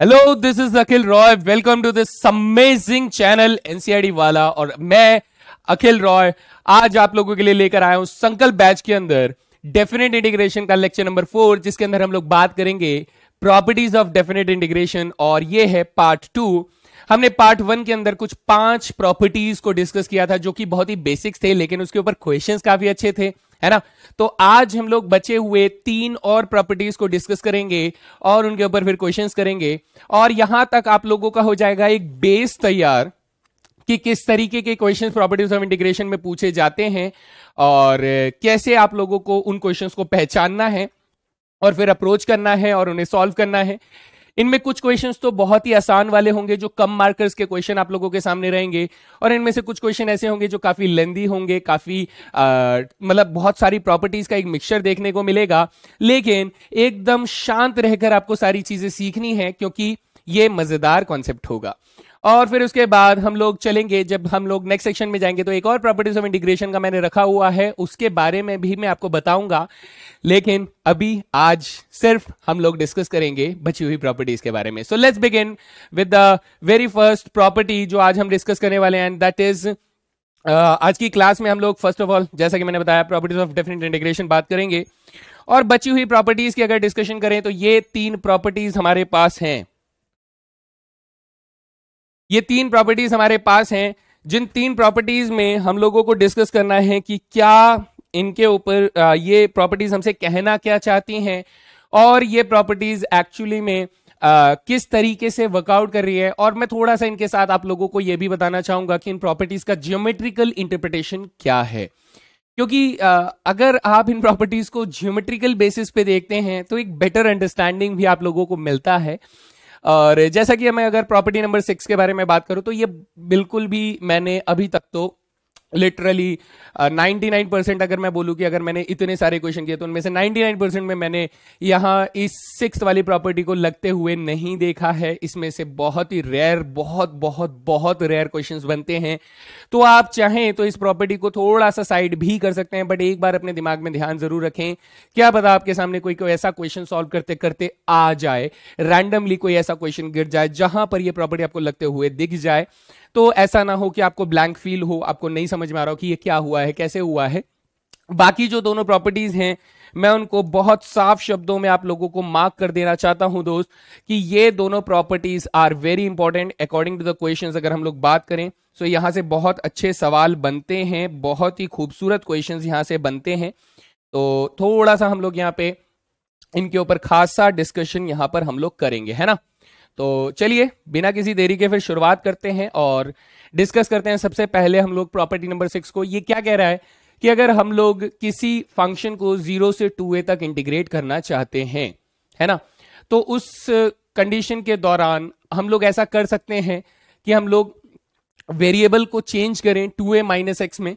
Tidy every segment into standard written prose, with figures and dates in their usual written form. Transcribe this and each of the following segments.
Hello, this is Akhil Roy. Welcome to this amazing channel NCERT वाला। और मैं अखिल रॉय आज आप लोगों के लिए लेकर आया हूं संकल्प बैच के अंदर डेफिनेट इंटीग्रेशन का लेक्चर नंबर 4, जिसके अंदर हम लोग बात करेंगे प्रॉपर्टीज ऑफ डेफिनेट इंटीग्रेशन। और ये है पार्ट 2। हमने पार्ट 1 के अंदर कुछ 5 प्रॉपर्टीज को डिस्कस किया था जो कि बहुत ही बेसिक्स थे, लेकिन उसके ऊपर क्वेश्चंस काफी अच्छे थे, है ना। तो आज हम लोग बचे हुए 3 और प्रॉपर्टीज को डिस्कस करेंगे और उनके ऊपर फिर क्वेश्चंस करेंगे। और यहां तक आप लोगों का हो जाएगा एक बेस तैयार कि किस तरीके के क्वेश्चंस प्रॉपर्टीज ऑफ इंटीग्रेशन में पूछे जाते हैं और कैसे आप लोगों को उन क्वेश्चंस को पहचानना है और फिर अप्रोच करना है और उन्हें सॉल्व करना है। इनमें कुछ क्वेश्चंस तो बहुत ही आसान वाले होंगे जो कम मार्कर्स के क्वेश्चन आप लोगों के सामने रहेंगे, और इनमें से कुछ क्वेश्चन ऐसे होंगे जो काफी लेंदी होंगे, काफी मतलब बहुत सारी प्रॉपर्टीज का एक मिक्सचर देखने को मिलेगा। लेकिन एकदम शांत रहकर आपको सारी चीजें सीखनी है क्योंकि ये मजेदार कॉन्सेप्ट होगा। और फिर उसके बाद हम लोग चलेंगे, जब हम लोग नेक्स्ट सेक्शन में जाएंगे तो एक और प्रॉपर्टीज ऑफ इंटीग्रेशन का मैंने रखा हुआ है, उसके बारे में भी मैं आपको बताऊंगा। लेकिन अभी आज सिर्फ हम लोग डिस्कस करेंगे बची हुई प्रॉपर्टीज के बारे में। So let's begin with the very first property जो आज हम डिस्कस करने वाले हैं, दैट इज आज की क्लास में हम लोग फर्स्ट ऑफ ऑल, जैसा कि मैंने बताया, प्रॉपर्टीज ऑफ डेफिनेट इंटीग्रेशन बात करेंगे। और बची हुई प्रॉपर्टीज की अगर डिस्कशन करें तो ये 3 प्रॉपर्टीज हमारे पास हैं। ये 3 प्रॉपर्टीज हमारे पास हैं, जिन 3 प्रॉपर्टीज में हम लोगों को डिस्कस करना है कि क्या इनके ऊपर ये प्रॉपर्टीज हमसे कहना क्या चाहती हैं और ये प्रॉपर्टीज एक्चुअली में किस तरीके से वर्कआउट कर रही है। और मैं थोड़ा सा इनके साथ आप लोगों को यह भी बताना चाहूंगा कि इन प्रॉपर्टीज का ज्योमेट्रिकल इंटरप्रिटेशन क्या है, क्योंकि अगर आप इन प्रॉपर्टीज को ज्योमेट्रिकल बेसिस पे देखते हैं तो एक बेटर अंडरस्टैंडिंग भी आप लोगों को मिलता है। और जैसा कि मैं अगर प्रॉपर्टी नंबर 6 के बारे में बात करूं तो ये बिल्कुल भी मैंने अभी तक तो लिटरली 99% अगर मैं बोलूं कि अगर मैंने इतने सारे क्वेश्चन किए तो उनमें से 99% में मैंने यहां इस 6th वाली प्रॉपर्टी को लगते हुए नहीं देखा है। इसमें से बहुत ही रेयर, बहुत बहुत बहुत रेयर क्वेश्चंस बनते हैं। तो आप चाहें तो इस प्रॉपर्टी को थोड़ा सा साइड भी कर सकते हैं, बट एक बार अपने दिमाग में ध्यान जरूर रखें, क्या पता आपके सामने कोई ऐसा क्वेश्चन सॉल्व करते करते आ जाए, रैंडमली कोई ऐसा क्वेश्चन गिर जाए जहां पर यह प्रॉपर्टी आपको लगते हुए दिख जाए। तो ऐसा ना हो कि आपको ब्लैंक फील हो, आपको नहीं समझ में आ रहा हो कि ये क्या हुआ है, कैसे हुआ है। बाकी जो दोनों प्रॉपर्टीज हैं मैं उनको बहुत साफ शब्दों में आप लोगों को मार्क कर देना चाहता हूं दोस्त, कि ये दोनों properties are very important according to the questions. अगर हम लोग बात करें तो यहां से बहुत अच्छे सवाल बनते हैं, बहुत ही खूबसूरत क्वेश्चंस यहां से बनते हैं। तो थोड़ा सा हम लोग यहाँ पे इनके ऊपर खासा डिस्कशन यहां पर हम लोग करेंगे, है ना। तो चलिए बिना किसी देरी के फिर शुरुआत करते हैं और डिस्कस करते हैं। सबसे पहले हम लोग प्रॉपर्टी नंबर 6 को, ये क्या कह रहा है कि अगर हम लोग किसी फंक्शन को 0 से 2a तक इंटीग्रेट करना चाहते हैं, है ना, तो उस कंडीशन के दौरान हम लोग ऐसा कर सकते हैं कि हम लोग वेरिएबल को चेंज करें 2a माइनस x में,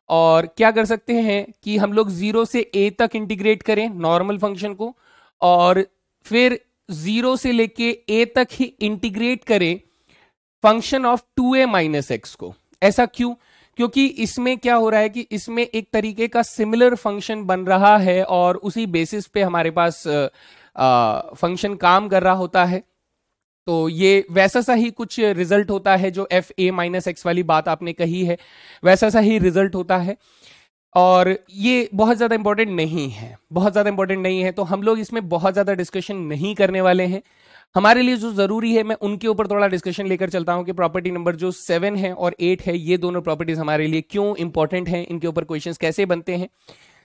और क्या कर सकते हैं कि हम लोग 0 से a तक इंटीग्रेट करें नॉर्मल फंक्शन को, और फिर 0 से लेके a तक ही इंटीग्रेट करें function of 2a minus x को। ऐसा क्यों? क्योंकि इसमें क्या हो रहा है कि इसमें एक तरीके का सिमिलर फंक्शन बन रहा है और उसी बेसिस पे हमारे पास फंक्शन काम कर रहा होता है। तो ये वैसा सा ही कुछ रिजल्ट होता है जो एफ ए माइनस एक्स वाली बात आपने कही है, वैसा सा ही रिजल्ट होता है। और ये बहुत ज्यादा इंपॉर्टेंट नहीं है, बहुत ज्यादा इंपॉर्टेंट नहीं है, तो हम लोग इसमें बहुत ज्यादा डिस्कशन नहीं करने वाले हैं। हमारे लिए जो जरूरी है मैं उनके ऊपर थोड़ा डिस्कशन लेकर चलता हूं कि प्रॉपर्टी नंबर जो 7 है और 8 है, ये दोनों प्रॉपर्टीज हमारे लिए क्यों इंपॉर्टेंट हैं, इनके ऊपर क्वेश्चंस कैसे बनते हैं।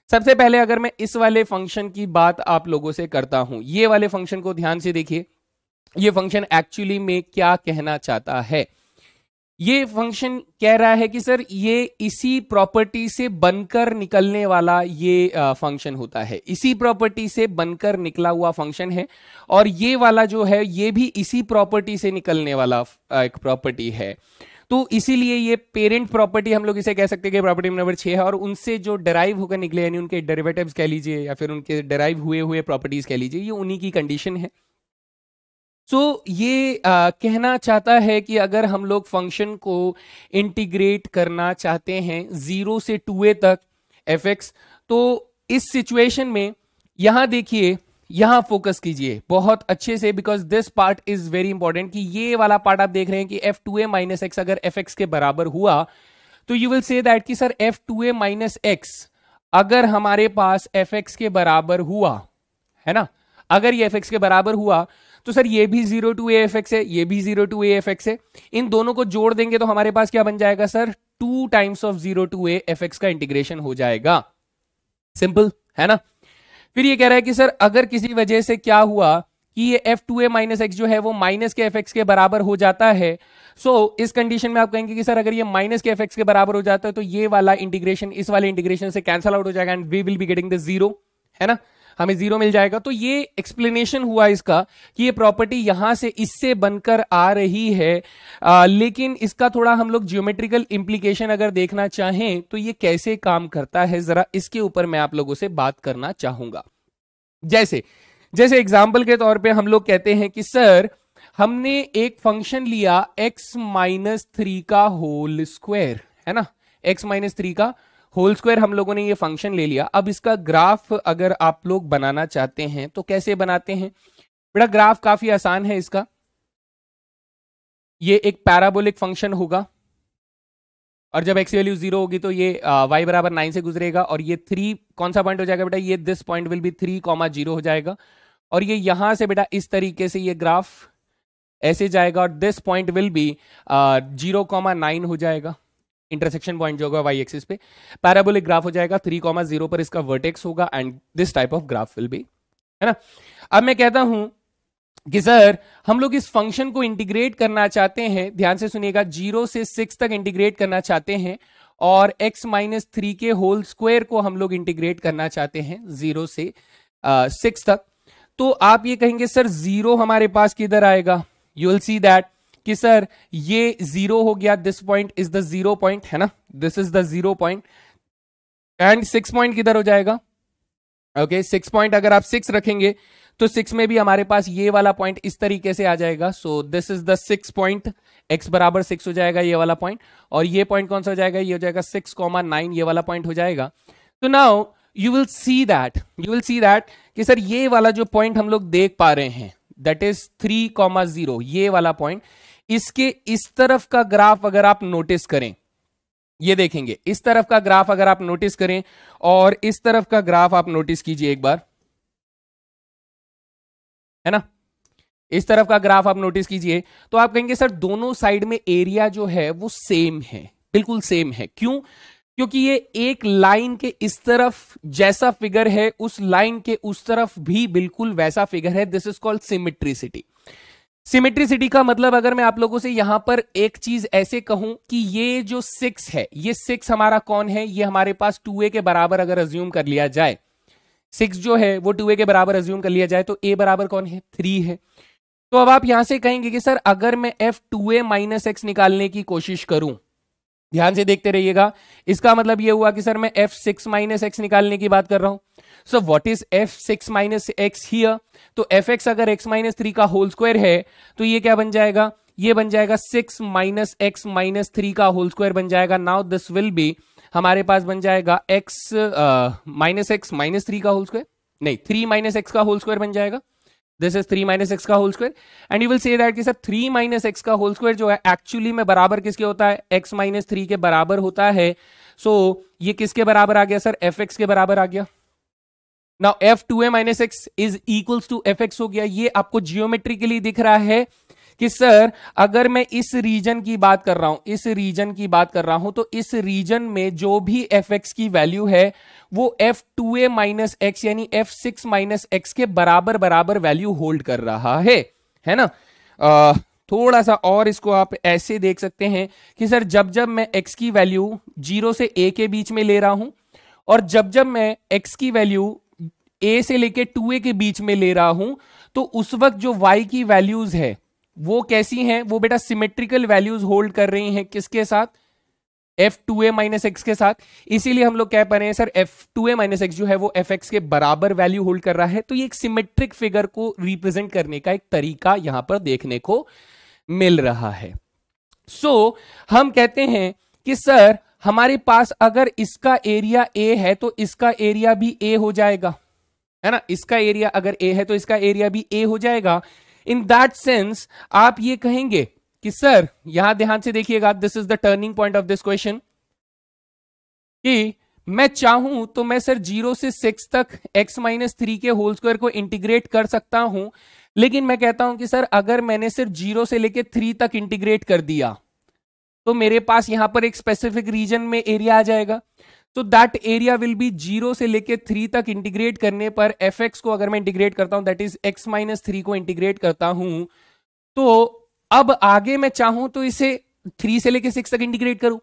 सबसे पहले अगर मैं इस वाले फंक्शन की बात आप लोगों से करता हूं, ये वाले फंक्शन को ध्यान से देखिए। ये फंक्शन एक्चुअली में क्या कहना चाहता है? ये फंक्शन कह रहा है कि सर ये इसी प्रॉपर्टी से बनकर निकलने वाला ये फंक्शन होता है, इसी प्रॉपर्टी से बनकर निकला हुआ फंक्शन है, और ये वाला जो है ये भी इसी प्रॉपर्टी से निकलने वाला एक प्रॉपर्टी है। तो इसीलिए ये पेरेंट प्रॉपर्टी हम लोग इसे कह सकते हैं कि प्रॉपर्टी नंबर 6 है, और उनसे जो डेराइव होकर निकले यानी उनके डेरिवेटिव्स कह लीजिए या फिर उनके डेराइव हुए हुए प्रॉपर्टीज कह लीजिए, ये उन्हीं की कंडीशन है। सो ये कहना चाहता है कि अगर हम लोग फंक्शन को इंटीग्रेट करना चाहते हैं 0 से 2a तक एफ एक्स, तो इस सिचुएशन में यहां देखिए यहां फोकस कीजिए बहुत अच्छे से, because this part is very important, कि ये वाला पार्ट आप देख रहे हैं कि f2a माइनस एक्स अगर fx के बराबर हुआ तो यू विल से दैट कि सर f2a माइनस एक्स अगर हमारे पास fx के बराबर हुआ है ना, अगर ये fx के बराबर हुआ तो सर ये भी 0 to a fx है, ये भी 0 to a fx है, इन दोनों को जोड़ देंगे तो हमारे पास क्या बन जाएगा sir 2 times of 0 to a fx का इंटीग्रेशन हो जाएगा। सिंपल है ना। फिर ये कह रहा है कि सर अगर किसी वजह से क्या हुआ कि ये f2a माइनस एक्स जो है वो माइनस के fx के बराबर हो जाता है, सो इस कंडीशन में आप कहेंगे कि सर अगर ये माइनस के fx के बराबर हो जाता है तो ये वाला इंटीग्रेशन इस वाले इंटीग्रेशन से कैंसल आउट हो जाएगा and we will be getting the zero, है ना, हमें जीरो मिल जाएगा। तो ये एक्सप्लेनेशन हुआ इसका कि ये प्रॉपर्टी यहां से इससे बनकर आ रही है, लेकिन इसका थोड़ा हम लोग जियोमेट्रिकल इंप्लीकेशन अगर देखना चाहें तो ये कैसे काम करता है जरा इसके ऊपर मैं आप लोगों से बात करना चाहूंगा। जैसे एग्जाम्पल के तौर पे हम लोग कहते हैं कि सर हमने एक फंक्शन लिया x माइनस 3 का होल स्क्वायर, है ना, x माइनस 3 का होल स्क्वायर हम लोगों ने ये फंक्शन ले लिया। अब इसका ग्राफ अगर आप लोग बनाना चाहते हैं तो कैसे बनाते हैं बेटा, ग्राफ काफी आसान है इसका। ये एक पैराबोलिक फंक्शन होगा और जब x वैल्यू 0 होगी तो ये y बराबर 9 से गुजरेगा और ये 3 कौन सा पॉइंट हो जाएगा बेटा, ये दिस पॉइंट विल बी 3,0 हो जाएगा और ये यहां से बेटा इस तरीके से ये ग्राफ ऐसे जाएगा और दिस पॉइंट विल बी 0,9 हो जाएगा, इंटरसेक्शन पॉइंट जो होगा वाई एक्सिस पे। पैराबोलिक ग्राफ हो जाएगा, 3,0 पर इसका वर्टेक्स होगा and this type of graph will be, है ना। अब मैं कहता हूं कि सर हम लोग इस फंक्शन को इंटीग्रेट करना चाहते हैं, ध्यान से सुनिएगा, 0 से 6 तक इंटीग्रेट करना चाहते हैं और x माइनस 3 के होल स्क्वायर को हम लोग इंटीग्रेट करना चाहते हैं 0 से 6 तक। तो आप ये कहेंगे सर 0 हमारे पास किधर आएगा, यू विल सी दैट कि सर ये 0 हो गया, this point is the 0 point, है ना, this is the 0 point and 6 point किधर हो जाएगा, ओके 6 पॉइंट अगर आप 6 रखेंगे तो 6 में भी हमारे पास ये वाला पॉइंट इस तरीके से आ जाएगा। सो this is the 6 point, x बराबर 6 हो जाएगा ये वाला पॉइंट और ये पॉइंट कौन सा हो जाएगा, ये हो जाएगा 6,9, ये वाला पॉइंट हो जाएगा। तो now you will see that कि सर ये वाला जो पॉइंट हम लोग देख पा रहे हैं दैट इज 3,0, ये वाला पॉइंट, इसके इस तरफ का ग्राफ अगर आप नोटिस करें, ये देखेंगे इस तरफ का ग्राफ अगर आप नोटिस करें और इस तरफ का ग्राफ आप नोटिस कीजिए एक बार, है ना, इस तरफ का ग्राफ आप नोटिस कीजिए तो आप कहेंगे सर दोनों साइड में एरिया जो है वो सेम है, बिल्कुल सेम है। क्यों? क्योंकि ये एक लाइन के इस तरफ जैसा फिगर है उस लाइन के उस तरफ भी बिल्कुल वैसा फिगर है। This is called symmetricity. Symmetricity का मतलब अगर मैं आप लोगों से यहां पर एक चीज ऐसे कहूं कि ये जो 6 है, ये 6 हमारा कौन है, ये हमारे पास 2a के बराबर अगर अज्यूम कर लिया जाए, 6 जो है वो 2a के बराबर अज्यूम कर लिया जाए तो a बराबर कौन है, 3 है। तो अब आप यहां से कहेंगे कि सर अगर मैं f2a माइनस एक्स निकालने की कोशिश करूं, ध्यान से देखते रहिएगा, इसका मतलब यह हुआ कि सर मैं f6 माइनस एक्स निकालने की बात कर रहा हूं। सो what is f6 minus x here, तो fx अगर x माइनस 3 का होल स्क्वायर है तो ये क्या बन जाएगा, ये बन जाएगा 6 माइनस एक्स माइनस 3 का होल स्क्वायर बन जाएगा। नाउ दिस विल बी हमारे पास बन जाएगा x माइनस एक्स माइनस 3 का होल स्क्वायर, नहीं 3 माइनस एक्स का होल स्क्वायर बन जाएगा। दिस इज 3 माइनस एक्स का whole square and you will say that कि सर 3 माइनस एक्स का होल स्क्वायर जो है एक्चुअली में बराबर किसके होता है, x माइनस 3 के बराबर होता है। सो ये किसके बराबर आ गया सर, fx के बराबर आ गया। Now f2a minus x is equals to fx हो गया। ये आपको जियोमेट्रिकली दिख रहा है कि सर अगर मैं इस रीजन की बात कर रहा हूं, इस रीजन की बात कर रहा हूं तो इस रीजन में जो भी fx की वैल्यू है वो f2a माइनस एक्स यानी f6 माइनस एक्स के बराबर बराबर वैल्यू होल्ड कर रहा है ना। थोड़ा सा और इसको आप ऐसे देख सकते हैं कि सर जब जब मैं x की वैल्यू 0 से a के बीच में ले रहा हूं और जब जब मैं x की वैल्यू a से लेके 2a के बीच में ले रहा हूं तो उस वक्त जो y की वैल्यूज है वो कैसी हैं, वो बेटा सिमेट्रिकल वैल्यूज होल्ड कर रही हैं किसके साथ, f2a माइनस एक्स के साथ। इसीलिए हम लोग कह पा रहे हैं सर f2a माइनस एक्स जो है वो fx के बराबर वैल्यू होल्ड कर रहा है। तो ये एक सिमेट्रिक फिगर को रिप्रेजेंट करने का एक तरीका यहां पर देखने को मिल रहा है। सो हम कहते हैं कि सर हमारे पास अगर इसका एरिया a है तो इसका एरिया भी a हो जाएगा, है ना, इसका एरिया अगर ए है तो इसका एरिया भी ए हो जाएगा। इन दैट सेंस आप ये कहेंगे कि सर, यहां ध्यान से देखिएगा, this is the turning point of this question, कि मैं चाहूं तो मैं सर 0 से 6 तक x-3 के होल स्क्वायर को इंटीग्रेट कर सकता हूं, लेकिन मैं कहता हूं कि सर अगर मैंने सिर्फ 0 से लेके 3 तक इंटीग्रेट कर दिया तो मेरे पास यहां पर एक स्पेसिफिक रीजन में एरिया आ जाएगा। तो दैट एरिया विल बी 0 से लेके 3 तक इंटीग्रेट करने पर fx को अगर मैं इंटीग्रेट करता हूं, दैट इज x-3 को इंटीग्रेट करता हूं, तो अब आगे मैं चाहूं तो इसे 3 से लेके 6 तक इंटीग्रेट करूं।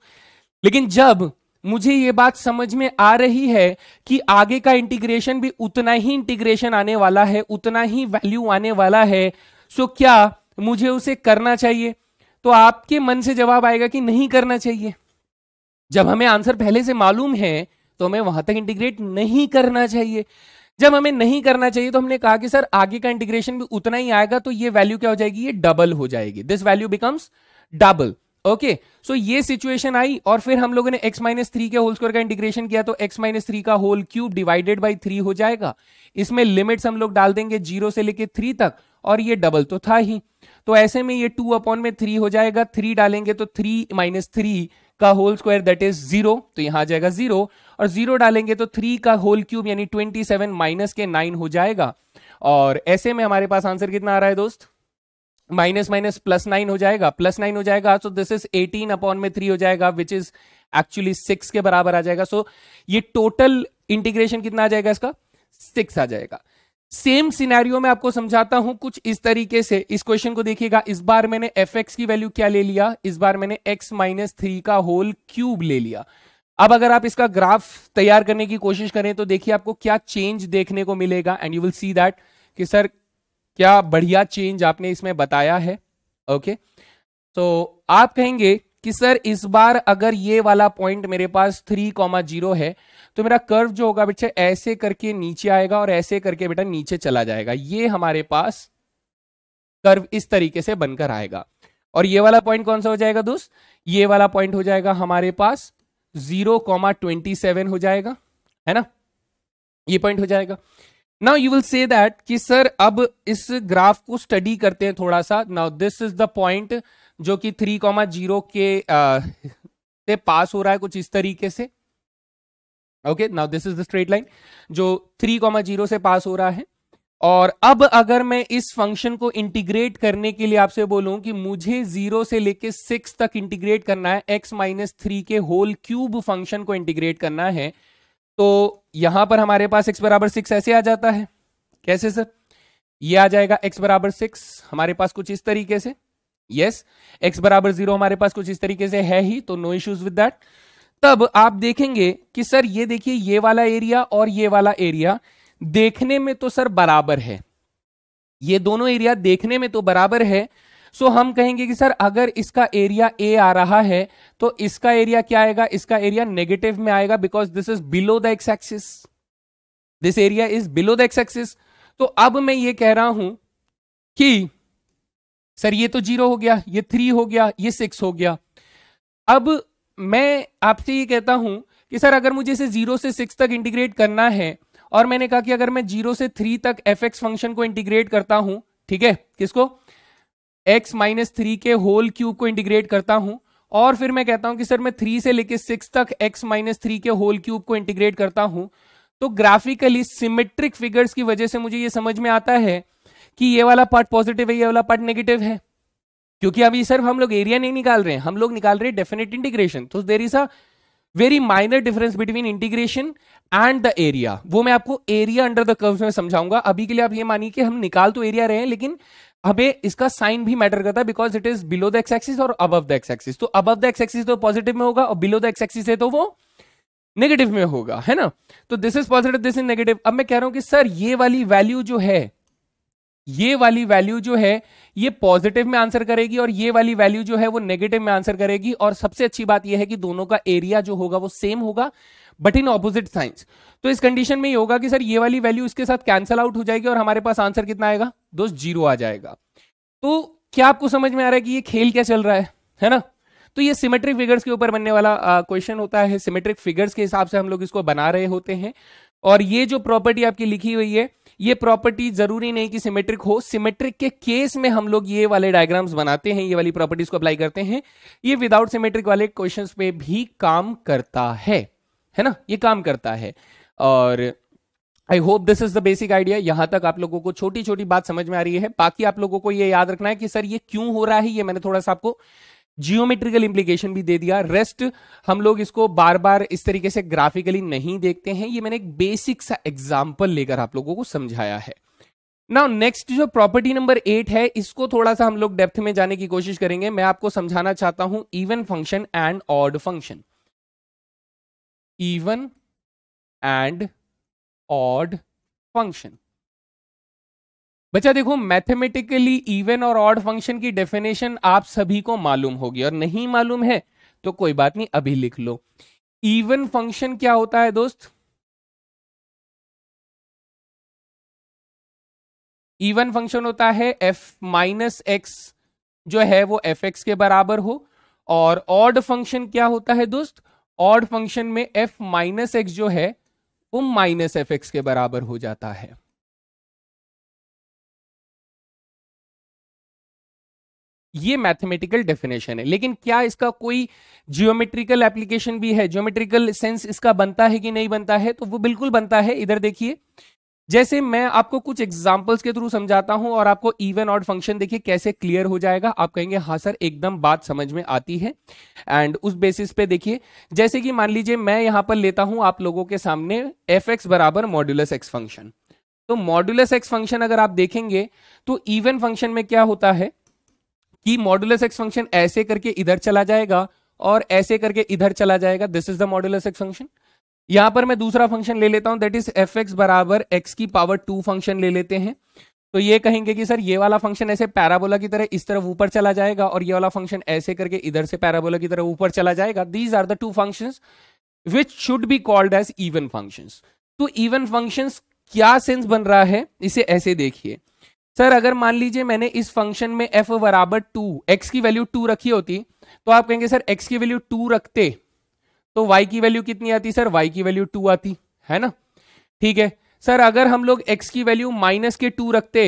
लेकिन जब मुझे ये बात समझ में आ रही है कि आगे का इंटीग्रेशन भी उतना ही इंटीग्रेशन आने वाला है, उतना ही वैल्यू आने वाला है, सो क्या मुझे उसे करना चाहिए? तो आपके मन से जवाब आएगा कि नहीं करना चाहिए। जब हमें आंसर पहले से मालूम है तो हमें वहां तक इंटीग्रेट नहीं करना चाहिए। जब हमें नहीं करना चाहिए तो हमने कहा कि सर आगे का इंटीग्रेशन भी उतना ही आएगा, तो ये वैल्यू क्या हो जाएगी, ये डबल हो जाएगी, this value becomes double. Okay, so ये सिचुएशन आई और फिर हम लोगों ने x-3 के होल स्क्वायर का इंटीग्रेशन किया, तो x-3 का होल क्यूब डिवाइडेड बाई 3 हो जाएगा। इसमें लिमिट्स हम लोग डाल देंगे 0 से लेके 3 तक, और ये डबल तो था ही, तो ऐसे में ये 2/3 हो जाएगा। 3 डालेंगे तो 3 - 3 का होल स्क्वायर दैट इज 0, तो यहां आ जाएगा 0, और 0 डालेंगे तो 3 का होल क्यूब यानी 27 माइनस के 9 हो जाएगा। और ऐसे में हमारे पास आंसर कितना आ रहा है दोस्त, माइनस माइनस +9 हो जाएगा, +9 हो जाएगा, सो दिस इज 18/3 हो जाएगा, विच इज एक्चुअली 6 के बराबर आ जाएगा। सो ये टोटल इंटीग्रेशन कितना आ जाएगा इसका, 6 आ जाएगा। सेम सिनेरियो में आपको समझाता हूं कुछ इस तरीके से। इस क्वेश्चन को देखिएगा, इस बार मैंने fx की वैल्यू क्या ले लिया, इस बार मैंने x-3 का होल क्यूब ले लिया। अब अगर आप इसका ग्राफ तैयार करने की कोशिश करें तो देखिए आपको क्या चेंज देखने को मिलेगा, and you will see that कि सर क्या बढ़िया चेंज आपने इसमें बताया है। ओके, तो आप कहेंगे कि सर इस बार अगर ये वाला पॉइंट मेरे पास 3,0 है तो मेरा कर्व जो होगा बेटा ऐसे करके नीचे आएगा और ऐसे करके बेटा नीचे चला जाएगा। ये हमारे पास कर्व इस तरीके से बनकर आएगा, और ये वाला पॉइंट कौन सा हो जाएगा दोस्त, ये वाला पॉइंट हो जाएगा हमारे पास 0,27 हो जाएगा, है ना, ये पॉइंट हो जाएगा। Now you will say that कि सर अब इस ग्राफ को स्टडी करते हैं थोड़ा सा। Now this is the point जो कि 3,0 के से पास हो रहा है कुछ इस तरीके से। Okay, now this is the straight line जो 3,0 से पास हो रहा है। और अब अगर मैं इस फंक्शन को इंटीग्रेट करने के लिए आपसे बोलूं कि मुझे 0 से लेके 6 तक इंटीग्रेट करना है, x-3 के होल क्यूब फंक्शन को इंटीग्रेट करना है, तो यहां पर हमारे पास x बराबर 6 ऐसे आ जाता है। कैसे सर, ये आ जाएगा x बराबर 6 हमारे पास कुछ इस तरीके से। यस, x बराबर 0 हमारे पास कुछ इस तरीके से है ही, तो नो इश्यूज विद दैट। तब आप देखेंगे कि सर ये देखिए ये वाला एरिया और ये वाला एरिया देखने में तो सर बराबर है, ये दोनों एरिया देखने में तो बराबर है। सो हम कहेंगे कि सर अगर इसका एरिया a आ रहा है तो इसका एरिया क्या आएगा, इसका एरिया नेगेटिव में आएगा, because this is below the x axis, this area is below the x axis. तो अब मैं ये कह रहा हूं कि सर ये तो 0 हो गया, ये 3 हो गया, ये 6 हो गया। अब मैं आपसे ये कहता हूं कि सर अगर मुझे इसे 0 से 6 तक इंटीग्रेट करना है, और मैंने कहा कि अगर मैं 0 से 3 तक fx फंक्शन को इंटीग्रेट करता हूं, ठीक है, किसको, x-3 के होल क्यूब को इंटीग्रेट करता हूं, और फिर मैं कहता हूं कि सर मैं 3 से लेके 6 तक x-3 के होल क्यूब को इंटीग्रेट करता हूं, तो ग्राफिकली सिमेट्रिक फिगर्स की वजह से मुझे ये समझ में आता है कि ये वाला पार्ट पॉजिटिव है, ये वाला पार्ट नेगेटिव है, क्योंकि अभी सिर्फ हम लोग एरिया नहीं निकाल रहे हैं, हम लोग निकाल रहे हैं डेफिनेट इंटीग्रेशन। तो there is a very minor difference between integration and the area, वो मैं आपको एरिया अंडर द कर्व में समझाऊंगा। अभी के लिए आप ये मानिए कि हम निकाल तो एरिया रहे हैं, लेकिन हमें इसका साइन भी मैटर करता है, because it is below the x axis और अबव द एक्स एक्सिस। तो अबव द एक्स एक्सिस तो पॉजिटिव में होगा, और बिलो द एक्स एक्सिस है तो वो नेगेटिव में होगा, है ना। तो this is positive, this is negative. अब मैं कह रहा हूं कि सर ये वाली वैल्यू जो है, ये वाली वैल्यू जो है ये पॉजिटिव में आंसर करेगी, और ये वाली वैल्यू जो है वो नेगेटिव में आंसर करेगी। और सबसे अच्छी बात यह है कि दोनों का एरिया जो होगा वो सेम होगा, बट इन ऑपोजिट साइंस। तो इस कंडीशन में ये होगा कि सर ये वाली वैल्यू इसके साथ कैंसल आउट हो जाएगी, और हमारे पास आंसर कितना आएगा दोस्त, 0 आ जाएगा। तो क्या आपको समझ में आ रहा है कि ये खेल क्या चल रहा है ना। तो ये सिमेट्रिक फिगर्स के ऊपर बनने वाला क्वेश्चन होता है, सिमेट्रिक फिगर्स के हिसाब से हम लोग इसको बना रहे होते हैं। और ये जो प्रॉपर्टी आपकी लिखी हुई है, ये प्रॉपर्टी जरूरी नहीं कि सिमेट्रिक हो। सिमेट्रिक के केस में हम लोग ये वाले डायग्राम्स बनाते हैं, ये वाली प्रॉपर्टीज को अप्लाई करते हैं। ये विदाउट सिमेट्रिक वाले क्वेश्चंस पे भी काम करता है ना, ये काम करता है। और आई hope this is the basic idea. यहां तक आप लोगों को छोटी छोटी बात समझ में आ रही है। बाकी आप लोगों को ये याद रखना है कि सर ये क्यों हो रहा है, ये मैंने थोड़ा सा आपको जियोमेट्रिकल इंप्लीकेशन भी दे दिया। रेस्ट हम लोग इसको बार बार इस तरीके से ग्राफिकली नहीं देखते हैं, ये मैंने एक बेसिक सा एग्जांपल लेकर आप लोगों को समझाया है। नाउ नेक्स्ट जो प्रॉपर्टी नंबर 8 है, इसको थोड़ा सा हम लोग डेप्थ में जाने की कोशिश करेंगे। मैं आपको समझाना चाहता हूं even function and odd function. Even and odd function. बच्चा देखो, मैथमेटिकली इवन और ऑड फंक्शन की डेफिनेशन आप सभी को मालूम होगी, और नहीं मालूम है तो कोई बात नहीं, अभी लिख लो। इवन फंक्शन क्या होता है दोस्त? इवन फंक्शन होता है एफ माइनस एक्स जो है वो एफ एक्स के बराबर हो। और ऑड फंक्शन क्या होता है दोस्त? ऑड फंक्शन में एफ माइनस एक्स जो है वो माइनस एफ एक्स के बराबर हो जाता है। ये मैथमेटिकल डेफिनेशन है, लेकिन क्या इसका कोई जियोमेट्रिकल एप्लीकेशन भी है? जियोमेट्रिकल सेंस इसका बनता है कि नहीं बनता है? तो वो बिल्कुल बनता है। इधर देखिए, जैसे मैं आपको कुछ एग्जांपल्स के थ्रू समझाता हूं और आपको इवन ऑड फंक्शन देखिए कैसे क्लियर हो जाएगा। आप कहेंगे हाँ सर एकदम बात समझ में आती है। एंड उस बेसिस पे देखिए, जैसे कि मान लीजिए मैं यहां पर लेता हूं आप लोगों के सामने एफ एक्स बराबर मॉड्यूलस एक्स फंक्शन। तो मॉड्यूलस एक्स फंक्शन अगर आप देखेंगे तो इवन फंक्शन में क्या होता है कि मॉड्यूलस एक्स फंक्शन ऐसे करके इधर चला जाएगा और ऐसे करके इधर चला जाएगा। This is the modulus x function. यहां पर मैं दूसरा फंक्शन ले लेता हूं, दैट इज एफ एक्स बराबर एक्स की पावर 2 फंक्शन ले लेते हैं। तो ये कहेंगे कि सर ये वाला फंक्शन ऐसे पैराबोला की तरह इस तरफ ऊपर चला जाएगा और ये वाला फंक्शन ऐसे करके इधर से पैराबोला की तरह ऊपर चला जाएगा। These are the two functions which should be called as even functions. तो इवन फंक्शंस क्या सेंस बन रहा है, इसे ऐसे देखिए। सर अगर मान लीजिए मैंने इस फंक्शन में f बराबर 2, x की वैल्यू 2 रखी होती, तो आप कहेंगे सर x की वैल्यू 2 रखते तो y की वैल्यू कितनी आती? सर y की वैल्यू 2 आती है ना। ठीक है सर, अगर हम लोग x की वैल्यू माइनस के 2 रखते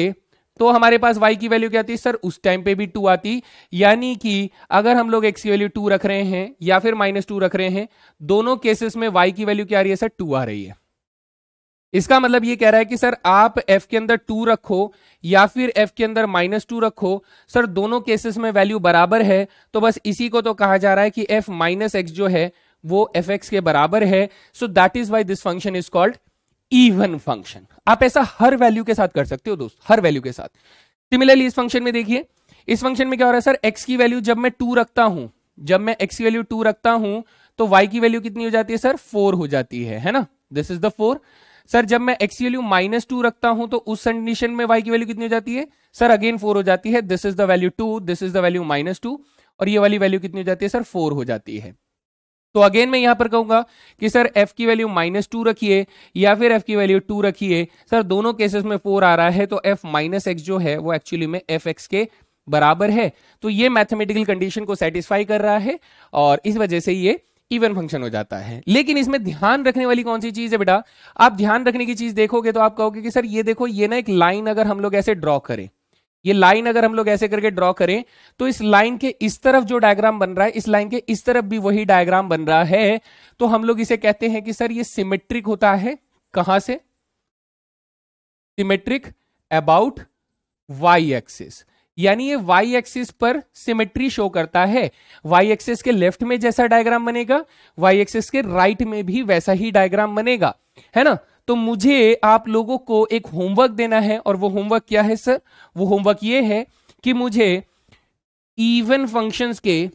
तो हमारे पास y की वैल्यू क्या आती? सर उस टाइम पे भी 2 आती। यानी कि अगर हम लोग x की वैल्यू 2 रख रहे हैं या फिर -2 रख रहे हैं, दोनों केसेस में y की वैल्यू क्या आ रही है? सर 2 आ रही है। इसका मतलब ये कह रहा है कि सर आप f के अंदर 2 रखो या फिर f के अंदर -2 रखो, सर दोनों केसेस में वैल्यू बराबर है। तो बस इसी को तो कहा जा रहा है कि f माइनस एक्स जो है वो एफ एक्स के बराबर है। So that is why this function is called even function. आप ऐसा हर वैल्यू के साथ कर सकते हो दोस्त, हर वैल्यू के साथ। सिमिलरली इस फंक्शन में देखिए, इस फंक्शन में क्या हो रहा है? सर x की वैल्यू जब मैं 2 रखता हूं, जब मैं x की वैल्यू 2 रखता हूं तो y की वैल्यू कितनी हो जाती है? सर 4 हो जाती है ना। This is the 4। सर जब मैं x की वैल्यू -2 रखता हूं तो उस कंडीशन में y की वैल्यू कितनी हो जाती है? सर अगेन 4 हो जाती है। This is the value 2, this is the value -2, और ये वाली वैल्यू कितनी हो जाती है? सर 4 हो जाती है। तो अगेन मैं यहां पर कहूंगा कि सर f की वैल्यू -2 रखिए या फिर f की वैल्यू 2 रखिए, सर दोनों केसेस में 4 आ रहा है, तो f माइनस एक्स जो है वो एक्चुअली में एफ एक्स के बराबर है। तो ये मैथमेटिकल कंडीशन को सेटिस्फाई कर रहा है और इस वजह से ये इवन फंक्शन हो जाता है। लेकिन इसमें ध्यान रखने वाली कौन सी चीज है बेटा? आप ध्यान रखने की चीज देखोगे तो आप कहोगे कि सर ये देखो, ये ना एक लाइन अगर हम लोग ऐसे ड्रॉ करें, ये लाइन अगर हम लोग ऐसे करके ड्रॉ करें तो इस लाइन के इस तरफ जो डायग्राम बन रहा है, इस लाइन के इस तरफ भी वही डायग्राम बन रहा है। तो हम लोग इसे कहते हैं कि सर ये सिमेट्रिक होता है। कहां से? सिमेट्रिक अबाउट वाई एक्सिस, यानी ये वाई एक्सिस पर सिमेट्री शो करता है। वाई एक्सिस के लेफ्ट में जैसा डायग्राम बनेगा, वाई एक्सिस के राइट में भी वैसा ही डायग्राम बनेगा, है ना। तो मुझे आप लोगों को एक होमवर्क देना है, और वो होमवर्क क्या है सर? वो होमवर्क ये है कि मुझे इवन फंक्शंस के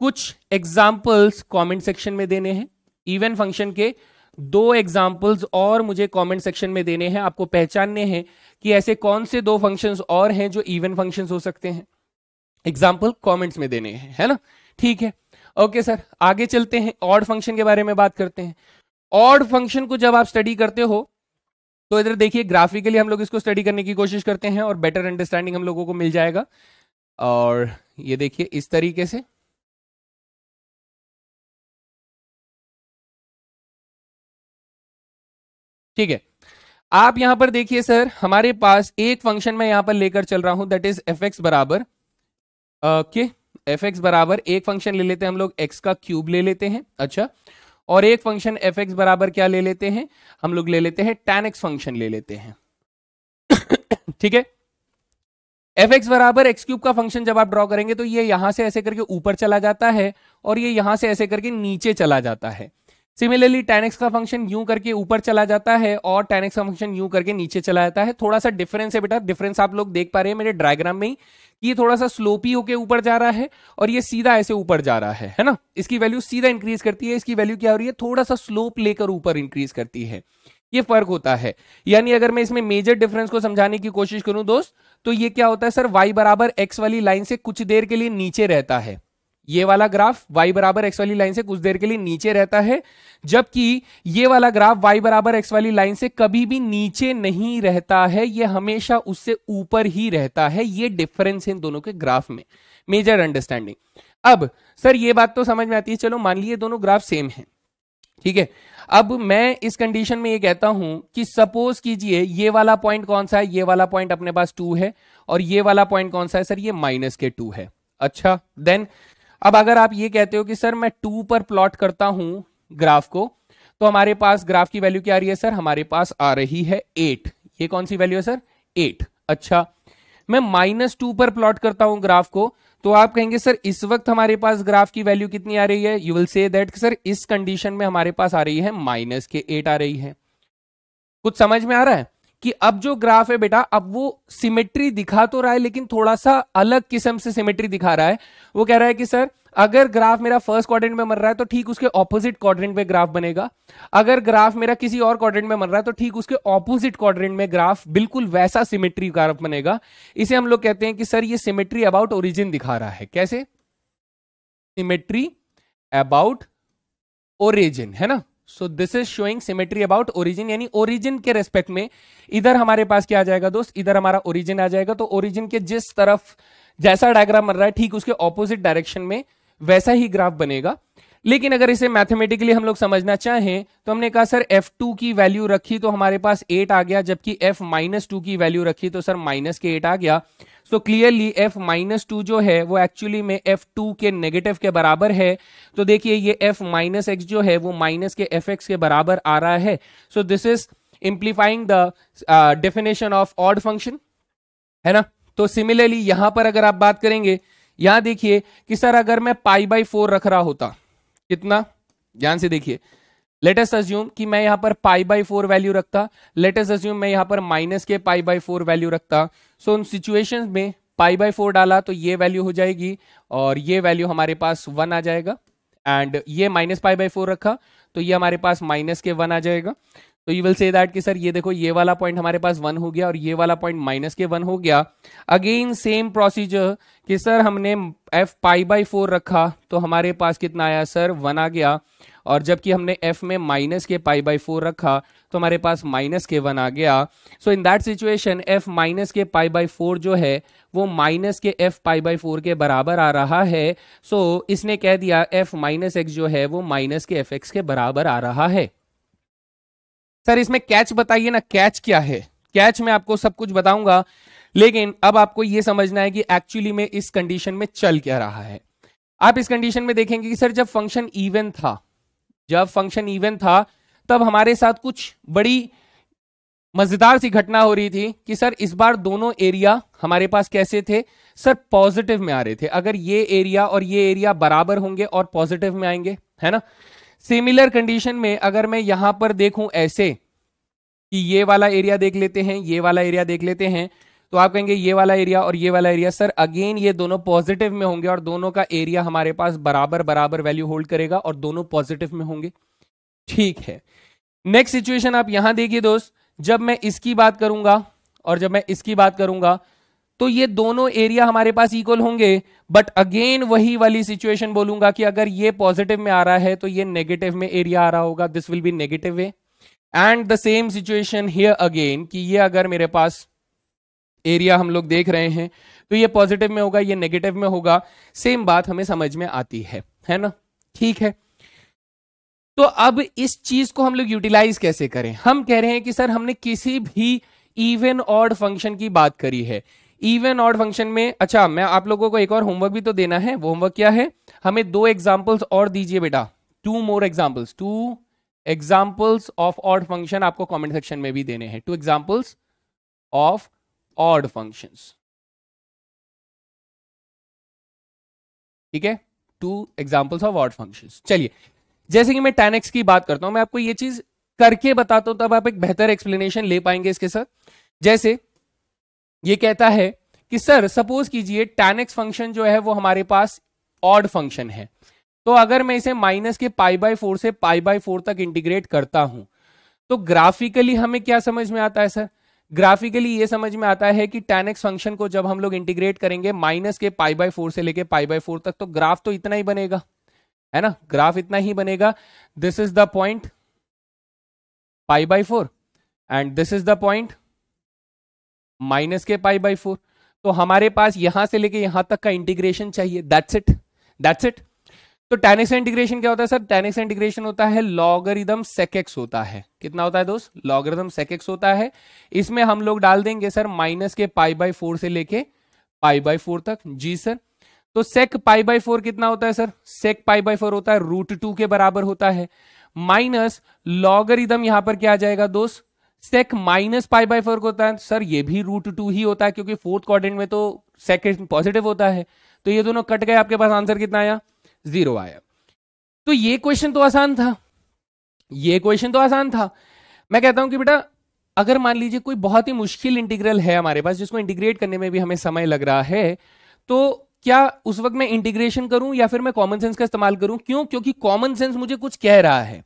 कुछ एग्जाम्पल्स कमेंट सेक्शन में देने हैं। इवन फंक्शन के 2 एग्जाम्पल्स और मुझे कमेंट सेक्शन में देने हैं। आपको पहचानने हैं कि ऐसे कौन से 2 फंक्शंस और हैं जो इवन फंक्शंस हो सकते हैं। एग्जाम्पल कमेंट्स में देने हैं, है ना। ठीक है, ओके सर, आगे चलते हैं, ऑड फंक्शन के बारे में बात करते हैं। ऑड फंक्शन को जब आप स्टडी करते हो तो इधर देखिए, ग्राफिकली हम लोग इसको स्टडी करने की कोशिश करते हैं और बेटर अंडरस्टैंडिंग हम लोगों को मिल जाएगा। और ये देखिए इस तरीके से, ठीक है, आप यहां पर देखिए सर, हमारे पास एक फंक्शन मैं यहां पर लेकर चल रहा हूं, दैट इज एफ एक्स बराबर ओके, एफ एक्स बराबर एक फंक्शन ले लेते हैं हम लोग एक्स का क्यूब ले लेते हैं, अच्छा, और एक फंक्शन एफ एक्स बराबर क्या ले लेते हैं हम लोग, ले लेते हैं tan x फंक्शन ले लेते हैं। ठीक है, एफ एक्स बराबर एक्स क्यूब का फंक्शन जब आप ड्रॉ करेंगे तो ये यहां से ऐसे करके ऊपर चला जाता है और ये यहां से ऐसे करके नीचे चला जाता है। सिमिलरली tan x का फंक्शन यूं करके ऊपर चला जाता है और tan x का फंक्शन यूं करके नीचे चला जाता है। थोड़ा सा डिफरेंस है बेटा, डिफरेंस आप लोग देख पा रहे हैं मेरे डायग्राम में ही, कि ये थोड़ा सा स्लोपी होके ऊपर जा रहा है और ये सीधा ऐसे ऊपर जा रहा है ना। इसकी वैल्यू सीधा इंक्रीज करती है, इसकी वैल्यू क्या हो रही है, थोड़ा सा स्लोप लेकर ऊपर इंक्रीज करती है, ये फर्क होता है। यानी अगर मैं इसमें मेजर डिफरेंस को समझाने की कोशिश करूं दोस्त, तो ये क्या होता है सर, y बराबर x वाली लाइन से कुछ देर के लिए नीचे रहता है, ये वाला ग्राफ y बराबर x वाली लाइन से कुछ देर के लिए नीचे रहता है, जबकि ये वाला ग्राफ y बराबर x वाली लाइन से कभी भी नीचे नहीं रहता है, ये हमेशा उससे ऊपर ही रहता है। ये डिफरेंस है इन दोनों के ग्राफ में, मेजर अंडरस्टैंडिंग। अब सर ये बात तो समझ में आती है, चलो मान लिए दोनों ग्राफ सेम है, ठीक है। अब मैं इस कंडीशन में ये कहता हूं कि सपोज कीजिए ये वाला पॉइंट कौन सा है, ये वाला पॉइंट अपने पास 2 है और ये वाला पॉइंट कौन सा है सर, ये -2 है। अच्छा, देन अब अगर आप ये कहते हो कि सर मैं 2 पर प्लॉट करता हूं ग्राफ को, तो हमारे पास ग्राफ की वैल्यू क्या आ रही है सर, हमारे पास आ रही है 8। ये कौन सी वैल्यू है सर, 8। अच्छा, मैं -2 पर प्लॉट करता हूं ग्राफ को, तो आप कहेंगे सर इस वक्त हमारे पास ग्राफ की वैल्यू कितनी आ रही है, you will say that sir इस कंडीशन में हमारे पास आ रही है -8 आ रही है। कुछ समझ में आ रहा है कि अब जो ग्राफ है बेटा, अब वो सिमेट्री दिखा तो रहा है लेकिन थोड़ा सा अलग किस्म से सिमेट्री दिखा रहा है। वो कह रहा है कि सर अगर ग्राफ मेरा फर्स्ट क्वाड्रेंट में बन रहा है तो ठीक उसके ऑपोजिट क्वाड्रेंट में ग्राफ बनेगा, अगर ग्राफ मेरा किसी और क्वाड्रेंट में बन रहा है तो ठीक उसके ऑपोजिट क्वाड्रेंट में ग्राफ बिल्कुल वैसा सिमेट्री ग्राफ बनेगा। इसे हम लोग कहते हैं कि सर ये सिमेट्री अबाउट ओरिजिन दिखा रहा है। कैसे, सिमेट्री अबाउट ओरिजिन, है ना। सो this is showing symmetry about origin, यानी ओरिजिन के रेस्पेक्ट में इधर हमारे पास क्या आ जाएगा दोस्त, इधर हमारा ओरिजिन आ जाएगा, तो ओरिजिन के जिस तरफ जैसा डायग्राम बन रहा है ठीक उसके ऑपोजिट डायरेक्शन में वैसा ही ग्राफ बनेगा। लेकिन अगर इसे मैथमेटिकली हम लोग समझना चाहें तो हमने कहा सर f2 की वैल्यू रखी तो हमारे पास 8 आ गया, जबकि f-2 की वैल्यू रखी तो सर -8 आ गया। सो क्लियरली f-2 जो है वो एक्चुअली में f2 के नेगेटिव के बराबर है। तो देखिए ये f-x जो है वो माइनस के fx के बराबर आ रहा है। So this is exemplifying the definition of odd function, है ना। तो सिमिलरली यहां पर अगर आप बात करेंगे, यहां देखिए कि सर अगर मैं π/4 रख रहा होता, कितना, ध्यान से देखिए, लेट अस अज्यूम कि मैं यहां पर π/4 वैल्यू रखता, लेट अस अज्यूम मैं यहां पर -π/4 वैल्यू रखता। सो उन सिचुएशंस में π/4 डाला तो ये वैल्यू हो जाएगी और ये वैल्यू हमारे पास 1 आ जाएगा, एंड ये -π/4 रखा तो ये हमारे पास -1 आ जाएगा। तो यू विल से दैट कि सर ये देखो ये वाला पॉइंट हमारे पास 1 हो गया और ये वाला पॉइंट -1 हो गया। अगेन सेम प्रोसीजर कि सर हमने f π/4 रखा तो हमारे पास कितना आया सर, 1 आ गया, और जबकि हमने f में -π/4 रखा तो हमारे पास -1 आ गया। सो इन दैट सिचुएशन f -π/4 जो है वो -f π/4 के बराबर आ रहा है। सो इसने कह दिया f-x जो है वो -fx के बराबर आ रहा है। सर इसमें कैच बताइए ना, कैच क्या है। कैच में आपको सब कुछ बताऊंगा, लेकिन अब आपको यह समझना है कि एक्चुअली में इस कंडीशन में चल क्या रहा है। आप इस कंडीशन में देखेंगे कि सर जब फंक्शन इवन था, जब फंक्शन इवन था तब हमारे साथ कुछ बड़ी मजेदार सी घटना हो रही थी कि सर इस बार दोनों एरिया हमारे पास कैसे थे सर, पॉजिटिव में आ रहे थे। अगर ये एरिया और ये एरिया बराबर होंगे और पॉजिटिव में आएंगे, है ना। सिमिलर कंडीशन में अगर मैं यहां पर देखूं ऐसे कि ये वाला एरिया देख लेते हैं, ये वाला एरिया देख लेते हैं, तो आप कहेंगे ये वाला एरिया और ये वाला एरिया सर अगेन ये दोनों पॉजिटिव में होंगे और दोनों का एरिया हमारे पास बराबर बराबर वैल्यू होल्ड करेगा और दोनों पॉजिटिव में होंगे। ठीक है, नेक्स्ट सिचुएशन आप यहां देखिए दोस्त, जब मैं इसकी बात करूंगा और जब मैं इसकी बात करूंगा तो ये दोनों एरिया हमारे पास इक्वल होंगे, बट अगेन वही वाली सिचुएशन बोलूंगा कि अगर ये पॉजिटिव में आ रहा है तो ये नेगेटिव में एरिया आ रहा होगा, this will be negative way. And the same situation here again कि ये अगर मेरे पास एरिया हम लोग देख रहे हैं तो ये पॉजिटिव में होगा, ये नेगेटिव में होगा। सेम बात हमें समझ में आती है ना। ठीक है, तो अब इस चीज को हम लोग यूटिलाइज कैसे करें? हम कह रहे हैं कि सर हमने किसी भी इवन ऑड फंक्शन की बात करी है। इवन ऑड फंक्शन में, अच्छा मैं आप लोगों को एक और होमवर्क भी तो देना है। वो होमवर्क क्या है? हमें 2 एग्जांपल्स और दीजिए बेटा, 2 more examples, 2 examples of odd function आपको कमेंट सेक्शन में भी देने हैं। 2 एग्जांपल्स ऑफ ऑड फंक्शंस, ठीक है, 2 एग्जांपल्स ऑफ ऑड फंक्शंस। चलिए, जैसे कि मैं tan x की बात करता हूं, मैं आपको ये चीज करके बताता हूं, तब आप एक बेहतर एक्सप्लेनेशन ले पाएंगे इसके साथ। जैसे ये कहता है कि सर सपोज कीजिए tan x फंक्शन जो है वो हमारे पास ऑड फंक्शन है, तो अगर मैं इसे माइनस के π/4 से π/4 तक इंटीग्रेट करता हूं, तो ग्राफिकली हमें क्या समझ में आता है सर? ग्राफिकली ये समझ में आता है कि tan x फंक्शन को जब हम लोग इंटीग्रेट करेंगे माइनस के π/4 से लेके π/4 तक, तो ग्राफ तो इतना ही बनेगा, है ना, ग्राफ इतना ही बनेगा। This is the point π/4 and this is the point minus के π/4। तो हमारे पास यहां से लेके यहां तक का इंटीग्रेशन चाहिए, दैट्स इट, दैट्स इट। तो tan x इंटीग्रेशन क्या होता है सर? tan x इंटीग्रेशन होता है लॉगरिदम sec x होता है। कितना होता है दोस्त? लॉगरिदम sec x होता है। इसमें हम लोग डाल देंगे सर माइनस के π/4 से लेके π/4 तक। जी सर, तो sec π/4 कितना होता है सर? sec π/4 होता है √2 के बराबर होता है, माइनस लॉगरिदम यहां पर क्या आ जाएगा दोस्त? sec माइनस π/4 को होता है सर, ये भी √2 ही होता है, क्योंकि फोर्थ क्वाड्रेंट में तो sec पॉजिटिव होता है। तो ये दोनों कट गए, आपके पास आंसर कितना आया? 0 आया। तो ये क्वेश्चन तो आसान था, ये क्वेश्चन तो आसान था। मैं कहता हूं कि बेटा अगर मान लीजिए कोई बहुत ही मुश्किल इंटीग्रल है हमारे पास, जिसको इंटीग्रेट करने में भी हमें समय लग रहा है, तो क्या उस वक्त मैं इंटीग्रेशन करूं या फिर मैं कॉमन सेंस का इस्तेमाल करूं? क्यों? क्योंकि कॉमन सेंस मुझे कुछ कह रहा है।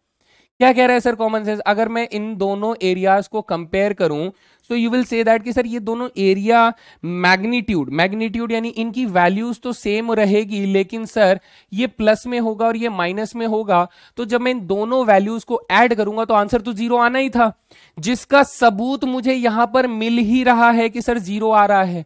क्या कह रहा है सर कॉमन सेंस? अगर मैं इन दोनों एरियाज को कंपेयर करूं, तो यू विल से दैट कि सर ये दोनों एरिया मैग्नीट्यूड यानी इनकी वैल्यूज तो सेम रहेगी, लेकिन सर ये प्लस में होगा और ये माइनस में होगा। तो जब मैं इन दोनों वैल्यूज को ऐड करूंगा तो आंसर तो 0 आना ही था, जिसका सबूत मुझे यहां पर मिल ही रहा है कि सर 0 आ रहा है,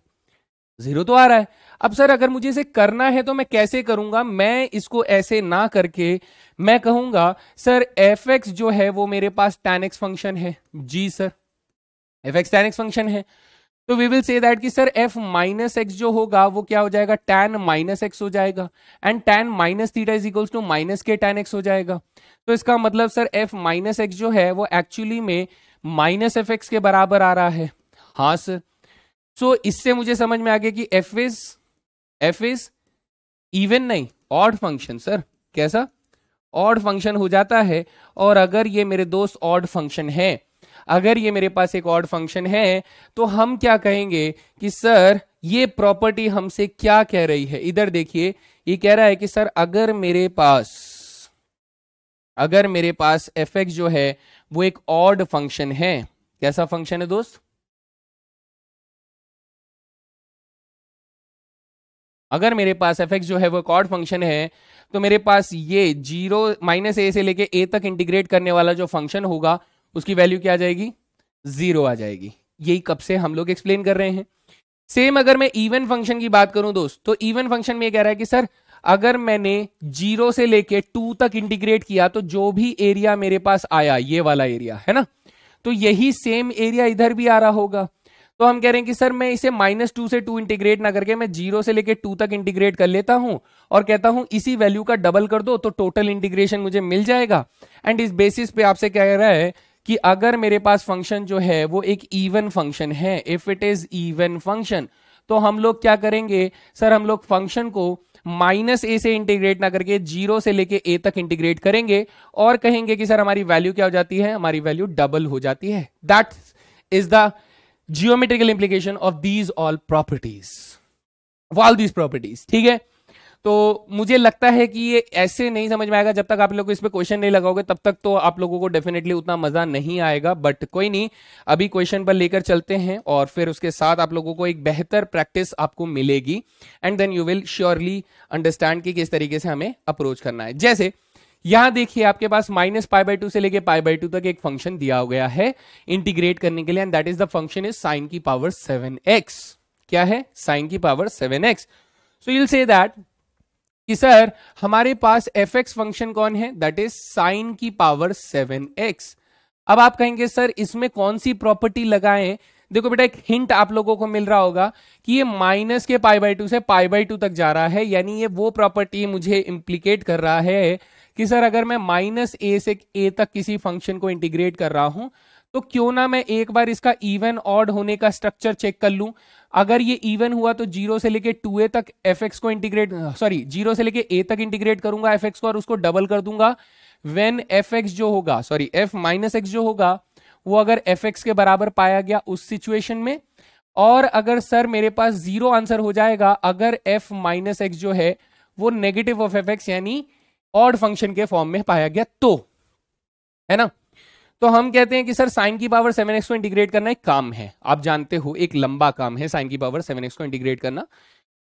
0 तो आ रहा है। अब सर अगर मुझे इसे करना है तो मैं कैसे करूंगा? मैं इसको ऐसे ना करके मैं कहूंगा सर f(x) जो है वो मेरे पास tan x फंक्शन है। जी sir, f(x) tan x function है, तो वी विल से दैट कि सर f माइनस एक्स जो होगा वो क्या हो जाएगा? tan माइनस एक्स हो जाएगा, and tan minus theta is equals to minus के tan x हो जाएगा। तो इसका मतलब सर f माइनस एक्स जो है वो एक्चुअली में माइनस fx के बराबर आ रहा है। हाँ सर, सो इससे मुझे समझ में आ गया कि f इज इवन नहीं, ऑड फंक्शन। सर कैसा? ऑड फंक्शन हो जाता है। और अगर ये मेरे दोस्त ऑड फंक्शन है, अगर ये मेरे पास एक ऑड फंक्शन है, तो हम क्या कहेंगे कि सर ये प्रॉपर्टी हमसे क्या कह रही है? इधर देखिए, ये कह रहा है कि सर अगर मेरे पास f(x) जो है वो एक ऑड फंक्शन है। कैसा फंक्शन है दोस्त? अगर मेरे पास f(x) जो है वो एक ऑड फंक्शन है, तो मेरे पास ये 0 माइनस a से लेके a तक इंटीग्रेट करने वाला जो फंक्शन होगा उसकी वैल्यू क्या आ जाएगी? 0 आ जाएगी। यही कब से हम लोग एक्सप्लेन कर रहे हैं। सेम अगर मैं इवन फंक्शन की बात करूं दोस्त, तो इवन फंक्शन में ये कह रहा है कि सर अगर मैंने 0 से लेके 2 तक इंटीग्रेट किया, तो जो भी एरिया मेरे पास आया, ये वाला एरिया है ना, तो यही सेम एरिया इधर भी आ रहा होगा। तो हम कह रहे हैं कि सर मैं इसे -2 से 2 इंटीग्रेट ना करके मैं 0 से लेके 2 तक इंटीग्रेट कर लेता हूं और कहता हूं इसी वैल्यू का डबल कर दो, तो टोटल इंटीग्रेशन मुझे मिल जाएगा। एंड इस बेसिस पे आपसे कह रहा है कि अगर मेरे पास फंक्शन जो है वो एक इवन फंक्शन है, if it is even function, तो हम लोग क्या करेंगे सर? हम लोग फंक्शन को -a से इंटीग्रेट ना करके 0 से लेके a तक इंटीग्रेट करेंगे और कहेंगे कि सर हमारी वैल्यू क्या हो जाती है? हमारी वैल्यू डबल हो जाती है। That is the geometrical implication of these all properties, all these properties. ठीक है, तो मुझे लगता है कि ये ऐसे नहीं समझ में आएगा जब तक आप लोग इस पे क्वेश्चन नहीं लगाओगे, तब तक तो आप लोगों को डेफिनेटली उतना मजा नहीं आएगा। बट कोई नहीं, अभी क्वेश्चन पर लेकर चलते हैं और फिर उसके साथ आप लोगों को एक बेहतर प्रैक्टिस आपको मिलेगी, and then you will surely understand कि किस तरीके से हमें अप्रोच करना है। जैसे यहां देखिए, आपके पास -π/2 से लेके π/2 तक एक फंक्शन दिया गया है इंटीग्रेट करने के लिए, and that is the function is sin की पावर 7x। क्या है? sin की power 7x। So you will say that कि सर हमारे पास एफ एक्स फंक्शन कौन है, दैट इज साइन की पावर 7x। अब आप कहेंगे सर इसमें कौन सी प्रॉपर्टी लगाएं। देखो बेटा एक हिंट आप लोगों को मिल रहा होगा कि ये माइनस के π/2 से π/2 तक जा रहा है, यानी ये वो प्रॉपर्टी मुझे इंप्लीकेट कर रहा है कि सर अगर मैं -a से a तक किसी फंक्शन को इंटीग्रेट कर रहा हूं तो क्यों ना मैं एक बार इसका इवन ऑड होने का स्ट्रक्चर चेक कर लूं। अगर ये इवन हुआ तो 0 से लेके 2a तक fx को इंटीग्रेट, सॉरी 0 से लेके a तक इंटीग्रेट करूंगा fx को और उसको डबल कर दूंगा व्हेन fx जो होगा, सॉरी f माइनस एक्स जो होगा वो अगर fx के बराबर पाया गया उस सिचुएशन में, और अगर सर मेरे पास जीरो आंसर हो जाएगा अगर f माइनस एक्स जो है वो नेगेटिव ऑफ fx यानी ऑड फंक्शन के फॉर्म में पाया गया तो, है ना। तो हम कहते हैं कि सर साइन की पावर 7x को इंटीग्रेट करना एक काम है, आप जानते हो एक लंबा काम है साइन की पावर 7x को इंटीग्रेट करना।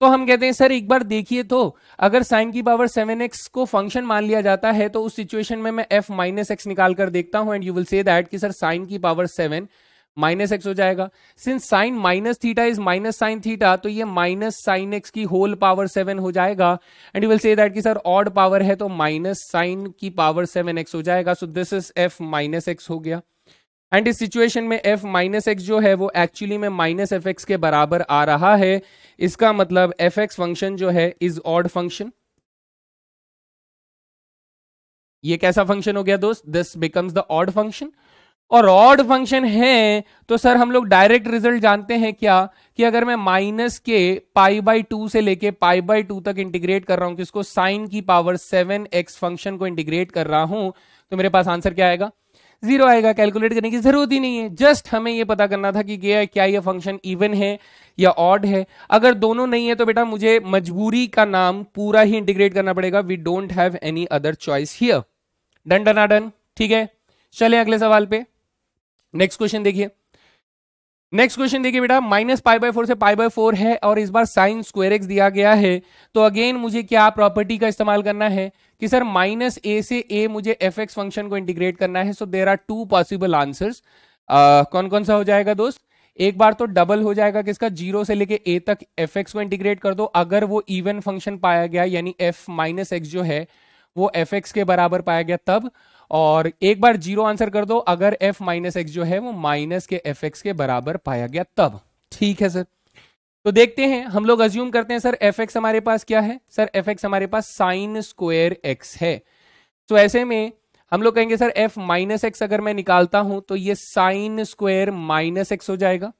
तो हम कहते हैं सर एक बार देखिए तो अगर साइन की पावर 7x को फंक्शन मान लिया जाता है तो उस सिचुएशन में मैं f माइनस एक्स निकाल कर देखता हूं and you will say that कि सर साइन की पावर 7 माइनस एक्स हो जाएगा। Since sign minus theta is minus sine theta तो ये माइनस साइन एक्स की होल पावर 7 हो जाएगा and you will say that कि सर ऑड पावर है तो माइनस साइन की पावर 7x हो जाएगा। सो this is f minus x हो गया एंड इस सिचुएशन में f माइनस एक्स जो है वो एक्चुअली में माइनस एफ एक्स के बराबर आ रहा है। इसका मतलब एफ एक्स फंक्शन जो है इज ऑड फंक्शन। ये कैसा फंक्शन हो गया दोस्त, this becomes the odd function. और ऑड फंक्शन है तो सर हम लोग डायरेक्ट रिजल्ट जानते हैं क्या कि अगर मैं माइनस के π/2 से लेके π/2 तक इंटीग्रेट कर रहा हूं किसको, साइन की पावर 7x फंक्शन को इंटीग्रेट कर रहा हूं तो मेरे पास आंसर क्या आएगा, 0 आएगा। कैलकुलेट करने की जरूरत ही नहीं है, जस्ट हमें ये पता करना था कि क्या ये फंक्शन इवन है या ऑड है। अगर दोनों नहीं है तो बेटा मुझे मजबूरी का नाम पूरा ही इंटीग्रेट करना पड़ेगा, we don't have any other choice here. Done done done, ठीक है। चले अगले सवाल पे, नेक्स्ट क्वेश्चन देखिए। नेक्स्ट क्वेश्चन देखिए बेटा, -π/4 से π/4 है और इस बार साइन स्क्वायर एक्स दिया गया है तो अगेन मुझे क्या प्रॉपर्टी का इस्तेमाल करना है कि सर -a से a मुझे fx फंक्शन को इंटीग्रेट करना है। So there are two possible answers. कौन कौन सा हो जाएगा दोस्त, एक बार तो डबल हो जाएगा किसका, 0 से लेके a तक fx को इंटीग्रेट कर दो, अगर वो इवन फंक्शन पाया गया यानी f माइनस एक्स जो है वो fx के बराबर पाया गया तब, और एक बार 0 आंसर कर दो अगर f माइनस एक्स जो है वो माइनस के fx के बराबर पाया गया तब। ठीक है सर, तो देखते हैं, हम लोग अज्यूम करते हैं सर fx हमारे पास क्या है, सर fx हमारे पास साइन स्क्वायर x है। तो ऐसे में हम लोग कहेंगे सर f माइनस एक्स अगर मैं निकालता हूं तो ये साइन स्क्वायर माइनस एक्स हो जाएगा,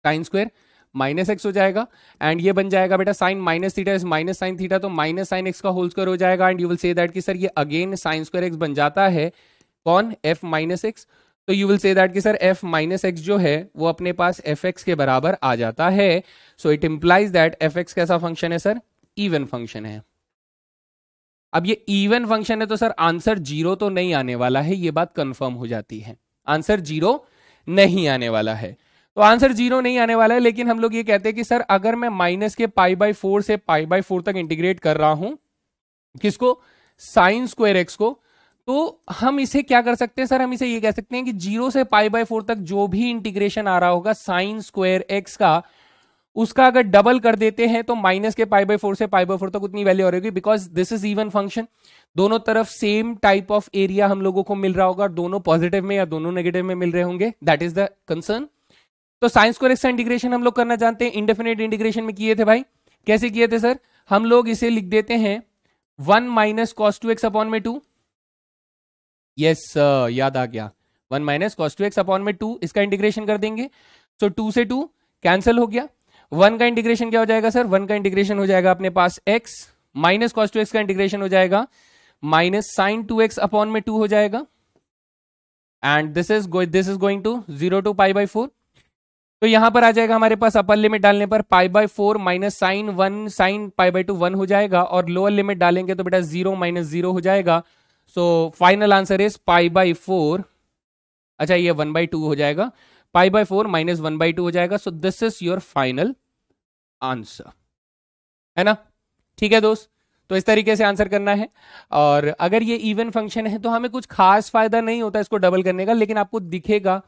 साइन स्क्वायर माइनस एक्स हो जाएगा एंड ये बन जाएगा बेटा sine minus theta is minus sine theta तो माइनस साइन एक्स का होल स्क्वायर हो जाएगा and you will say that कि सर ये अगेन साइन स्क्वायर एक्स बन जाता है कौन, f माइनस एक्स। तो यू विल से दैट कि सर f माइनस एक्स जो है वो अपने पास fx के बराबर आ जाता है। So it implies that fx कैसा फंक्शन है सर, इवन फंक्शन है। अब ये इवन फंक्शन है तो सर आंसर 0 तो नहीं आने वाला है, ये बात कंफर्म हो जाती है, आंसर 0 नहीं आने वाला है। तो आंसर 0 नहीं आने वाला है, लेकिन हम लोग ये कहते हैं कि सर अगर मैं माइनस के π/4 से π/4 तक इंटीग्रेट कर रहा हूं किसको, साइन स्क्वायर एक्स को, तो हम इसे क्या कर सकते हैं सर, हम इसे ये कह सकते हैं कि 0 से π/4 तक जो भी इंटीग्रेशन आ रहा होगा साइन स्क्वायर एक्स का, उसका अगर डबल कर देते हैं तो माइनस के π/4 से π/4 तक उतनी वैल्यू रहेगी, because this is even function. दोनों तरफ सेम टाइप ऑफ एरिया हम लोगों को मिल रहा होगा, दोनों पॉजिटिव में या दोनों नेगेटिव में मिल रहे होंगे, दैट इज द कंसर्न। तो साइन स्क्वायर एक्स का इंटीग्रेशन हम लोग करना जानते हैं, इंडेफिनिट इंटीग्रेशन में किए थे भाई, कैसे किए थे सर, हम लोग इसे लिख देते हैं 1 माइनस cos 2x अपॉन में 2, यस याद आ गया, 1 माइनस cos 2x अपॉन में 2, इसका इंटीग्रेशन कर देंगे। सो 2 से 2 कैंसिल हो गया, 1 का इंटीग्रेशन क्या हो जाएगा सर, 1 का इंटीग्रेशन हो जाएगा अपने पास x, माइनस cos 2x का इंटीग्रेशन हो जाएगा माइनस साइन 2x अपॉन में 2 हो जाएगा and this is going to 0 to π/4। तो यहां पर आ जाएगा हमारे पास अपर लिमिट डालने पर π/4 माइनस साइन 1 साइन π/2 1 हो जाएगा, और लोअर लिमिट डालेंगे तो बेटा 0 माइनस 0 हो जाएगा। सो फाइनल आंसर इज π/4, अच्छा ये 1/2 हो जाएगा, π/4 माइनस 1/2 हो जाएगा। सो this is your final answer, है ना। ठीक है दोस्त, तो इस तरीके से आंसर करना है। और अगर ये इवन फंक्शन है तो हमें कुछ खास फायदा नहीं होता इसको डबल करने का, लेकिन आपको दिखेगा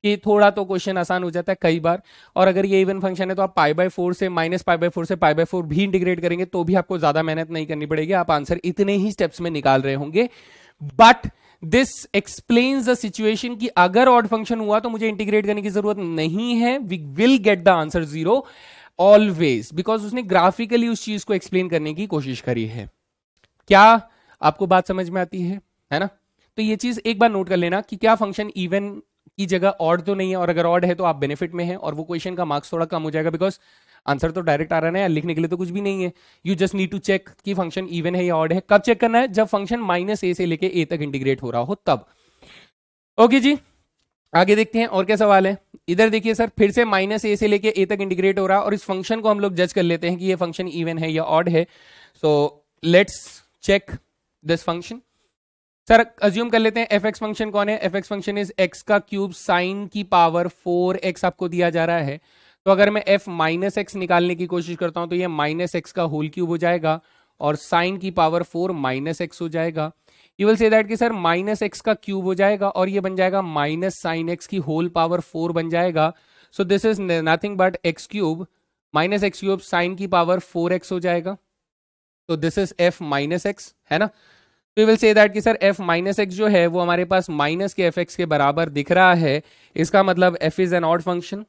कि थोड़ा तो क्वेश्चन आसान हो जाता है कई बार। और अगर ये इवन फंक्शन है तो आप π/4 से -π/4 से π/4 भी इंटीग्रेट करेंगे तो भी आपको ज्यादा मेहनत नहीं करनी पड़ेगी, आप आंसर इतने ही स्टेप्स में निकाल रहे होंगे। But this explains the situation कि अगर ऑड फंक्शन हुआ तो मुझे इंटीग्रेट करने की जरूरत नहीं है, we will get the answer 0 always, because उसने ग्राफिकली उस चीज को एक्सप्लेन करने की कोशिश करी है। क्या आपको बात समझ में आती है ना? तो ये चीज एक बार नोट कर लेना कि क्या फंक्शन इवन की जगह ऑड तो नहीं है, और अगर ऑड है तो आप बेनिफिट में है और वो क्वेश्चन का मार्क्स थोड़ा कम हो जाएगा, बिकॉज आंसर तो डायरेक्ट आ रहा है, लिखने के लिए तो कुछ भी नहीं है। You just need to check कि फंक्शन इवन है या ऑड है। कब चेक करना है? जब फंक्शन -a से लेके a तक इंटीग्रेट हो रहा हो तब। ओके जी, आगे देखते हैं और क्या सवाल है। इधर देखिए सर, फिर से -a से लेके a तक इंटीग्रेट हो रहा है और इस फंक्शन को हम लोग जज कर लेते हैं कि ये फंक्शन इवन है या ऑड है। So let's check this function. Sir assume कर लेते हैं fx फंक्शन कौन है? fx फंक्शन इज x का क्यूब साइन की पावर 4x आपको दिया जा रहा है। तो अगर मैं f माइनस एक्स निकालने की कोशिश करता हूं तो ये -x का होल क्यूब हो जाएगा और साइन की पावर 4 -x हो जाएगा। यू विल से दैट कि सर -x का क्यूब हो जाएगा और ये बन जाएगा -sin x की होल पावर 4 बन जाएगा। सो this is nothing but x cube -x cube sine की पावर 4x हो जाएगा। तो this is f minus x, है ना? तो विल से दैट कि सर f माइनस एक्स जो है वो हमारे पास माइनस के fx के बराबर दिख रहा है। इसका मतलब f is N odd function,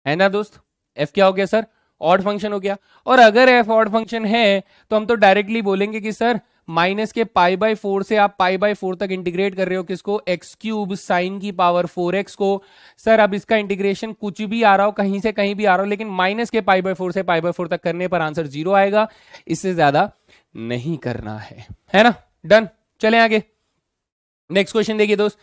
है ना दोस्त? f क्या हो गया सर? ऑड फंक्शन हो गया। और अगर f ऑड फंक्शन है तो हम तो डायरेक्टली बोलेंगे कि सर माइनस के π/4 से आप π/4 तक इंटीग्रेट कर रहे हो किसको? x क्यूब साइन की पावर 4x को। सर अब इसका इंटीग्रेशन कुछ भी आ रहा हो, कहीं से कहीं भी आ रहा हो, लेकिन माइनस के π/4 से π/4 तक करने पर आंसर 0 आएगा। इससे ज्यादा नहीं करना है ना? डन, चले आगे। नेक्स्ट क्वेश्चन देखिए दोस्त।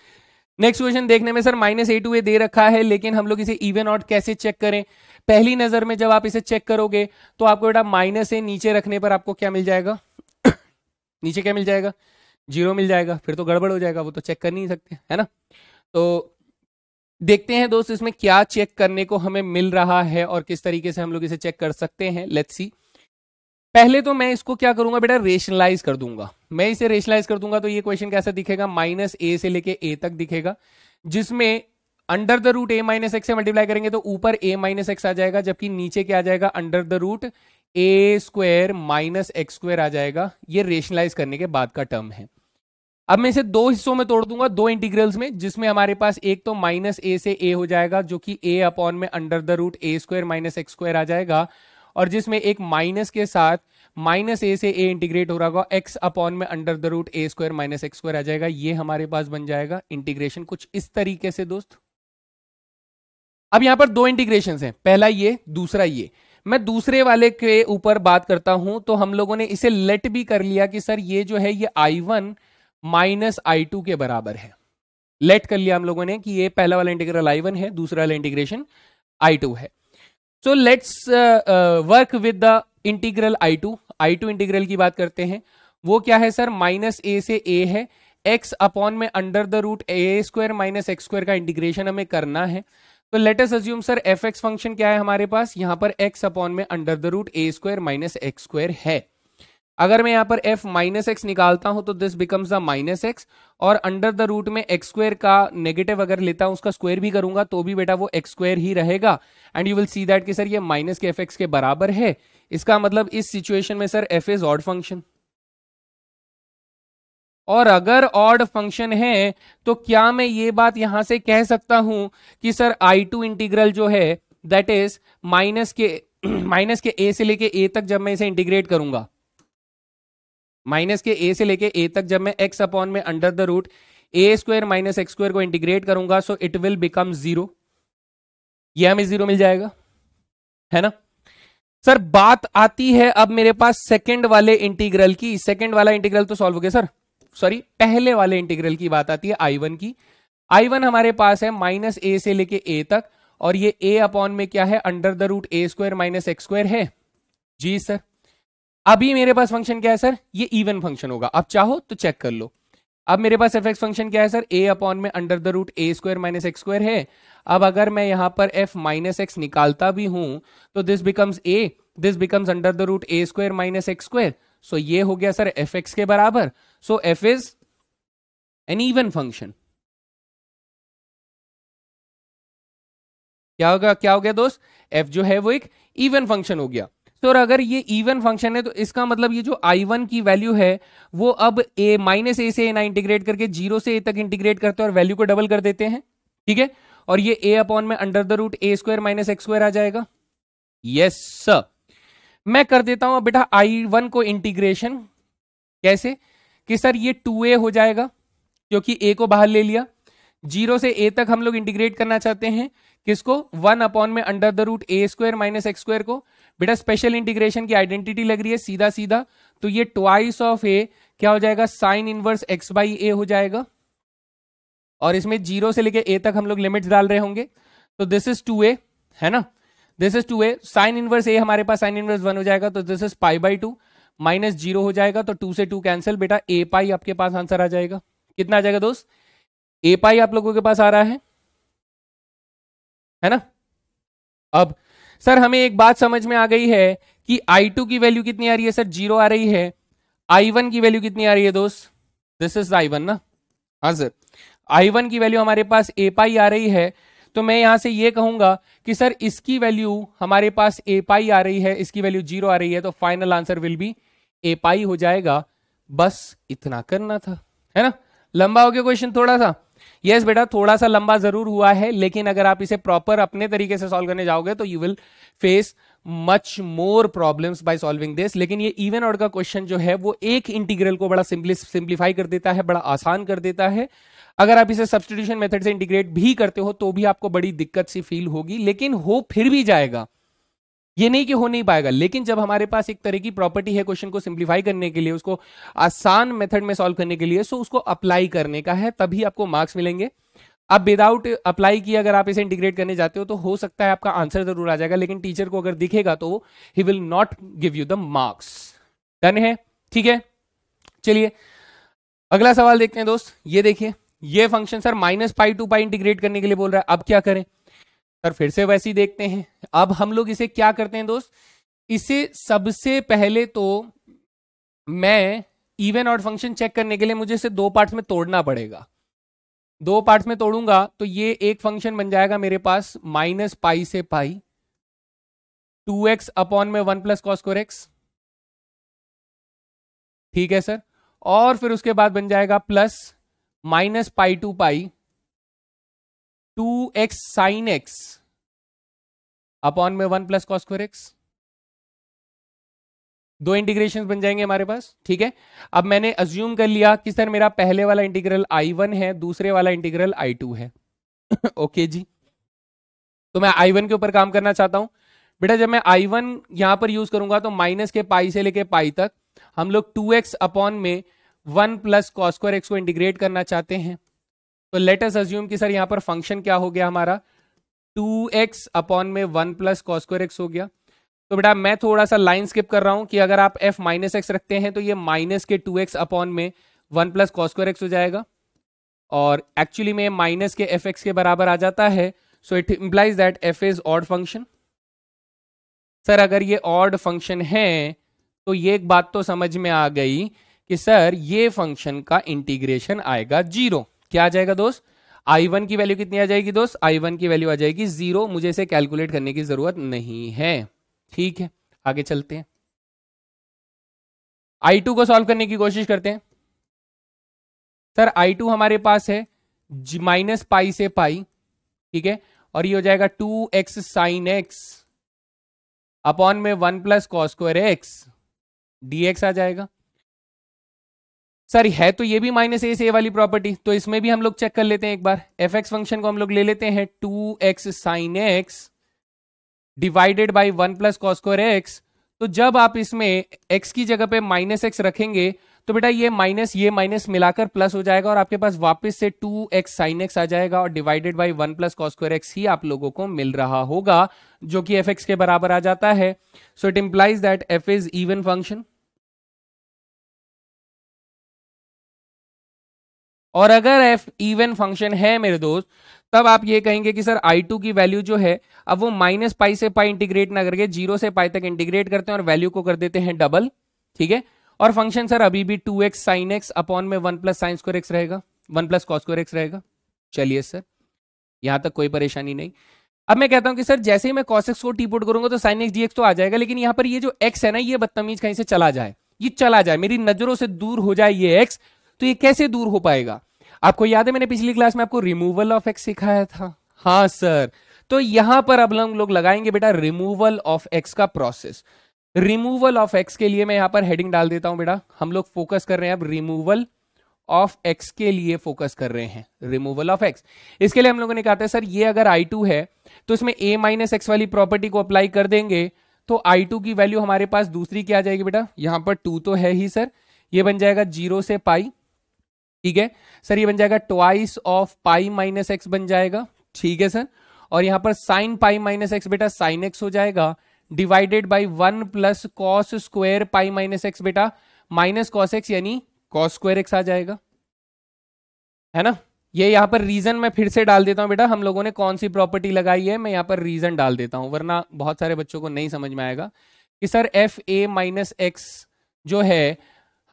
नेक्स्ट क्वेश्चन देखने में सर -a to a दे रखा है, लेकिन हम लोग इसे इवन ऑड कैसे चेक करें? पहली नजर में जब आप इसे चेक करोगे तो आपको बेटा -a नीचे रखने पर आपको क्या मिल जाएगा? नीचे क्या मिल जाएगा? 0 मिल जाएगा। फिर तो गड़बड़ हो जाएगा, वो तो चेक कर नहीं सकते, है ना? तो देखते हैं दोस्त इसमें क्या चेक करने को हमें मिल रहा है और किस तरीके से हम लोग इसे चेक कर सकते हैं। Let's see. पहले तो मैं इसको क्या करूंगा बेटा? रेशनलाइज कर दूंगा। मैं इसे रेशनलाइज कर दूंगा तो ये क्वेश्चन कैसा दिखेगा? -a से लेके a तक दिखेगा, जिसमें under the root a minus x से मल्टीप्लाई करेंगे तो ऊपर a माइनस एक्स आ जाएगा, जबकि नीचे क्या आ जाएगा? Under the root a square minus x square आ जाएगा। ये रेशनलाइज करने के बाद का टर्म है। अब मैं इसे दो हिस्सों में तोड़ दूंगा, दो इंटीग्रल्स में, जिसमें हमारे पास एक तो -a से a हो जाएगा जो कि a अपॉन में under the root a square minus x square आ जाएगा, और जिसमें एक माइनस के साथ -a से a इंटीग्रेट हो रहा होगा x अपॉन में under the root a square minus x square आ जाएगा। ये हमारे पास बन जाएगा इंटीग्रेशन कुछ इस तरीके से दोस्त। अब यहां पर दो इंटीग्रेशन हैं, पहला ये, दूसरा ये। मैं दूसरे वाले के ऊपर बात करता हूं तो हम लोगों ने इसे लेट भी कर लिया कि सर ये जो है ये I1 माइनस I2 के बराबर है। लेट कर लिया हम लोगों ने कि ये पहला वाला इंटीग्रल I1 है, दूसरा वाला इंटीग्रेशन I2 है। So let's work with the integral I2 integral की बात करते हैं। वो क्या है सर? -a से a है, x अपॉन में under the root a square minus x square का इंटीग्रेशन हमें करना है। तो let us assume sir fx function क्या है हमारे पास? यहां पर x अपॉन में under the root a square minus x square है। अगर मैं यहां पर f माइनस एक्स निकालता हूं तो this becomes the minus x, और अंडर द रूट में एक्स स्क्वायर का नेगेटिव अगर लेता हूं उसका स्क्वायर भी करूंगा तो भी बेटा वो एक्स स्क्वायर ही रहेगा। And you will see that कि सर ये माइनस के fx के बराबर है। इसका मतलब इस सिचुएशन में sir f is odd function, और अगर ऑड फंक्शन है तो क्या मैं ये बात यहां से कह सकता हूं कि सर I2 इंटीग्रल जो है दैट इज माइनस के a से लेके a तक जब मैं इसे इंटीग्रेट करूंगा, माइनस के a से लेके a तक जब मैं x अपॉन में under the root a square minus x square को इंटीग्रेट करूंगा, सो इट विल बिकम 0। ये हमें 0 मिल जाएगा, है ना? सर बात आती है अब मेरे पास सेकंड वाले इंटीग्रल की। सेकंड वाला इंटीग्रल तो सॉल्व हो गया सर, सॉरी पहले वाले इंटीग्रल की बात आती है I1 की। I1 हमारे पास है -a से लेके a तक, और ये a अपॉन में क्या है? Under the root a square minus x square है। जी सर। अभी मेरे पास फंक्शन क्या है सर? ये इवन फंक्शन होगा। अब चाहो तो चेक कर लो। अब मेरे पास fx फंक्शन क्या है सर? a अपॉन में under the root a square minus x square है। अब अगर मैं यहां पर f माइनस एक्स निकालता भी हूं तो this becomes a, this becomes under the root a square minus x square. So ये हो गया सर fx के बराबर। So f is an even function. क्या होगा, क्या हो गया दोस्त, एफ जो है वो एक इवन फंक्शन हो गया। तो अगर ये इवन फंक्शन है तो इसका मतलब ये जो I1 की वैल्यू है वो अब a माइनस ए से a ना इंटीग्रेट करके 0 से a तक इंटीग्रेट करते हैं और वैल्यू को डबल कर देते हैं, ठीक है। और ये a अपॉन में under the root a square minus x square आ जाएगा। यस सर, मैं कर देता हूं बेटा I1 को इंटीग्रेशन, कैसे कि सर ये 2a हो जाएगा क्योंकि a को बाहर ले लिया, 0 से a तक हम लोग इंटीग्रेट करना चाहते हैं किसको, 1 अपॉन में under the root a square minus x square को। बेटा स्पेशल इंटीग्रेशन की आइडेंटिटी लग रही है सीधा सीधा, तो ये ट्वाइस ऑफ a क्या हो जाएगा, sine inverse x by a हो जाएगा। और इसमें 0 से लेके a तक हम लोग लिमिट्स डाल रहे होंगे, तो दिस इज 2a है ना, this is 2a, sine inverse a हमारे पास साइन इनवर्स 1 हो जाएगा, तो this is pi by 2 minus 0 हो जाएगा, तो 2 से 2 कैंसिल, बेटा a पाई आपके पास आंसर आ जाएगा। कितना आ जाएगा दोस्त, a पाई आप लोगों के पास आ रहा है ना। अब सर हमें एक बात समझ में आ गई है कि I2 की वैल्यू कितनी आ रही है सर, 0 आ रही है। I1 की वैल्यू कितनी आ रही है दोस्त, दिस इज I1 ना, हाँ सर, I1 की वैल्यू हमारे पास a पाई आ रही है। तो मैं यहां से ये कहूंगा कि सर इसकी वैल्यू हमारे पास a पाई आ रही है, इसकी वैल्यू 0 आ रही है, तो final answer will be a पाई हो जाएगा। बस इतना करना था, है ना। लंबा हो गया क्वेश्चन थोड़ा सा, यस बेटा थोड़ा सा लंबा जरूर हुआ है, लेकिन अगर आप इसे प्रॉपर अपने तरीके से सॉल्व करने जाओगे तो you will face much more problems by solving this. लेकिन ये इवन ऑड का क्वेश्चन जो है वो एक इंटीग्रल को बड़ा सिंप्लीफाई कर देता है, बड़ा आसान कर देता है। अगर आप इसे सब्स्टिट्यूशन मेथड से इंटीग्रेट भी करते हो तो भी आपको बड़ी दिक्कत सी फील होगी, लेकिन हो फिर भी जाएगा, ये नहीं कि हो नहीं पाएगा। लेकिन जब हमारे पास एक तरह की प्रॉपर्टी है क्वेश्चन को सिंप्लीफाई करने के लिए, उसको आसान मेथड में सॉल्व करने के लिए, सो उसको अप्लाई करने का है, तभी आपको मार्क्स मिलेंगे। अब विदाउट अप्लाई किए अगर आप इसे इंटीग्रेट करने जाते हो तो हो सकता है आपका आंसर जरूर आ जाएगा, लेकिन टीचर को अगर दिखेगा तो he will not give you the marks. Done है, ठीक है। चलिए अगला सवाल देखते हैं दोस्त। ये देखिए, ये function sir minus pi to pi integrate करने के लिए बोल रहा है, अब क्या करें सर, फिर से वैसे ही देखते हैं। अब हम लोग इसे क्या करते हैं दोस्त, इसे सबसे पहले तो मैं इवन ऑड फंक्शन चेक करने के लिए मुझे इसे दो पार्ट्स में तोड़ना पड़ेगा। दो पार्ट्स में तोड़ूंगा तो ये एक फंक्शन बन जाएगा मेरे पास माइनस पाई से पाई 2x अपॉन में 1 प्लस कॉस स्क्वायर एक्स, ठीक है सर। और फिर उसके बाद बन जाएगा plus minus pi to pi 2x sine x upon में 1 प्लस कॉस स्क्वायर एक्स। दो इंटीग्रेशन बन जाएंगे हमारे पास, ठीक है। अब मैंने अज्यूम कर लिया कि सर मेरा पहले वाला इंटीग्रल I1 है, दूसरे वाला इंटीग्रल I2 है। ओके जी, तो मैं I1 के ऊपर काम करना चाहता हूं। बेटा जब मैं I1 यहां पर यूज करूंगा तो माइनस के पाई से लेके पाई तक हम लोग 2x अपॉन में 1 प्लस कॉस स्क्वायर एक्स को इंटीग्रेट करना चाहते हैं। तो लेट अस अज्यूम कि सर यहां पर फंक्शन क्या हो गया हमारा, 2x अपॉन में 1 प्लस कॉस स्क्वायर एक्स हो गया। तो बेटा मैं थोड़ा सा लाइन स्किप कर रहा हूं कि अगर आप f माइनस एक्स रखते हैं तो ये माइनस के 2x अपॉन में 1 प्लस कॉस स्क्वायर एक्स हो जाएगा, और एक्चुअली में माइनस के fx के बराबर आ जाता है। So it implies that f is odd function. Sir अगर ये ऑड फंक्शन है तो ये एक बात तो समझ में आ गई कि सर ये फंक्शन का इंटीग्रेशन आएगा 0। क्या आ जाएगा दोस्त, I1 की वैल्यू कितनी आ जाएगी दोस्त, I1 की वैल्यू आ जाएगी 0। मुझे इसे कैलकुलेट करने की जरूरत नहीं है, ठीक है। आगे चलते हैं, I2 को सॉल्व करने की कोशिश करते हैं। सर I2 हमारे पास है माइनस पाई से पाई, ठीक है, और ये हो जाएगा 2x साइन एक्स अपॉन में 1 plus cos square x dx आ जाएगा। सर है तो ये भी माइनस ए से ए वाली प्रॉपर्टी, तो इसमें भी हम लोग चेक कर लेते हैं एक बार। fx फंक्शन को हम लोग ले लेते हैं 2x sine x divided by 1 plus cos square x. तो जब आप इसमें x की जगह पे माइनस एक्स रखेंगे तो बेटा ये माइनस मिलाकर प्लस हो जाएगा और आपके पास वापस से 2x साइन एक्स आ जाएगा और divided by 1 plus cos square X ही आप लोगों को मिल रहा होगा, जो कि fx के बराबर आ जाता है। So it implies that f is even function. और अगर f इवन फंक्शन है मेरे दोस्त, तब आप ये कहेंगे कि सर I2 की वैल्यू जो है अब वो माइनस पाई से पाई इंटीग्रेट ना करके 0 से पाई तक इंटीग्रेट करते हैं और वैल्यू को कर देते हैं डबल, ठीक है। और फंक्शन सर अभी भी 2x साइन एक्स अपॉन में 1 प्लस साइन स्क्वायर एक्स रहेगा। 1 प्लस कॉस स्क्वायर एक्स रहेगा। चलिए सर, यहां तक कोई परेशानी नहीं। अब मैं कहता हूं कि सर जैसे ही मैं cos x को टी पुट करूंगा तो sin x dx तो आ जाएगा, लेकिन यहां पर ये जो x है ना, ये बदतमीज कहीं से चला जाए, ये चला जाए, मेरी नजरों से दूर हो जाए ये x, तो ये कैसे दूर हो पाएगा? आपको याद है मैंने पिछली क्लास में आपको रिमूवल ऑफ x सिखाया था। हाँ सर, तो यहां पर अब हम लोग लगाएंगे बेटा रिमूवल ऑफ x का प्रोसेस। रिमूवल ऑफ x के लिए मैं यहां पर हेडिंग डाल देता हूं बेटा, हम लोग फोकस कर रहे हैं अब रिमूवल ऑफ x के लिए फोकस कर रहे हैं, रिमूवल ऑफ x। इसके लिए हम लोगों ने कहा था सर ये अगर I2 है तो इसमें a माइनस एक्स वाली प्रॉपर्टी को अप्लाई कर देंगे तो I2 की वैल्यू हमारे पास दूसरी क्या आ जाएगी बेटा, यहां पर 2 तो है ही सर, ये बन जाएगा 0 से पाई, ठीक है सर, ये बन जाएगा twice of pi minus x बन जाएगा, ठीक है सर, और यहां पर साइन पाई माइनस एक्स बेटा साइन एक्स हो जाएगा, divided by 1 plus cos square pi minus x बेटा माइनस कॉस एक्स यानी कॉस स्क्वायर एक्स आ जाएगा, है ना। ये यहां पर रीजन मैं फिर से डाल देता हूं बेटा, हम लोगों ने कौन सी प्रॉपर्टी लगाई है, मैं यहां पर रीजन डाल देता हूं, वरना बहुत सारे बच्चों को नहीं समझ में आएगा कि sir F A minus x जो है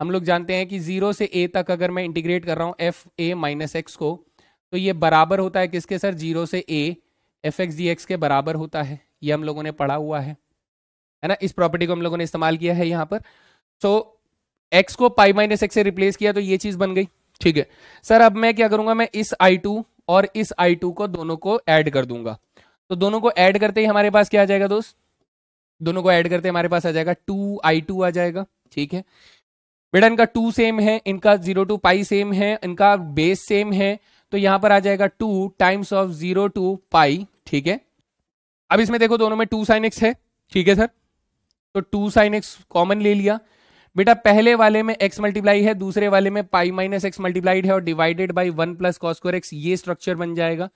हम लोग जानते हैं कि 0 से a तक अगर मैं इंटीग्रेट कर रहा हूं एफ ए माइनस एक्स को, तो ये बराबर होता है किसके सर, 0 से a f x d x के बराबर होता है, ये हम लोगों ने पढ़ा हुआ है ना, इस प्रॉपर्टी को हम लोगों ने इस्तेमाल किया है यहाँ पर। सो x को पाई माइनस एक्स से रिप्लेस किया तो ये चीज बन गई, ठीक है सर। अब मैं क्या करूंगा, मैं इस I2 और इस I2 को दोनों को ऐड कर दूंगा, तो दोनों को ऐड करते ही हमारे पास क्या आ जाएगा दोस्त, दोनों को ऐड करते हमारे पास आ जाएगा 2I2 आ जाएगा, ठीक है बेटा, इनका 2 सेम है, इनका 0 टू पाई सेम है, इनका बेस सेम है, तो यहां पर आ जाएगा 2 टाइम्स ऑफ 0 टू पाई, ठीक है। अब इसमें देखो दोनों में 2 साइन एक्स है, ठीक है सर, तो 2 साइन एक्स कॉमन ले लिया बेटा, पहले वाले में x मल्टीप्लाई है, दूसरे वाले में पाई माइनस एक्स मल्टीप्लाइड है और divided by 1 plus cos square x, ये स्ट्रक्चर बन जाएगा,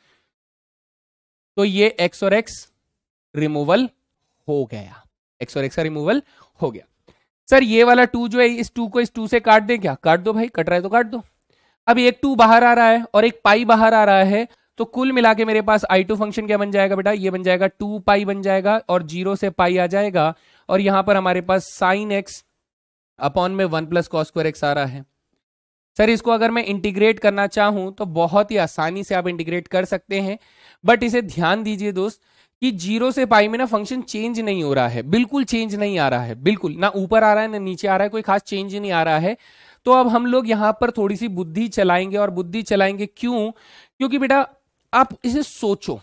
तो ये x और x रिमूवल हो गया, x और x का रिमूवल हो गया। सर ये वाला 2 जो है इस 2 को इस 2 से काट दे, क्या काट दो भाई, कट रहा है तो काट दो। अब एक 2 बाहर आ रहा है और एक पाई बाहर आ रहा है, तो कुल मिला के मेरे पास I2 फंक्शन क्या बन जाएगा बेटा, ये बन जाएगा 2 पाई बन जाएगा और 0 से पाई आ जाएगा, और यहां पर हमारे पास साइन एक्स अपॉन में 1 प्लस कॉस स्क्वायर एक्स आ रहा है। सर इसको अगर मैं इंटीग्रेट करना चाहूं तो बहुत ही आसानी से आप इंटीग्रेट कर सकते हैं, बट इसे ध्यान दीजिए दोस्त कि 0 से पाई में ना फंक्शन चेंज नहीं हो रहा है, बिल्कुल चेंज नहीं आ रहा है, बिल्कुल ना ऊपर आ रहा है ना नीचे आ रहा है, कोई खास चेंज नहीं आ रहा है। तो अब हम लोग यहां पर थोड़ी सी बुद्धि चलाएंगे, और बुद्धि चलाएंगे क्यों, क्योंकि बेटा आप इसे सोचो,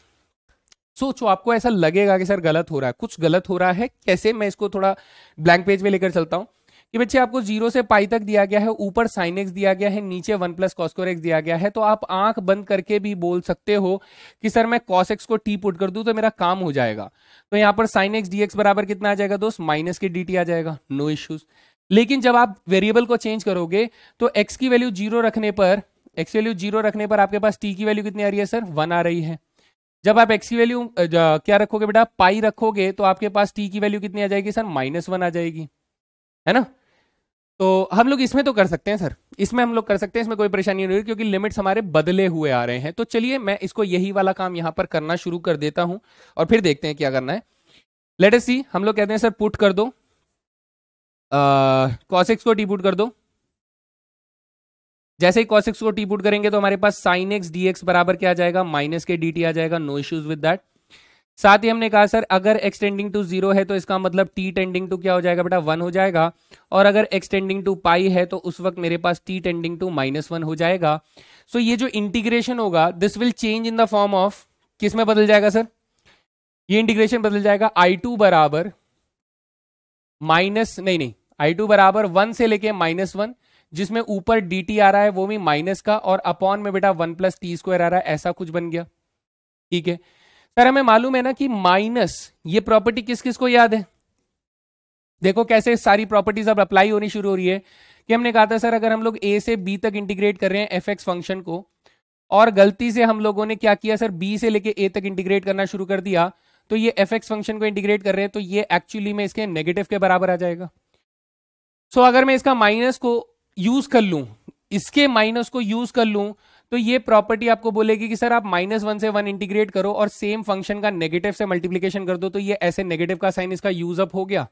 आपको ऐसा लगेगा कि सर गलत हो रहा है, कुछ गलत हो रहा है, कैसे, मैं इसको थोड़ा ब्लैंक पेज में लेकर चलता हूं कि बच्चे आपको 0 से पाई तक दिया गया है, ऊपर साइन एक्स दिया गया है, नीचे 1 प्लस कॉस स्क्वायर एक्स दिया गया है, तो आप आंख बंद करके भी बोल सकते हो कि सर मैं कॉस एक्स को टी पुट कर दूं तो मेरा काम हो जाएगा, तो यहां पर साइन एक्स डी एक्स बराबर कितना आ जाएगा दोस्त, माइनस के डी टी आ जाएगा, नो इश्यूज। लेकिन जब आप वेरिएबल को चेंज करोगे तो एक्स की वैल्यू 0 रखने पर, एक्स वैल्यू 0 रखने पर आपके पास टी की वैल्यू कितनी आ रही है सर, 1 आ रही है। जब आप एक्स की वैल्यू क्या रखोगे बेटा, पाई रखोगे, तो आपके पास टी की वैल्यू कितनी आ जाएगी सर, -1 आ जाएगी, है ना। तो हम लोग इसमें तो कर सकते हैं सर, इसमें हम लोग कर सकते हैं, इसमें कोई परेशानी नहीं होगी क्योंकि लिमिट्स हमारे बदले हुए आ रहे हैं। तो चलिए मैं इसको यही वाला काम यहां पर करना शुरू कर देता हूं और फिर देखते हैं क्या करना है। लेट अस सी, हम लोग कहते हैं सर पुट कर दो, cos x को टी पुट कर दो। जैसे ही cos x को टी पुट करेंगे तो हमारे पास sin x dx बराबर क्या आ जाएगा, माइनस के dt आ जाएगा, नो इश्यूज विद दैट। साथ ही हमने कहा सर अगर x टेंडिंग टू 0 है तो इसका मतलब t टेंडिंग टू क्या हो जाएगा बेटा, 1 हो जाएगा, और अगर x टेंडिंग टू पाई है तो उस वक्त मेरे पास t टेंडिंग टू -1 हो जाएगा। सो ये जो इंटीग्रेशन होगा this will change in the form of, किस में बदल जाएगा सर, ये इंटीग्रेशन बदल जाएगा I2 बराबर I2 बराबर 1 से लेके -1, जिसमें ऊपर dt आ रहा है वो भी माइनस का, और अपॉन में बेटा 1 प्लस टी स्क्वायर आ रहा है, ऐसा कुछ बन गया, ठीक है सर। हमें मालूम है ना कि माइनस, ये प्रॉपर्टी किस किस को याद है, देखो कैसे सारी प्रॉपर्टीज अब अप्लाई होनी शुरू हो रही है कि हमने कहा था सर अगर हम लोग a से b तक इंटीग्रेट कर रहे हैं fx फंक्शन को, और गलती से हम लोगों ने क्या किया सर, b से लेके a तक इंटीग्रेट करना शुरू कर दिया, तो ये fx फंक्शन को इंटीग्रेट कर रहे हैं, तो ये एक्चुअली में इसके नेगेटिव के बराबर आ जाएगा। सो अगर मैं इसका माइनस को यूज कर लूं, इसके माइनस को यूज कर लूं, तो ये प्रॉपर्टी आपको बोलेगी कि सर आप -1 से 1 इंटीग्रेट करो और सेम फंक्शन का नेगेटिव से मल्टीप्लीकेशन कर दो, तो ये ऐसे नेगेटिव का साइन इसका यूज अप हो गया।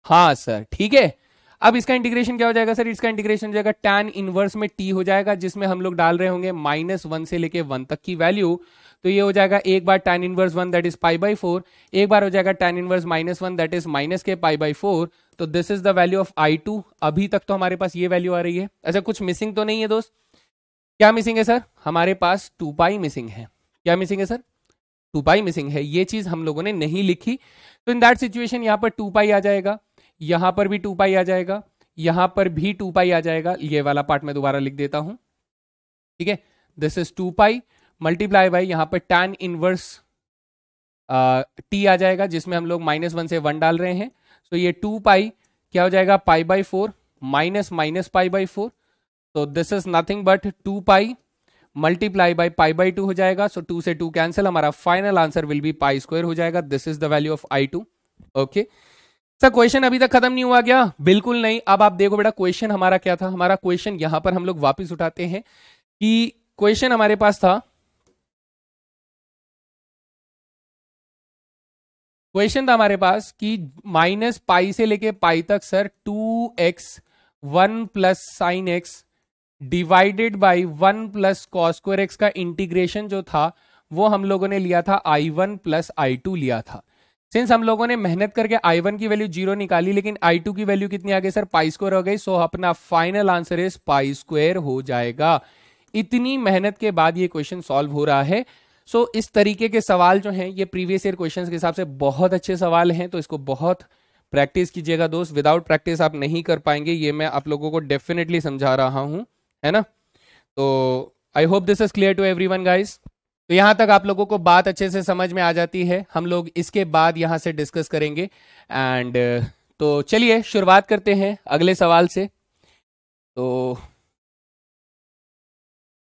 हाँ सर ठीक है, अब इसका इंटीग्रेशन क्या हो जाएगा सर, इसका इंटीग्रेशन हो जाएगा tan इनवर्स में t हो जाएगा, जिसमें हम लोग डाल रहे होंगे -1 से लेके 1 तक की वैल्यू। तो ये हो जाएगा एक बार tan इनवर्स 1 दैट इज π/4, एक बार हो जाएगा tan इनवर्स -1 दैट इज -π/4। तो this is the value of I2। अभी तक तो हमारे पास ये वैल्यू आ रही है। अच्छा, कुछ मिसिंग तो नहीं है दोस्त? क्या मिसिंग है सर? हमारे पास 2π मिसिंग है। क्या मिसिंग है सर? 2π मिसिंग है। ये चीज हम लोगों ने नहीं लिखी, तो इन दैट सिचुएशन यहाँ पर 2π आ जाएगा, यहां पर भी 2π आ जाएगा, यहां पर भी 2π आ जाएगा। ये वाला पार्ट मैं दोबारा लिख देता हूं, ठीक है। दिस इज 2π मल्टीप्लाई बाई यहाँ पर tan इनवर्स t आ जाएगा, जिसमें हम लोग -1 से 1 डाल रहे हैं। तो ये 2π क्या हो जाएगा, π/4 माइनस π/4। तो this is nothing but 2π multiply by π/2 हो जाएगा। सो 2 से 2 कैंसिल, हमारा फाइनल आंसर विल बी π² हो जाएगा। This is the value of I2। Okay sir, question अभी तक खत्म नहीं हुआ क्या? बिल्कुल नहीं। अब आप देखो बेटा, क्वेश्चन हमारा क्या था। हमारा क्वेश्चन यहां पर हम लोग वापस उठाते हैं कि क्वेश्चन हमारे पास था, क्वेश्चन था हमारे पास कि -π से लेके π तक sir 2x 1 plus sine x divided by 1 plus cos² x का इंटीग्रेशन जो था वो हम लोगों ने लिया था I1 प्लस I2 लिया था। सिंस हम लोगों ने मेहनत करके I1 की वैल्यू 0 निकाली, लेकिन I2 की वैल्यू कितनी आ गई सर, π² हो गई। सो अपना फाइनल आंसर इज π² हो जाएगा। इतनी मेहनत के बाद ये क्वेश्चन सॉल्व हो रहा है। सो इस तरीके के सवाल जो हैं ये प्रीवियस ईयर क्वेश्चंस के हिसाब से बहुत अच्छे सवाल हैं, तो इसको बहुत प्रैक्टिस कीजिएगा दोस्त। विदाउट प्रैक्टिस आप नहीं कर पाएंगे, ये मैं आप लोगों को डेफिनेटली समझा रहा हूं, है ना। तो I hope this is clear to everyone guys. तो यहां तक आप लोगों को बात अच्छे से समझ में आ जाती है। हम लोग इसके बाद यहां से डिस्कस करेंगे एंड तो चलिए शुरुआत करते हैं अगले सवाल से। तो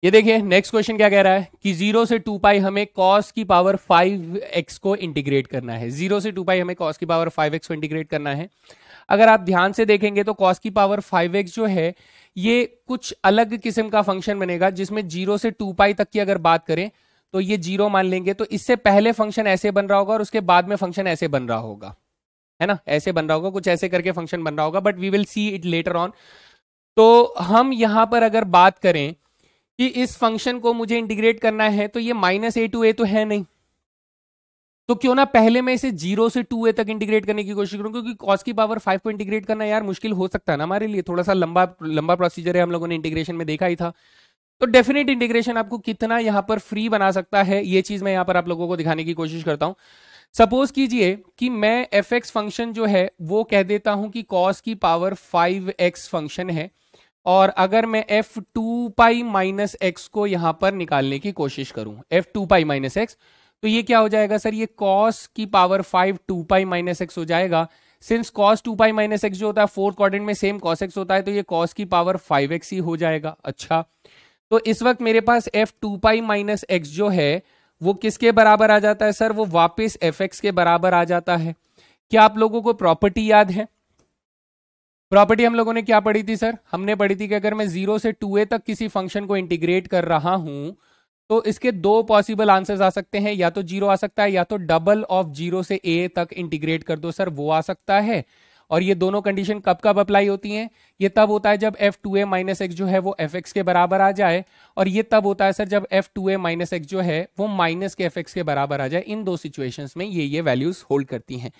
ये देखिए नेक्स्ट क्वेश्चन क्या कह रहा है कि 0 से 2π हमें cos की पावर 5x को इंटीग्रेट करना है। 0 से 2π हमें cos की पावर 5x को इंटीग्रेट करना है। अगर आप ध्यान से देखेंगे तो cos की पावर 5x जो है ये कुछ अलग किस्म का फंक्शन बनेगा, जिसमें 0 से 2π तक की अगर बात करें तो ये 0 मान लेंगे। तो इससे पहले फंक्शन ऐसे बन रहा होगा और उसके बाद में फंक्शन ऐसे बन रहा होगा, है ना, ऐसे बन रहा होगा, कुछ ऐसे करके फंक्शन बन रहा होगा, but we will see it later on. तो हम यहां पर अगर बात करें कि इस फंक्शन को मुझे इंटीग्रेट करना है तो ये -a to a तो है नहीं, तो क्यों ना पहले मैं इसे 0 से 2a तक इंटीग्रेट करने की कोशिश करूं, क्योंकि cos की पावर 5 को इंटीग्रेट करना यार मुश्किल हो सकता है ना हमारे लिए, थोड़ा सा लंबा प्रोसीजर है, हम लोगों ने इंटीग्रेशन में देखा ही था। तो डेफिनेट इंटीग्रेशन आपको कितना यहाँ पर फ्री बना सकता है, ये चीज मैं यहाँ पर आप लोगों को दिखाने की कोशिश करता हूं। सपोज कीजिए कि मैं fx फंक्शन जो है वो कह देता हूं कि cos की पावर 5x फंक्शन है, और अगर मैं f2π माइनस एक्स को यहां पर निकालने की कोशिश करूं, f2π माइनस एक्स, तो ये क्या हो जाएगा सर, ये cos की पावर 5 2π माइनस एक्स हो जाएगा। सिंस cos 2π माइनस एक्स जो होता है फोर्थ क्वाड्रेंट में सेम cos x होता है, तो ये cos की पावर 5x ही हो जाएगा। अच्छा, तो इस वक्त मेरे पास f2π माइनस एक्स जो है वो किसके बराबर आ जाता है सर, वो वापस fx के बराबर आ जाता है। क्या आप लोगों को प्रॉपर्टी याद है? प्रॉपर्टी हम लोगों ने क्या पढ़ी थी सर? हमने पढ़ी थी कि अगर मैं 0 से 2a तक किसी फंक्शन को इंटीग्रेट कर रहा हूं तो इसके दो पॉसिबल आंसर्स आ सकते हैं, या तो 0 आ सकता है, या तो डबल ऑफ 0 से a तक इंटीग्रेट कर दो सर, वो आ सकता है। और ये दोनों कंडीशन कब कब अप्लाई होती हैं? ये तब होता है जब f2a माइनस एक्स जो है वो fx के बराबर आ जाए, और ये तब होता है सर जब f2a माइनस एक्स जो है वो माइनस के fx के बराबर आ जाए। इन दो सिचुएशंस में ये वैल्यूज होल्ड करती हैं।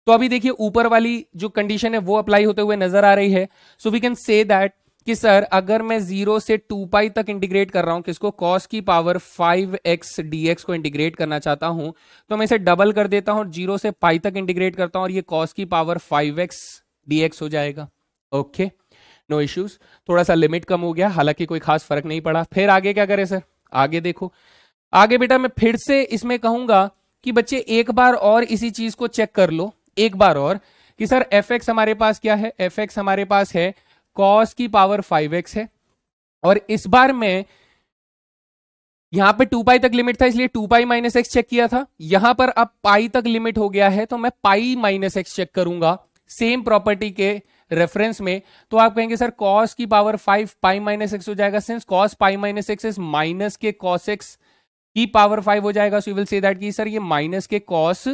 तो अभी देखिए ऊपर वाली जो कंडीशन है वो अप्लाई होते हुए नजर आ रही है। So we can say that कि सर अगर मैं 0 से 2π तक इंटीग्रेट कर रहा हूं, किसको, cos की पावर 5x dx को इंटीग्रेट करना चाहता हूं, तो मैं इसे डबल कर देता हूं और 0 से π तक इंटीग्रेट करता हूं, और ये cos की पावर 5x dx हो जाएगा। Okay, no issues. थोड़ा सा लिमिट कम हो गया, हालांकि कोई खास फर्क नहीं पड़ा। फिर आगे क्या करें सर? आगे देखो, आगे बेटा मैं फिर से इसमें कहूंगा कि बच्चे एक बार और इसी चीज को चेक कर लो, एक बार और, कि सर fx हमारे पास क्या है, fx हमारे पास है cos की पावर 5x है, और इस बार में यहां पे 2π तक लिमिट था इसलिए 2π माइनस एक्स चेक किया था, यहां पर अब पाई तक लिमिट हो गया है तो मैं पाई माइनस एक्स चेक करूंगा सेम प्रॉपर्टी के रेफरेंस में। तो आप कहेंगे सर cos की पावर 5 पाई माइनस एक्स हो जाएगा, since cos pi minus x is minus के cos x की पावर 5 हो जाएगा। So you will say that कि सर ये माइनस के cos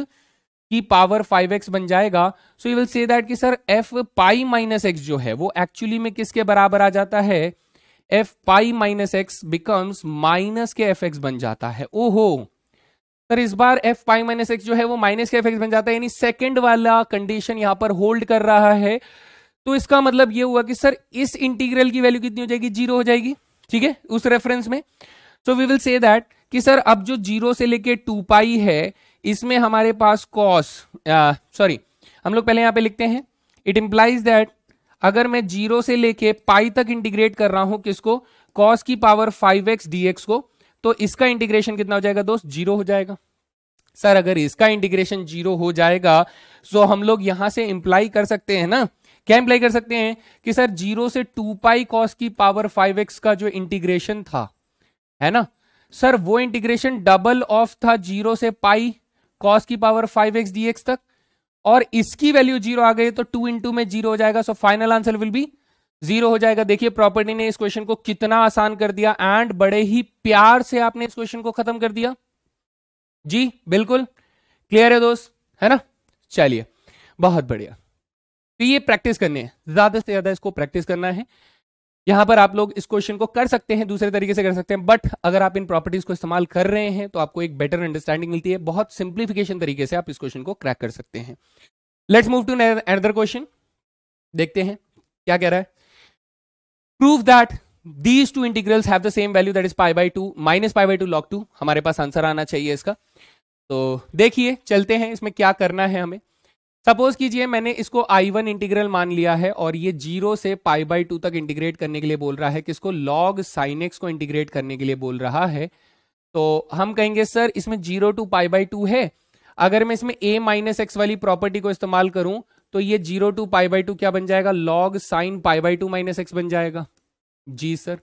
की पावर 5x बन जाएगा. So you will say that कि sir f pi minus x जो है वो एक्चुअली में किसके बराबर आ जाता है, f pi minus x becomes minus के fx बन जाता है. ओहो सर इस बार f पाई माइनस एक्स जो है वो माइनस के fx बन जाता है, यानी सेकंड वाला कंडीशन यहां पर होल्ड कर रहा है. तो इसका मतलब ये हुआ कि सर इस इंटीग्रल की वैल्यू कितनी हो जाएगी, 0 हो जाएगी. ठीक है, उस रेफरेंस में. So we will say that कि सर अब जो 0 से लेके 2 पाई है इसमें हमारे पास कॉस सॉरी हम लोग पहले यहां पे लिखते हैं. इट इंप्लाइज दैट अगर मैं 0 से लेके पाई तक इंटीग्रेट कर रहा हूं किसको, कॉस की पावर 5x dx को, तो इसका इंटीग्रेशन कितना हो जाएगा दोस्त, 0 हो जाएगा. सर अगर इसका इंटीग्रेशन 0 हो जाएगा तो हम लोग यहां से इंप्लाई कर सकते हैं ना, क्या इंप्लाई कर सकते हैं कि सर 0 से 2 पाई कॉस की पावर 5x का जो इंटीग्रेशन था है ना सर, वो इंटीग्रेशन डबल ऑफ था 0 से पाई कॉस की पावर 5x dx तक, और इसकी वैल्यू 0 आ गई तो 2 इंटू में 0 हो जाएगा. So final answer will be 0 हो जाएगा. देखिए प्रॉपर्टी ने इस क्वेश्चन को कितना आसान कर दिया एंड बड़े ही प्यार से आपने इस क्वेश्चन को खत्म कर दिया. जी बिल्कुल क्लियर है दोस्त, है ना. चलिए बहुत बढ़िया. तो ये प्रैक्टिस करनी है, ज्यादा से ज्यादा इसको प्रैक्टिस करना है. यहां पर आप लोग इस क्वेश्चन को कर सकते हैं, दूसरे तरीके से कर सकते हैं, बट अगर आप इन प्रॉपर्टीज को इस्तेमाल कर रहे हैं तो आपको एक बेटर अंडरस्टैंडिंग मिलती है. बहुत सिंप्लीफिकेशन तरीके से आप इस क्वेश्चन को क्रैक कर सकते हैं. Let's move to another question. देखते हैं क्या कह रहा है. Prove that these two integrals have the same value that is pi by 2 minus pi by 2 log 2. हमारे पास आंसर आना चाहिए इसका. तो देखिए चलते हैं इसमें क्या करना है हमें. सपोज कीजिए मैंने इसको I1 इंटीग्रल मान लिया है और ये 0 से पाई बाई 2 तक इंटीग्रेट करने के लिए बोल रहा है, किसको, log sin x को इंटीग्रेट करने के लिए बोल रहा है. तो हम कहेंगे सर इसमें 0 टू पाई बाई 2 है, अगर मैं इसमें a माइनस एक्स वाली प्रॉपर्टी को इस्तेमाल करूं तो ये 0 टू पाई बाई 2 क्या बन जाएगा, log sin pi by 2 minus x बन जाएगा. जी सर.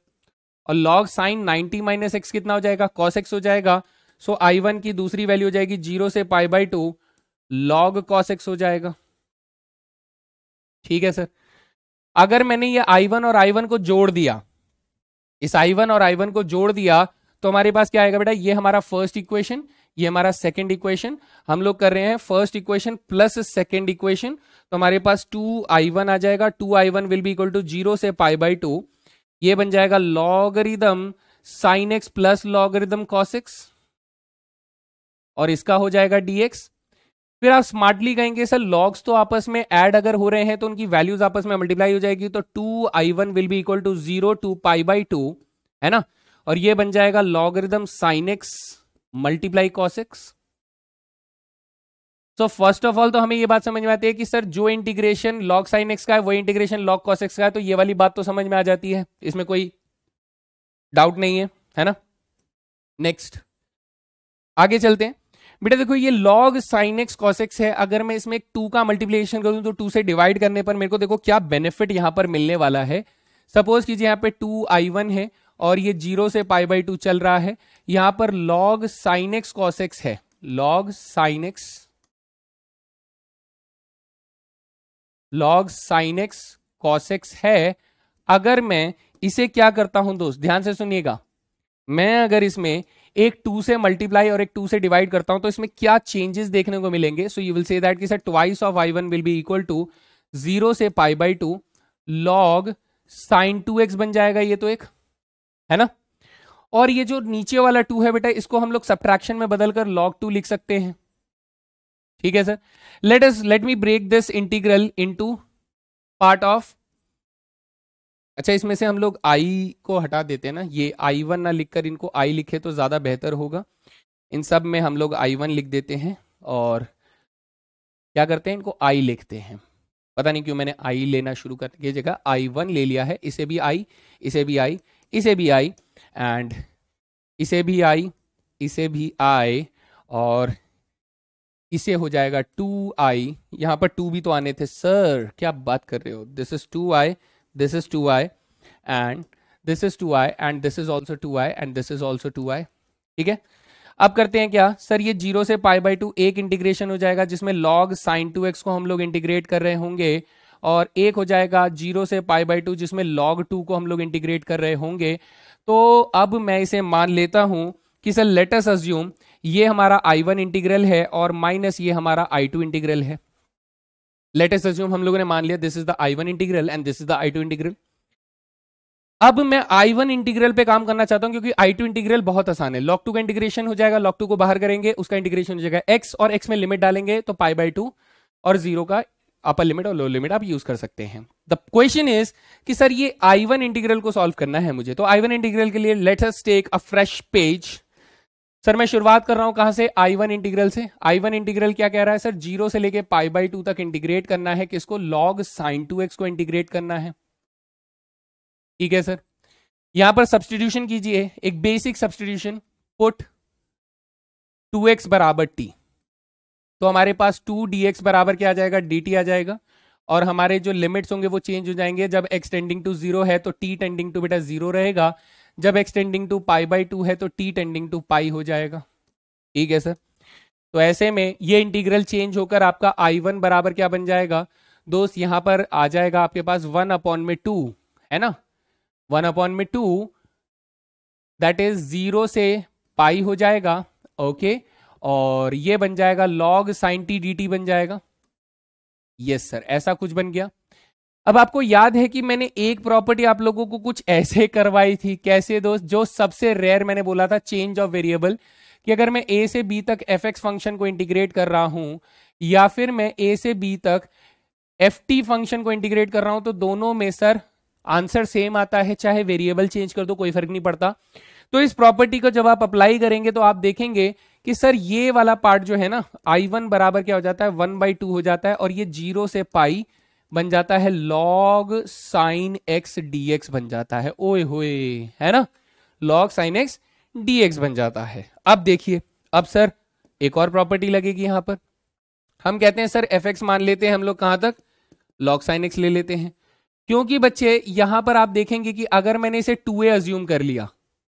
और log sin 90 माइनस एक्स कितना हो जाएगा, cos x हो जाएगा. सो I1 की दूसरी वैल्यू हो जाएगी 0 से pi by 2 log cos x हो जाएगा. ठीक है सर. अगर मैंने ये I1 और I1 को जोड़ दिया, इस I1 और I1 को जोड़ दिया तो हमारे पास क्या आएगा बेटा, ये हमारा फर्स्ट इक्वेशन, ये हमारा सेकंड इक्वेशन. हम लोग कर रहे हैं first equation plus second equation, तो हमारे पास 2I1 आ जाएगा. 2I1 will be equal to 0 से पाई बाई 2, ये बन जाएगा logarithm sine x plus logarithm cos x, और इसका हो जाएगा dx. फिर आप स्मार्टली कहेंगे सर लॉग्स तो आपस में ऐड अगर हो रहे हैं तो उनकी वैल्यूज आपस में मल्टीप्लाई हो जाएगी, तो 2I1 will be equal to 0 to pi by 2 है ना, और ये बन जाएगा logarithm sine x multiply cos x. So first of all तो हमें ये बात समझ में आती है कि सर जो इंटीग्रेशन लॉग साइन एक्स का है वही इंटीग्रेशन लॉग कॉस एक्स का है, तो ये वाली बात तो समझ में आ जाती है, इसमें कोई डाउट नहीं है ना. नेक्स्ट आगे चलते हैं. बेटा देखो ये log sin x cos x है, अगर मैं इसमें 2 का मल्टीप्लिकेशन करूं तो 2 से डिवाइड करने पर मेरे को देखो क्या बेनिफिट यहां पर मिलने वाला है. सपोज कीजिए यहां पे 2I1 है और ये 0 से पाई बाई 2 चल रहा है, यहां पर log sin x cos x है, log sin x cos x है. अगर मैं इसे क्या करता हूं दोस्त, ध्यान से सुनिएगा, मैं अगर इसमें एक 2 से मल्टीप्लाई और एक 2 से डिवाइड करता हूं तो इसमें क्या चेंजेस देखने को मिलेंगे. So you will say that कि sir twice of I1 will be equal to 0 से pi by 2 log sin 2x बन जाएगा, ये तो एक है ना. और ये जो नीचे वाला 2 है बेटा इसको हम लोग सब्ट्रैक्शन में बदलकर log 2 लिख सकते हैं. ठीक है sir. Let me break this integral into part of. अच्छा इसमें से हम लोग I को हटा देते हैं ना, ये I1 ना लिखकर इनको I लिखे तो ज़्यादा बेहतर होगा. इन सब में हम लोग I1 लिख देते हैं और क्या करते हैं, इनको I लिखते हैं. पता नहीं क्यों मैंने I लेना शुरू करने की जगह I1 ले लिया है. इसे भी I, इसे भी I, इसे भी I एंड इसे भी I, इसे भी I, और इसे हो जाएगा 2I. यहाँ पर 2 भी तो आने थे सर, क्या बात कर रहे हो. This is 2I, this is 2I and this is 2I and this is also 2I and this is also 2I. ठीक है. अब करते हैं क्या सर, ये 0 से पाई बाई 2 एक इंटीग्रेशन हो जाएगा जिसमें log sin 2x को हम लोग इंटीग्रेट कर रहे होंगे, और एक हो जाएगा 0 से पाई बाई 2 जिसमें log 2 को हम लोग इंटीग्रेट कर रहे होंगे. तो अब मैं इसे मान लेता हूं कि सर लेट अस अज्यूम ये हमारा I1 इंटीग्रल है और माइनस ये हमारा I2 इंटीग्रल है। लेट अस अज्यूम हम लोगों ने मान लिया this is the I1 integral and this is the I2 integral. अब मैं I1 इंटीग्रल पे काम करना चाहता हूं क्योंकि I2 इंटीग्रल बहुत आसान है। log 2 का इंटीग्रेशन हो जाएगा, log 2 को बाहर करेंगे, उसका इंटीग्रेशन हो जाएगा x, और x में लिमिट डालेंगे तो π/2 और 0 का अपर लिमिट और लोअर लिमिट आप यूज कर सकते हैं। द क्वेश्चन इज कि सर ये I1 इंटीग्रल को सॉल्व करना है मुझे, तो I1 इंटीग्रल के लिए let us take a fresh page. Sir मैं शुरुआत कर रहा हूं कहां से? I1 इंटीग्रल से। I1 इंटीग्रल क्या कह रहा है सर? 0 से लेके π/2 तक इंटीग्रेट करना है, किसको? log sin 2x को इंटीग्रेट करना है। ठीक है सर, यहां पर सब्सटीट्यूशन कीजिए, एक बेसिक सब्सटीट्यूशन, पुट 2x बराबर t, तो हमारे पास 2dx बराबर क्या आ जाएगा? dt आ जाएगा। और हमारे जो लिमिट्स होंगे वो चेंज हो जाएंगे। जब x टेंडिंग टू 0 है तो t टेंडिंग टू बेटा 0 रहेगा, जब x टेंडिंग टू π/2 है तो t टेंडिंग टू पाई हो जाएगा। ठीक है सर, तो ऐसे में ये इंटीग्रल चेंज होकर आपका I1 बराबर क्या बन जाएगा दोस्त? यहां पर आ जाएगा आपके पास 1/2, है ना, 1/2, दैट इज 0 से पाई हो जाएगा। ओके, और ये बन जाएगा log sin t dt बन जाएगा। यस सर, ऐसा कुछ बन गया। अब आपको याद है कि मैंने एक प्रॉपर्टी आप लोगों को कुछ ऐसे करवाई थी, कैसे दोस्त? जो सबसे रेयर मैंने बोला था, चेंज ऑफ वेरिएबल, कि अगर मैं a से b तक fx फंक्शन को इंटीग्रेट कर रहा हूं या फिर मैं a से b तक ft फंक्शन को इंटीग्रेट कर रहा हूं तो दोनों में सर आंसर सेम आता है, चाहे वेरिएबल चेंज कर दो कोई फर्क नहीं पड़ता। तो इस प्रॉपर्टी को जब आप अप्लाई करेंगे तो आप देखेंगे कि सर ये वाला पार्ट जो है ना, I1 बराबर क्या हो जाता है? 1/2 हो जाता है, और ये 0 से पाई बन जाता है log sin x dx बन जाता है। ओए होए, है ना, log sin x dx बन जाता है। अब देखिए, अब सर एक और प्रॉपर्टी लगेगी यहां पर। हम कहते हैं सर fx मान लेते हैं हम लोग कहां तक? log sin x ले लेते हैं, क्योंकि बच्चे यहां पर आप देखेंगे कि अगर मैंने इसे 2a अज्यूम कर लिया,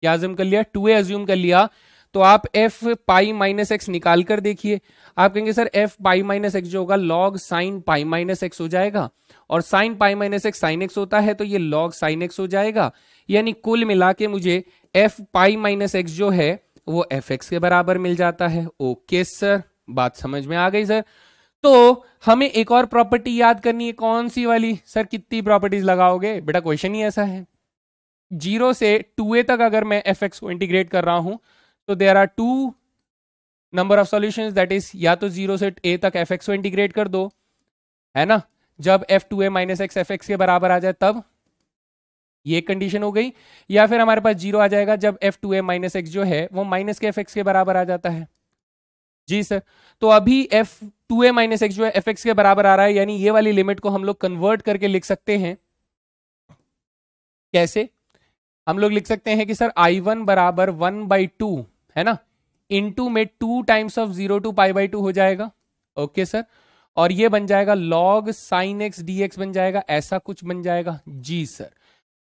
क्या अज्यूम कर लिया? 2a अज्यूम कर लिया, तो आप f पाई माइनस एक्स निकाल कर देखिए। आप कहेंगे sir f pi minus x जो होगा log sin पाई माइनस एक्स हो जाएगा, और sin पाई माइनस एक्स sin x होता है तो ये log sin x हो जाएगा। यानी कुल मिला के मुझे f पाई माइनस एक्स जो है वो fx के बराबर मिल जाता है। ओके सर, बात समझ में आ गई सर। तो हमें एक और प्रॉपर्टी याद करनी है, कौन सी वाली? सर कितनी प्रॉपर्टीज लगाओगे बेटा? क्वेश्चन ही ऐसा है। 0 से 2a तक अगर मैं fx को इंटीग्रेट कर रहा हूं तो there are 2 number of solutions, that is या तो 0 से a तक fx को इंटीग्रेट कर दो, है ना, जब f2a माइनस एक्स fx के बराबर आ जाए तब, ये कंडीशन हो गई। या फिर हमारे पास 0 आ जाएगा जब f2a माइनस एक्स जो है वो माइनस के fx के बराबर आ जाता है। जी सर, तो अभी f2a माइनस एक्स जो है fx के बराबर आ रहा है, यानी ये वाली लिमिट को हम लोग कन्वर्ट करके लिख सकते हैं। कैसे? हम लोग लिख सकते हैं कि सर I1 बराबर 1/2, है ना, इनटू में 2 टाइम्स ऑफ 0 to π/2 हो जाएगा। ओके सर, और ये बन जाएगा log sin x dx बन जाएगा, ऐसा कुछ बन जाएगा। जी सर,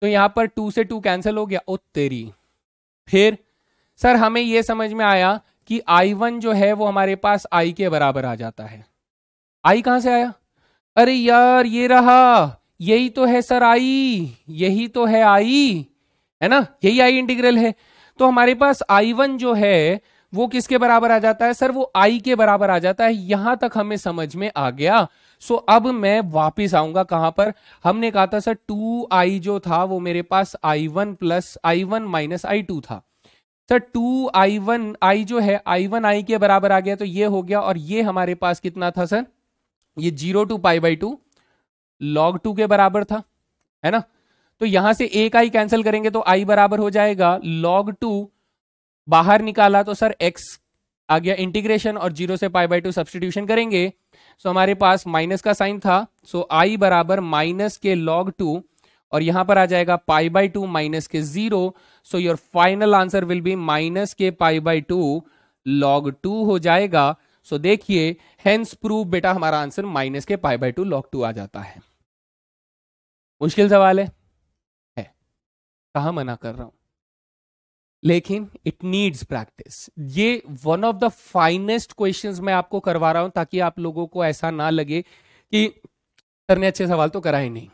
तो यहां पर 2 से 2 कैंसिल हो गया। ओ तेरी, फिर सर हमें यह समझ में आया कि I1 जो है वो हमारे पास I के बराबर आ जाता है। I कहां से आया? अरे यार ये रहा, यही तो है सर I, यही तो है I, है ना, यही I इंटीग्रल है। तो हमारे पास I1 जो है वो किसके बराबर आ जाता है? सर वो I के बराबर आ जाता है। यहां तक हमें समझ में आ गया। सो अब मैं वापिस आऊंगा कहां पर? हमने कहा था सर 2I जो था वो मेरे पास I1 plus I1 minus I2 था। सर 2I1 I जो है I1 I के बराबर आ गया, तो ये हो गया, और ये हमारे पास कितना था सर? ये 0 to π/2 log 2 के बराबर था, है ना। तो यहां से एक I कैंसिल करेंगे तो I बराबर हो जाएगा log 2, बाहर निकाला तो सर x आ गया इंटीग्रेशन, और 0 से π/2 सब्सटीट्यूशन करेंगे सो हमारे पास माइनस का साइन था, सो I बराबर माइनस के log 2, और यहां पर आ जाएगा π/2 माइनस के 0, so your final answer will be minus के π/2 log 2 हो जाएगा। सो देखिए, हेंस प्रूव बेटा हमारा आंसर माइनस के π/2 log 2 आ जाता है। मुश्किल सवाल है कहां मना कर रहा हूं, लेकिन इट नीड्स प्रैक्टिस। ये one of the finest questions मैं आपको करवा रहा हूं ताकि आप लोगों को ऐसा ना लगे कि सर ने अच्छे सवाल तो कराए नहीं।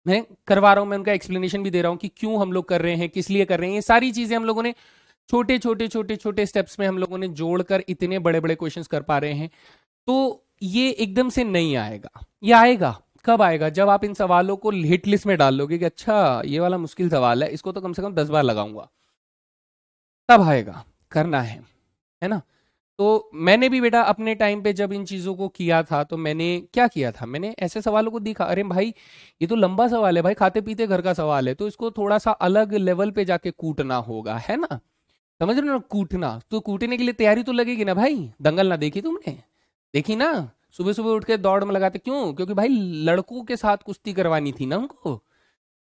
मैं करवा रहा हूं, मैं उनका एक्सप्लेनेशन भी दे रहा हूं कि क्यों हम लोग कर रहे हैं, किस लिए कर रहे हैं। ये सारी चीजें हम लोगों ने छोटे छोटे छोटे छोटे स्टेप्स में हम लोगों ने जोड़कर इतने बड़े बड़े क्वेश्चंस कर पा रहे हैं। तो ये एकदम से नहीं आएगा। ये आएगा कब आएगा? जब आप इन सवालों को हिट लिस्ट में डाल लोगे कि अच्छा ये वाला मुश्किल सवाल है, इसको तो कम से कम 10 बार लगाऊंगा, तब आएगा। करना है ना? तो मैंने भी बेटा अपने टाइम पे जब इन चीज़ों को किया था तो मैंने क्या किया था, मैंने ऐसे सवालों को देखा, अरे भाई ये तो लंबा सवाल है भाई, खाते पीते घर का सवाल है, तो इसको थोड़ा सा अलग लेवल पे जाके कूटना होगा, है ना? समझ रहे हो ना? कूटना, तो कूटने के लिए तैयारी तो लगेगी ना भाई। दंगल ना देखी तुमने? देखी ना? सुबह सुबह उठ के दौड़ में लगाते क्यों? क्योंकि भाई लड़कों के साथ कुश्ती करवानी थी ना उनको।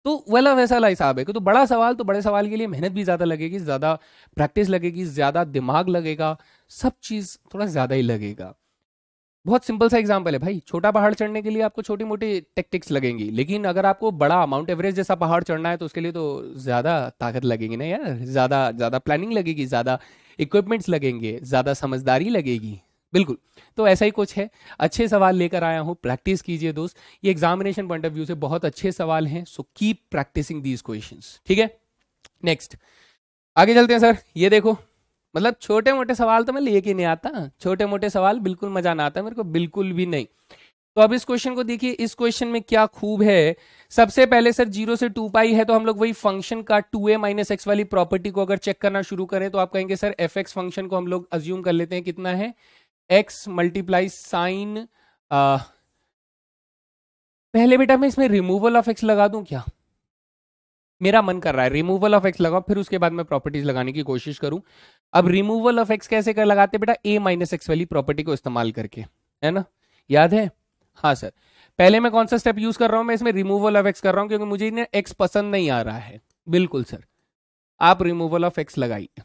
तो वाला वैसा वाला हिसाब है कि तो बड़ा सवाल, तो बड़े सवाल के लिए मेहनत भी ज्यादा लगेगी, ज्यादा प्रैक्टिस लगेगी, ज्यादा दिमाग लगेगा, सब चीज थोड़ा ज्यादा ही लगेगा। बहुत सिंपल सा एग्जांपल है भाई, छोटा पहाड़ चढ़ने के लिए आपको छोटी मोटी टेक्टिक्स लगेंगी, लेकिन अगर आपको बड़ा माउंट एवरेस्ट जैसा पहाड़ चढ़ना है तो उसके लिए तो ज्यादा ताकत लगेगी ना यार, ज्यादा ज्यादा प्लानिंग लगेगी, ज्यादा इक्विपमेंट्स लगेंगे, ज्यादा समझदारी लगेगी। बिल्कुल, तो ऐसा ही कुछ है। अच्छे सवाल लेकर आया हूं, प्रैक्टिस कीजिए दोस्त। ये एग्जामिनेशन पॉइंट ऑफ व्यू से बहुत अच्छे सवाल हैं, so keep practicing these questions, ठीक है? नेक्स्ट आगे चलते हैं सर। ये देखो, मतलब छोटे मोटे सवाल तो मैं लेके नहीं आता, छोटे मोटे सवाल बिल्कुल मजा ना आता मेरे को, बिल्कुल भी नहीं। तो अब इस क्वेश्चन को देखिए, इस क्वेश्चन में क्या खूब है। सबसे पहले सर 0 से 2 पाई है, तो हम लोग वही फंक्शन का 2a माइनस एक्स वाली प्रॉपर्टी को अगर चेक करना शुरू करें तो आप कहेंगे सर एफ एक्स फंक्शन को हम लोग अज्यूम कर लेते हैं कितना है, x मल्टीप्लाई साइन। पहले बेटा मैं इसमें रिमूवल ऑफ x लगा दूं क्या? मेरा मन कर रहा है रिमूवल ऑफ x लगाओ, फिर उसके बाद मैं प्रॉपर्टीज लगाने की कोशिश करूं। अब रिमूवल ऑफ x कैसे कर लगाते बेटा? a माइनस एक्स वाली प्रॉपर्टी को इस्तेमाल करके, है ना? याद है? हाँ सर। पहले मैं कौन सा स्टेप यूज कर रहा हूं? मैं इसमें रिमूवल ऑफ x कर रहा हूं क्योंकि मुझे इन्हें x पसंद नहीं आ रहा है। बिल्कुल सर, आप रिमूवल ऑफ x लगाइए।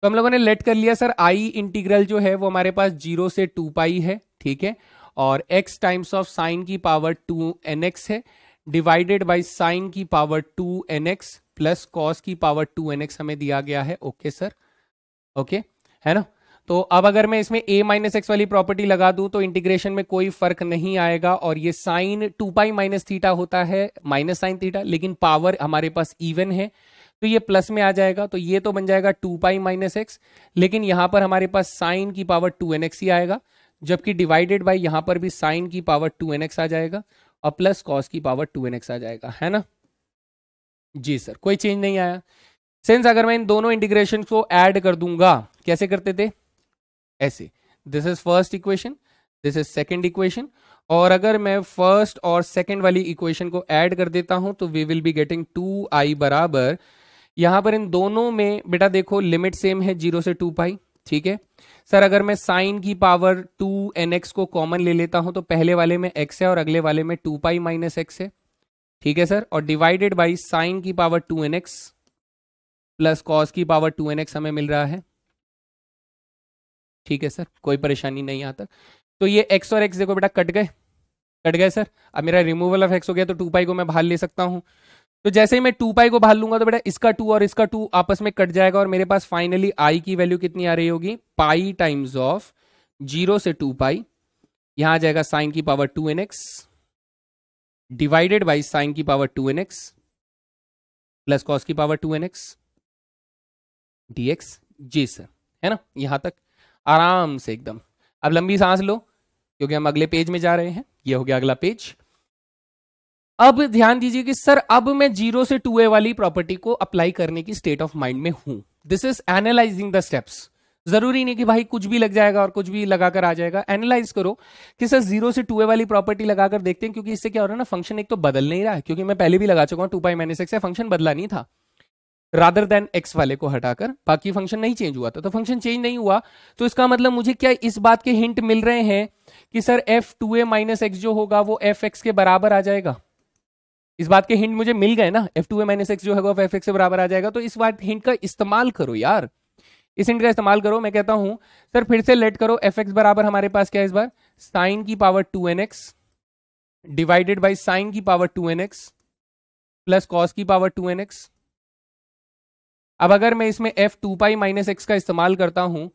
तो हम लोगों ने लेट कर लिया सर, आई इंटीग्रल जो है वो हमारे पास 0 से 2 पाई है, ठीक है, और x टाइम्स ऑफ साइन की पावर 2nx है, डिवाइडेड बाय साइन की पावर 2nx प्लस कॉस की पावर 2nx हमें दिया गया है। ओके सर, ओके, है ना? तो अब अगर मैं इसमें a माइनस एक्स वाली प्रॉपर्टी लगा दूं तो इंटीग्रेशन में कोई फर्क नहीं आएगा, और ये साइन 2 पाई माइनस थीटा होता है माइनस साइन थीटा, लेकिन पावर हमारे पास इवन है तो ये प्लस में आ जाएगा, तो ये तो बन जाएगा 2 पाई माइनस एक्स, लेकिन यहां पर हमारे पास साइन की पावर 2nx ही आएगा, जबकि डिवाइडेड बाय यहां पर भी साइन की पावर 2nx आ जाएगा और प्लस कॉस की पावर 2nx आ जाएगा, है ना? जी सर, कोई चेंज नहीं आया। सिंस अगर मैं इन दोनों इंटीग्रेशन को ऐड कर दूंगा, कैसे करते थे? ऐसे, this is first equation, this is second equation, और अगर मैं फर्स्ट और सेकेंड वाली इक्वेशन को ऐड कर देता हूं तो we will be getting 2i बराबर, यहां पर इन दोनों में बेटा देखो लिमिट सेम है 0 से 2 पाई, ठीक है सर। अगर मैं साइन की पावर 2nx को कॉमन ले लेता हूं तो पहले वाले में x है और अगले वाले में 2 पाई माइनस एक्स है, ठीक है सर, और डिवाइडेड बाई साइन की पावर 2nx प्लस कॉस की पावर 2nx हमें मिल रहा है, ठीक है सर, कोई परेशानी नहीं आता। तो ये x और x देखो बेटा कट गए, कट गए सर। अब मेरा रिमूवल ऑफ x हो गया तो 2 पाई को मैं बाहर ले सकता हूं, तो जैसे ही मैं 2 पाई को बाहर लूंगा तो बेटा इसका 2 और इसका 2 आपस में कट जाएगा, और मेरे पास फाइनली i की वैल्यू कितनी आ रही होगी? पाई टाइम्स ऑफ 0 से 2 पाई, यहां आ जाएगा साइन की power 2nx divided by sine की पावर 2nx प्लस कॉस की पावर 2nx dx। जी सर, है ना? यहां तक आराम से एकदम। अब लंबी सांस लो क्योंकि हम अगले पेज में जा रहे हैं। ये हो गया अगला पेज। अब ध्यान दीजिए कि सर अब मैं 0 से 2a वाली प्रॉपर्टी को अप्लाई करने की स्टेट ऑफ माइंड में हूं। This is analysing the steps. जरूरी नहीं कि भाई कुछ भी लग जाएगा और कुछ भी लगाकर आ जाएगा। एनालाइज करो कि सर 0 से 2a वाली प्रॉपर्टी लगाकर देखते हैं, क्योंकि इससे क्या हो रहा है ना, फंक्शन एक तो बदल नहीं रहा है, क्योंकि मैं पहले भी लगा चुका हूं 2 पाई माइनस एक्स, फंक्शन बदला नहीं था, रादर देन एक्स वाले को हटाकर बाकी फंक्शन नहीं चेंज हुआ था, तो फंक्शन चेंज नहीं हुआ तो इसका मतलब मुझे क्या इस बात के हिंट मिल रहे हैं कि sir F 2a minus x जो होगा वो एफ एक्स के बराबर आ जाएगा। इस बात के हिंट मुझे मिल गए ना, f2a माइनस एक्स जो है वो एफ एक्स के बराबर आ जाएगा। तो इस बात हिंट का इस्तेमाल करो यार, इस हिंट का इस्तेमाल करो। मैं कहता हूं सर फिर से लेट करो, एफ एक्स बराबर हमारे पास क्या है इस बार? साइन की power 2nx divided by sine की पावर 2nx प्लस कॉस की पावर 2nx। अब अगर मैं इसमें एफ 2 पाई माइनस एक्स का इस्तेमाल करता हूं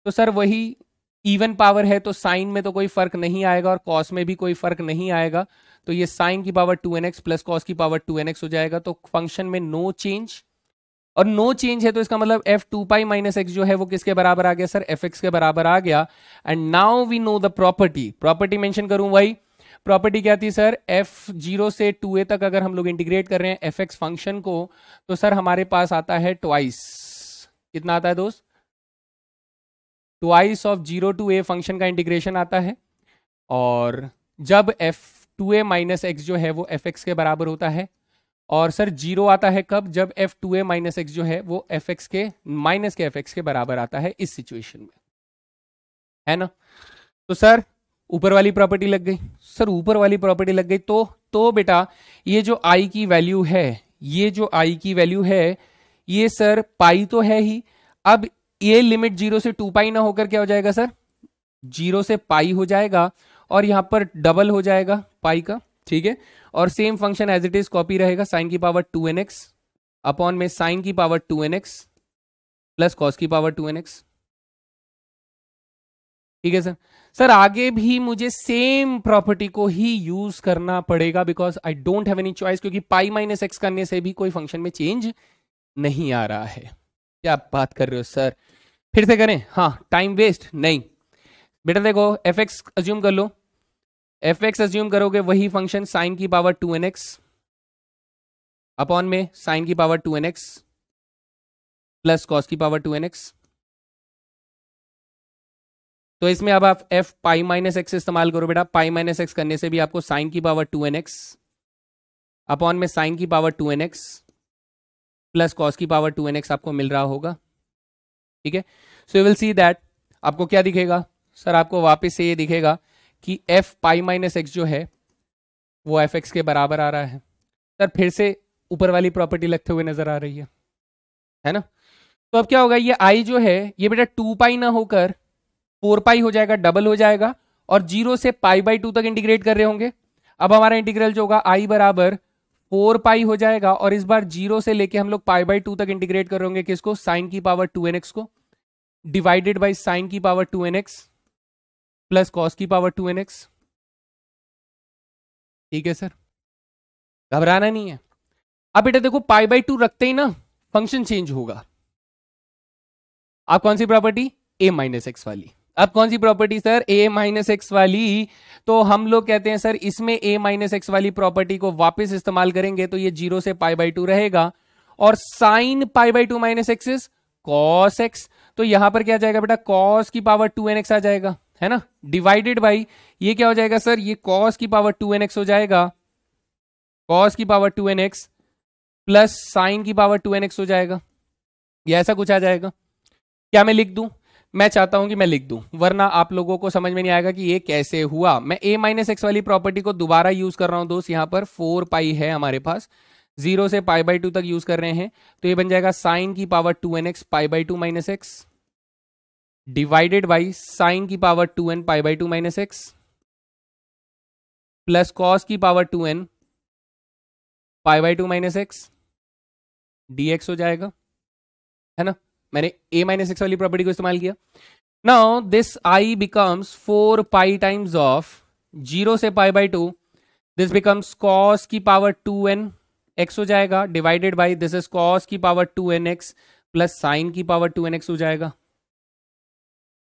तो सर वही इवन पावर है, तो साइन में तो कोई फर्क नहीं आएगा और कॉस में भी कोई फर्क नहीं आएगा, तो ये साइन की पावर 2nx प्लस कॉस की पावर 2nx हो जाएगा। तो फंक्शन में नो चेंज, और नो चेंज है तो इसका मतलब एफ टू पाई माइनस एक्स जो है वो किसके बराबर आ गया सर, एफ एक्स के बराबर आ गया। And now we know the property mention करूं भाई, प्रॉपर्टी क्या थी सर, एफ जीरो से 2a तक अगर हम लोग इंटीग्रेट कर रहे हैं एफ एक्स फंक्शन को, तो सर हमारे पास आता है ट्वाइस, कितना आता है दोस्त, twice of 0 to a function का इंटीग्रेशन आता है। और जब एफ टू ए माइनस एक्स जो है वो एफ एक्स के बराबर होता है, और सर जीरो आता है कब, जब एफ टू ए माइनस एक्स जो है वो एफ एक्स के माइनस के एफ एक्स के बराबर आता है इस सिचुएशन में, है ना। तो सर ऊपर वाली प्रॉपर्टी लग गई, सर ऊपर वाली प्रॉपर्टी लग गई तो बेटा ये जो आई की वैल्यू है, ये जो आई की वैल्यू है ये सर पाई तो है ही, अब ये लिमिट 0 से 2 पाई ना होकर क्या हो जाएगा सर, 0 से पाई हो जाएगा, और यहां पर डबल हो जाएगा पाई का, ठीक है। और same function as it is copy रहेगा, साइन की पावर 2nx अपॉन में साइन की पावर 2nx प्लस कॉस की पावर 2nx, ठीक है सर। सर आगे भी मुझे सेम प्रॉपर्टी को ही यूज करना पड़ेगा because I don't have any choice, क्योंकि पाई माइनस एक्स करने से भी कोई फंक्शन में चेंज नहीं आ रहा है। क्या बात कर रहे हो सर, फिर से करें, हाँ टाइम वेस्ट नहीं बेटा। देखो एफ एक्स अज्यूम कर लो, एफ एक्स अज्यूम करोगे वही फंक्शन साइन की पावर 2nx अपॉन में साइन की पावर 2nx प्लस कॉस की पावर 2nx। तो इसमें अब आप एफ पाई माइनस एक्स इस्तेमाल करो बेटा, पाई माइनस एक्स करने से भी आपको साइन की पावर 2nx अपॉन में साइन की पावर 2nx प्लस कॉस की पावर 2nx आपको मिल रहा होगा, ठीक है। सो यू विल सी दैट आपको क्या दिखेगा सर, आपको वापस से ये दिखेगा कि एफ पाई माइनस एक्स जो है वो एफ एक्स के बराबर आ रहा है। सर फिर से ऊपर वाली प्रॉपर्टी लगते हुए नजर आ रही है ना। तो अब क्या होगा, ये आई जो है ये बेटा 2 पाई ना होकर 4 पाई हो जाएगा, डबल हो जाएगा, और 0 से पाई बाई 2 तक इंटीग्रेट कर रहे होंगे। अब हमारा इंटीग्रल जो होगा आई बराबर 4 पाई हो जाएगा, और इस बार 0 से लेके हम लोग पाई बाई 2 तक इंटीग्रेट कर रहे होंगे किसको, साइन की पावर 2nx को, डिवाइडेड बाई साइन की पावर 2nx प्लस कॉस की पावर 2nx, ठीक है सर, घबराना नहीं है। अब बेटा देखो पाई बाई 2 रखते ही ना फंक्शन चेंज होगा। आप कौन सी प्रॉपर्टी, a माइनस एक्स वाली, अब कौन सी property sir, a minus x वाली। तो हम लोग कहते हैं सर इसमें a माइनस एक्स वाली प्रॉपर्टी को वापस इस्तेमाल करेंगे तो ये 0 से पाई बाई 2 रहेगा, और sine pi by 2 minus x is cos x, तो यहां पर क्या जाएगा बेटा, कॉस की पावर 2nx आ जाएगा, है ना, डिवाइडेड बाई ये क्या हो जाएगा सर, ये कॉस की पावर 2nx हो जाएगा, कॉस की पावर 2nx प्लस साइन की पावर 2nx हो जाएगा, ये ऐसा कुछ आ जाएगा। क्या मैं लिख दूं, मैं चाहता हूं कि मैं लिख दूं, वरना आप लोगों को समझ में नहीं आएगा कि ये कैसे हुआ। मैं a माइनस एक्स वाली प्रॉपर्टी को दोबारा यूज कर रहा हूं दोस्त, यहां पर 4 पाई है हमारे पास, 0 से पाई बाई 2 तक यूज कर रहे हैं, तो ये बन जाएगा साइन की power 2nx pi by 2 minus X divided by sine की power 2n pi by 2 minus X plus cos की power 2n pi by 2 minus X dx हो जाएगा, है ना। मैंने a माइनस एक्स वाली प्रॉपर्टी को इस्तेमाल किया। Now this i becomes 4 pi times of 0 से pi by 2, this becomes cos की पावर 2n x हो जाएगा, divided by this is cos की पावर 2nx प्लस साइन की पावर 2nx हो जाएगा।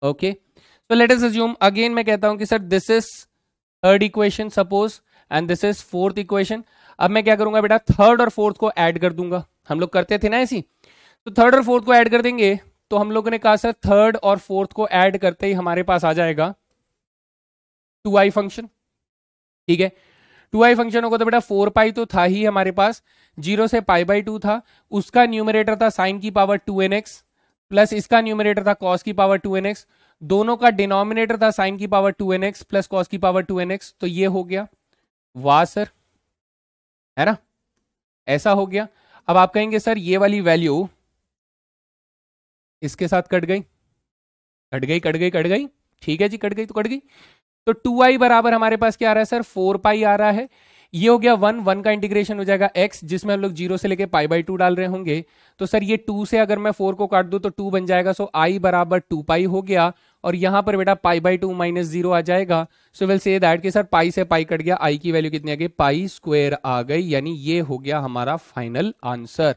Okay, so let us assume again, मैं कहता हूं कि sir this is third equation suppose and this is fourth equation. अब मैं क्या करूंगा बेटा, थर्ड और फोर्थ को ऐड कर दूंगा, हम लोग करते थे ना ऐसी, तो थर्ड और फोर्थ को ऐड कर देंगे। तो हम लोगों ने कहा सर थर्ड और फोर्थ को ऐड करते ही हमारे पास आ जाएगा 2i फंक्शन, ठीक है। 2i फंक्शन होगा तो बेटा 4 पाई तो था ही हमारे पास, 0 से पाई बाई 2 था, उसका न्यूमरेटर था साइन की पावर 2nx प्लस इसका न्यूमरेटर था कॉस की पावर 2nx, दोनों का डिनोमिनेटर था साइन की पावर 2nx प्लस कॉस की पावर 2nx, तो ये हो गया, वाह सर, है ना, ऐसा हो गया। अब आप कहेंगे सर ये वाली वैल्यू इसके साथ कट गई, कट गई, कट गई, कट गई, ठीक है जी, कट गई तो कट गई। तो 2i बराबर हमारे पास क्या आ रहा है सर, 4 पाई आ रहा है, ये हो गया 1 का इंटीग्रेशन हो जाएगा x, जिसमें हम लोग 0 से लेके पाई बाई 2 डाल रहे होंगे। तो सर ये 2 से अगर मैं 4 को काट दूं तो 2 बन जाएगा, सो i बराबर 2 पाई हो गया, और यहां पर बेटा पाई बाई 2 माइनस 0 आ जाएगा। सो विल से दैट कि सर पाई से पाई कट गया, i की वैल्यू कितनी आ गई, पाई स्क्वायर आ गई, यानी ये हो गया हमारा फाइनल आंसर।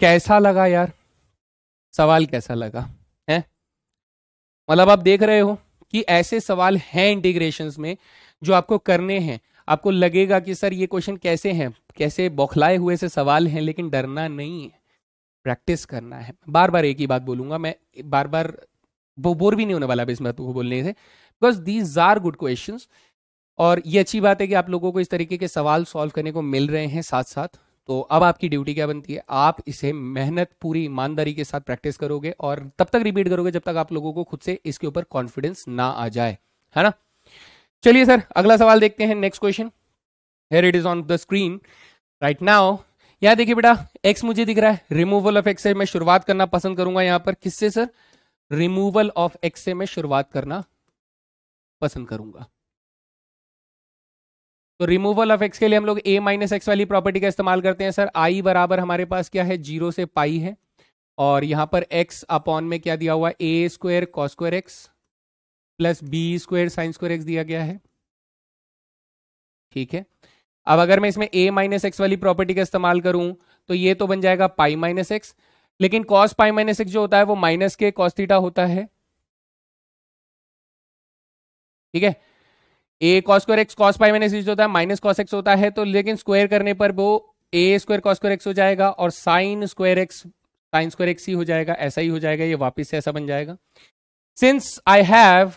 कैसा लगा यार, सवाल कैसा लगा है? मतलब आप देख रहे हो कि ऐसे सवाल हैं इंटीग्रेशंस में जो आपको करने हैं। आपको लगेगा कि सर ये क्वेश्चन कैसे हैं, कैसे बौखलाए हुए से सवाल हैं, लेकिन डरना नहीं है, प्रैक्टिस करना है। बार बार एक ही बात बोलूंगा मैं, बार बार बोर भी नहीं होने वाला इस बात को बोलने से, because these are good questions. और ये अच्छी बात है कि आप लोगों को इस तरीके के सवाल सॉल्व करने को मिल रहे हैं साथ साथ। तो अब आपकी ड्यूटी क्या बनती है, आप इसे मेहनत पूरी ईमानदारी के साथ प्रैक्टिस करोगे और तब तक रिपीट करोगे जब तक आप लोगों को खुद से इसके ऊपर कॉन्फिडेंस ना आ जाए, है ना। चलिए सर अगला सवाल देखते हैं, next question. Here it is on the screen right now. यहां देखिए बेटा, एक्स मुझे दिख रहा है, रिमूवल ऑफ एक्स से मैं शुरुआत करना पसंद करूंगा। यहां पर किससे सर, रिमूवल ऑफ एक्स से मैं शुरुआत करना पसंद करूंगा। तो रिमूवल ऑफ एक्स के लिए हम लोग a माइनस एक्स वाली प्रॉपर्टी का इस्तेमाल करते हैं सर। i बराबर हमारे पास क्या है, 0 से पाई है, और यहां पर x अपॉन में क्या दिया हुआ है, a square cos square x plus B square sine square x दिया गया है। ठीक है, अब अगर मैं इसमें a माइनस एक्स वाली प्रॉपर्टी का इस्तेमाल करूं तो ये तो बन जाएगा पाई माइनस एक्स, लेकिन कॉस पाई माइनस एक्स जो होता है वो माइनस के कॉस थीटा होता है। ठीक है, A cos square X cos pi minus X होता है, माइनस कॉस एक्स होता है, तो लेकिन स्क्वायर करने पर वो A square cos square X हो जाएगा और sine square X sine square X ही हो जाएगा, ऐसा ही हो जाएगा, ये वापस से ऐसा बन जाएगा। Since I have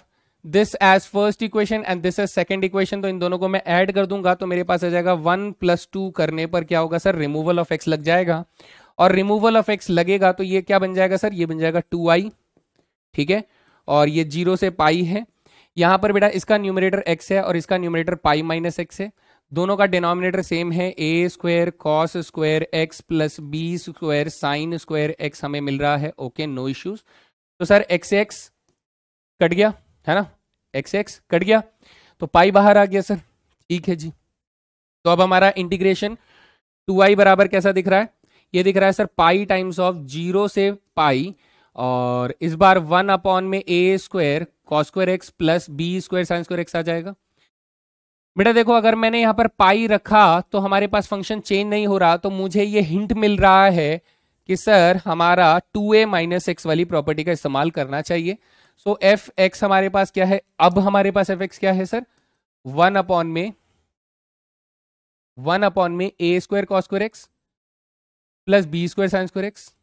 this as first equation and this as second equation, तो इन दोनों को मैं ऐड कर दूंगा तो मेरे पास आ जाएगा 1 + 2 करने पर क्या होगा सर, रिमूवल ऑफ एक्स लग जाएगा। और रिमूवल ऑफ एक्स लगेगा तो ये क्या बन जाएगा सर, ये बन जाएगा 2i। ठीक है, और ये 0 से पाई है। यहां पर बेटा इसका न्यूमरेटर x है और इसका न्यूमरेटर पाई माइनस एक्स है, दोनों का डिनोमिनेटर सेम है, a square cos square x plus B square sine square x हमें मिल रहा है। Okay, no issues. तो सर एक्स एक्स कट गया है ना, एक्स एक्स कट गया तो पाई बाहर आ गया सर। ठीक है जी, तो अब हमारा इंटीग्रेशन 2i बराबर कैसा दिख रहा है, ये दिख रहा है सर पाई टाइम्स ऑफ 0 से पाई, और इस बार 1 अपॉन में a square cos square x plus B square sine square X आ जाएगा। बेटा देखो, अगर मैंने यहां पर पाई रखा तो हमारे पास फंक्शन चेंज नहीं हो रहा, तो मुझे ये हिंट मिल रहा है कि सर हमारा 2a माइनस एक्स वाली प्रॉपर्टी का इस्तेमाल करना चाहिए। सो एफ एक्स हमारे पास क्या है, अब हमारे पास एफ एक्स क्या है सर, 1 अपॉन में a square cos square x plus B square sine square x.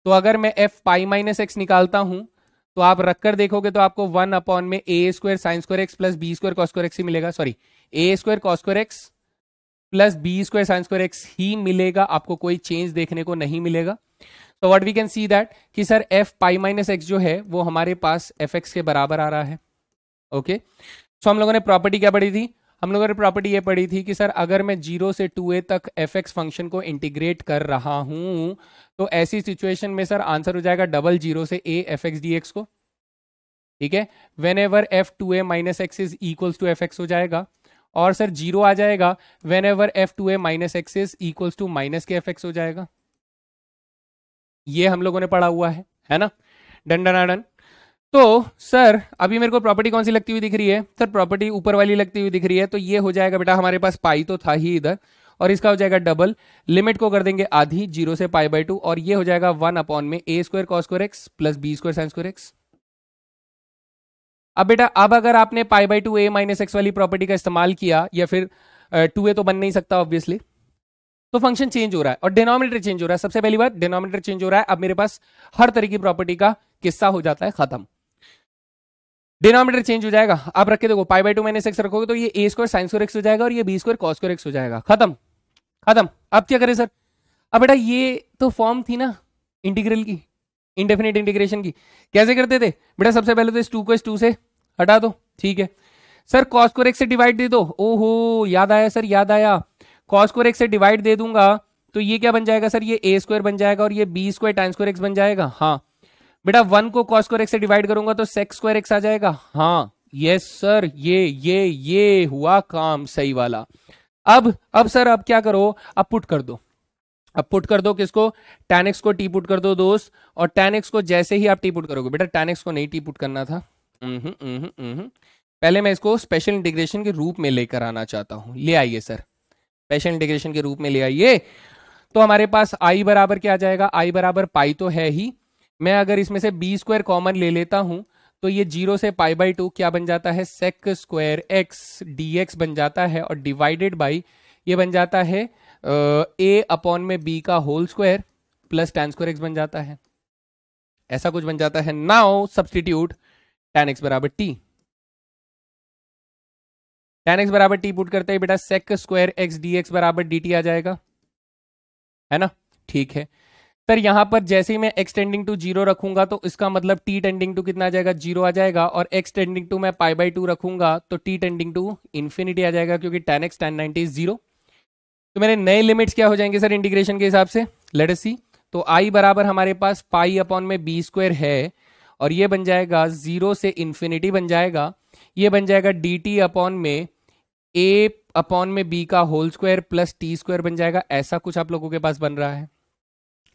तो अगर मैं एफ पाई माइनस एक्स निकालता हूं तो आप रखकर देखोगे तो आपको 1 अपॉन में a square sine square x plus B square cos square X ही मिलेगा, sorry a square cos square x plus B square sine square X ही मिलेगा, आपको कोई चेंज देखने को नहीं मिलेगा। तो what we can see that कि sir F pi minus x जो है वो हमारे पास एफ एक्स के बराबर आ रहा है। ओके, सो हम लोगों ने प्रॉपर्टी क्या पढ़ी थी, हम लोगों ने प्रॉपर्टी ये पढ़ी थी कि सर अगर मैं 0 से 2a तक एफ एक्स फंक्शन को इंटीग्रेट कर रहा हूं तो ऐसी सिचुएशन में सर आंसर हो जाएगा डबल 0 से a f x d x को। ठीक है, whenever f 2a minus x is equals to f x हो जाएगा, और सर 0 आ जाएगा whenever f 2a minus x is equals to minus के एफ एक्स हो जाएगा। ये हम लोगों ने पढ़ा हुआ है ना, डन डन डन। तो सर अभी मेरे को प्रॉपर्टी कौन सी लगती हुई दिख रही है, सर प्रॉपर्टी ऊपर वाली लगती हुई दिख रही है, तो ये हो जाएगा बेटा हमारे पास पाई तो था ही इधर, और इसका हो जाएगा डबल, लिमिट को कर देंगे आधी 0 से पाई बाई 2, और ये हो जाएगा 1 अपॉन में a square cos square x plus B square sine square x. अब बेटा अब अगर आपने pi by 2 a minus x वाली प्रॉपर्टी का इस्तेमाल किया, या फिर 2a तो बन नहीं सकता ऑब्वियसली, तो फंक्शन चेंज हो रहा है और डिनोमिनेटर चेंज हो रहा है। सबसे पहली बात डिनोमिनेटर चेंज हो रहा है, अब मेरे पास हर तरह की प्रॉपर्टी का किस्सा हो जाता है खत्म, डिनोमिनेटर चेंज हो जाएगा। आप रख के देखो, पाई बाई 2 माइनस एक्स रखोगे तो ये a square sine square X हो जाएगा और ये b square cos square X हो जाएगा, खत्म खत्म। अब क्या करें सर, अब बेटा ये तो फॉर्म थी ना इंटीग्रल की, इंडेफिनिट इंटीग्रेशन की, कैसे करते थे बेटा, सबसे पहले तो इस 2 को इस 2 से हटा दो। ठीक है सर, कॉस स्क्वायर एक्स से डिवाइड दे दो, ओहो याद आया सर, याद आया, कॉस स्क्वायर एक्स से डिवाइड दे दूंगा तो ये क्या बन जाएगा सर, ये a स्क्वायर बन जाएगा और ये b square time square x बन जाएगा। हाँ बेटा 1 को कॉस स्क्वायर एक्स से डिवाइड करूंगा तो सेक स्क्वायर एक्स आ जाएगा। हाँ यस सर, ये हुआ काम सही वाला। अब सर अब क्या करो, अब पुट कर दो, अब पुट कर दो किसको, tan x को टी पुट कर दो दोस्त, और tan x को जैसे ही आप टी पुट करोगे, बेटा tan x को नहीं टी पुट करना था, पहले मैं इसको स्पेशल इंटीग्रेशन के रूप में लेकर आना चाहता हूं, ले आइए सर, स्पेशल इंटीग्रेशन के रूप में ले आइए। तो हमारे पास आई बराबर क्या आ जाएगा, आई बराबर पाई तो है ही, मैं अगर इसमें से बी स्क्वायर कॉमन ले लेता हूं तो ये 0 से पाई बाई 2 क्या बन जाता है, sec square x d x बन जाता है, और डिवाइडेड बाई ये बन जाता है ए अपॉन में बी का whole square plus tan square x बन जाता है, ऐसा कुछ बन जाता है। नाउ सब्सटीट्यूट tan एक्स बराबर टी, tan एक्स बराबर टी पुट करते हैं बेटा sec square x d x बराबर डी टी आ जाएगा, है ना। ठीक है सर, यहां पर जैसे ही मैं x टेंडिंग टू 0 रखूंगा तो इसका मतलब t टेंडिंग टू कितना आ जाएगा, 0 आ जाएगा, और x टेंडिंग टू मैं पाई बाई 2 रखूंगा तो t टेंडिंग टू इन्फिनिटी आ जाएगा, क्योंकि tan x tan 90 इज 0। तो मेरे नए लिमिट्स क्या हो जाएंगे सर इंटीग्रेशन के हिसाब से, लेट अस सी। तो i बराबर हमारे पास पाई अपॉन में बी स्क्वायर है, और ये बन जाएगा 0 से इन्फिनिटी बन जाएगा, ये बन जाएगा डी टी अपॉन में a अपॉन में b का whole square plus t square बन जाएगा, ऐसा कुछ आप लोगों के पास बन रहा है।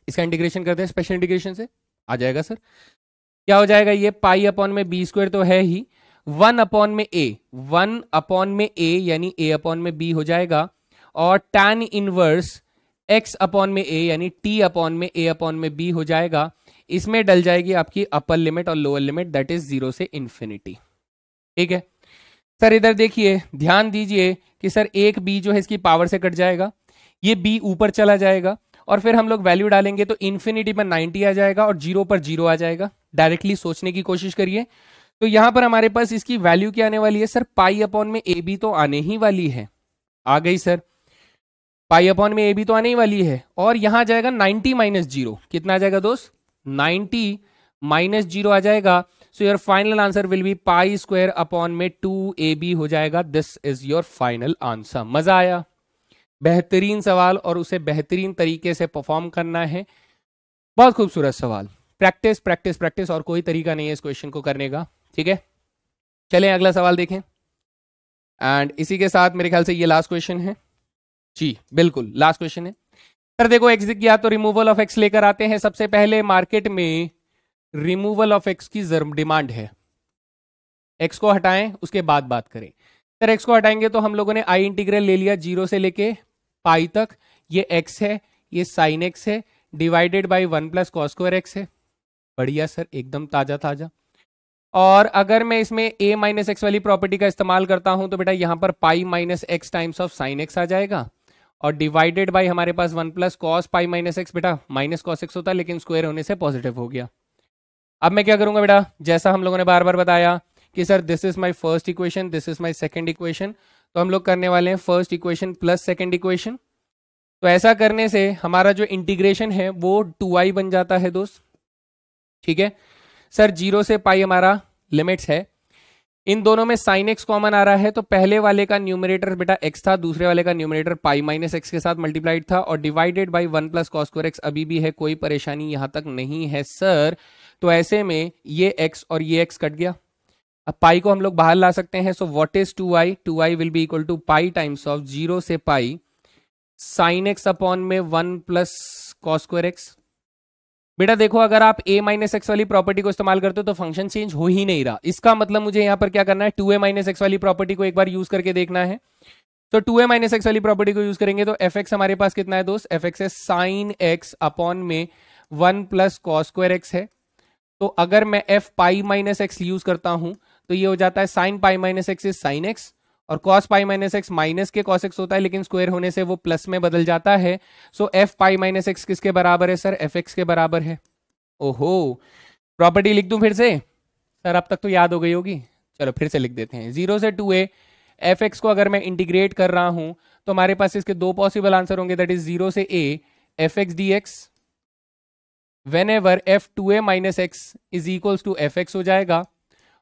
इसका इंटीग्रेशन करते हैं स्पेशल इंटीग्रेशन से, आ जाएगा सर क्या हो जाएगा, ये पाई अपॉन में बी स्क्वायर तो है ही, 1 अपॉन में a, 1 अपॉन में a यानी a अपॉन में b हो जाएगा, और tan इनवर्स x अपॉन में a यानी t अपॉन में a अपॉन में b हो जाएगा। इसमें डल जाएगी आपकी अपर लिमिट और लोअर लिमिट, दैट इज 0 से इन्फिनिटी। ठीक है सर, इधर देखिए ध्यान दीजिए कि सर एक b जो है इसकी पावर से कट जाएगा, ये b ऊपर चला जाएगा, और फिर हम लोग वैल्यू डालेंगे तो इन्फिनिटी पर 90 आ जाएगा और 0 पर 0 आ जाएगा। डायरेक्टली सोचने की कोशिश करिए, तो यहां पर हमारे पास इसकी वैल्यू क्या आने वाली है सर, पाई अपॉन में ए बी तो आने ही वाली है, आ गई सर, पाई अपॉन में ए बी तो आने ही वाली है, और यहां जाएगा 90 माइनस 0, कितना आ जाएगा दोस्त, 90 माइनस 0 आ जाएगा। So your final answer will be pi square upon में 2ab हो जाएगा। This is your final answer. मजा आया, बेहतरीन सवाल, और उसे बेहतरीन तरीके से परफॉर्म करना है, बहुत खूबसूरत सवाल। प्रैक्टिस प्रैक्टिस प्रैक्टिस, और कोई तरीका नहीं है इस क्वेश्चन को करने का। ठीक है, चलें अगला सवाल देखें, एंड इसी के साथ मेरे ख्याल से ये लास्ट क्वेश्चन है जी, बिल्कुल लास्ट क्वेश्चन है सर। देखो एक्स दिख गया तो रिमूवल ऑफ एक्स लेकर आते हैं। सबसे पहले मार्केट में रिमूवल ऑफ एक्स की डिमांड है, एक्स को हटाएं उसके बाद बात करें। सर एक्स को हटाएंगे तो हम लोगों ने आई इंटीग्रल ले लिया 0 से लेके पाई तक, ये एक्स है, ये साइन एक्स है, divided by 1 plus cos square x है। बढ़िया सर, एकदम ताजा ताजा। और अगर मैं इसमें a माइनस एक्स वाली प्रॉपर्टी का इस्तेमाल करता हूं तो बेटा यहां पर pi minus x times of sine x आ जाएगा, और डिवाइडेड बाई हमारे पास 1 plus cos pi minus x, बेटा माइनस कॉस एक्स होता है लेकिन स्क्वायर होने से पॉजिटिव हो गया। अब मैं क्या करूंगा बेटा, जैसा हम लोगों ने बार बार बताया कि sir this is my first equation, this is my second equation, तो हम लोग करने वाले हैं first equation plus second equation. तो ऐसा करने से हमारा जो इंटीग्रेशन है वो 2i बन जाता है दोस्त। ठीक है सर, 0 से पाई हमारा लिमिट्स है, इन दोनों में साइन एक्स कॉमन आ रहा है, तो पहले वाले का न्यूमरेटर बेटा एक्स था, दूसरे वाले का न्यूमरेटर पाई माइनस एक्स के साथ मल्टीप्लाइड था, और divided by 1 plus cos square x अभी भी है, कोई परेशानी यहां तक नहीं है सर। तो ऐसे में ये x और ये x कट गया, अब पाई को हम लोग बाहर ला सकते हैं। So what is 2i, 2i will be equal to pi times of 0 से पाई साइन एक्स अपॉन में 1 प्लस कॉस स्क्वायर एक्स। बेटा देखो अगर आप a माइनस एक्स वाली प्रॉपर्टी को इस्तेमाल करते हो तो फंक्शन चेंज हो ही नहीं रहा, इसका मतलब मुझे यहां पर क्या करना है, 2a माइनस एक्स वाली प्रॉपर्टी को एक बार यूज करके देखना है। तो 2a माइनस एक्स वाली प्रॉपर्टी को यूज करेंगे तो fx हमारे पास कितना है दोस्त, fx है साइन एक्स अपॉन में 1 प्लस कॉस स्क्वायर एक्स है। तो अगर मैं f pi minus x use करता हूं तो ये हो जाता है sine pi minus x is sine x, और cos pi minus x minus के कॉस एक्स होता है लेकिन स्क्वायर होने से वो प्लस में बदल जाता है। सो f पाई माइनस एक्स किसके बराबर है सर, fx के बराबर है। ओहो, प्रॉपर्टी लिख दूं फिर से सर, अब तक तो याद हो गई होगी, चलो फिर से लिख देते हैं। 0 से 2a fx को अगर मैं इंटीग्रेट कर रहा हूं तो हमारे पास इसके दो पॉसिबल आंसर होंगे, दैट इज 0 से a fx dx, whenever f 2a minus x is equals to fx हो जाएगा,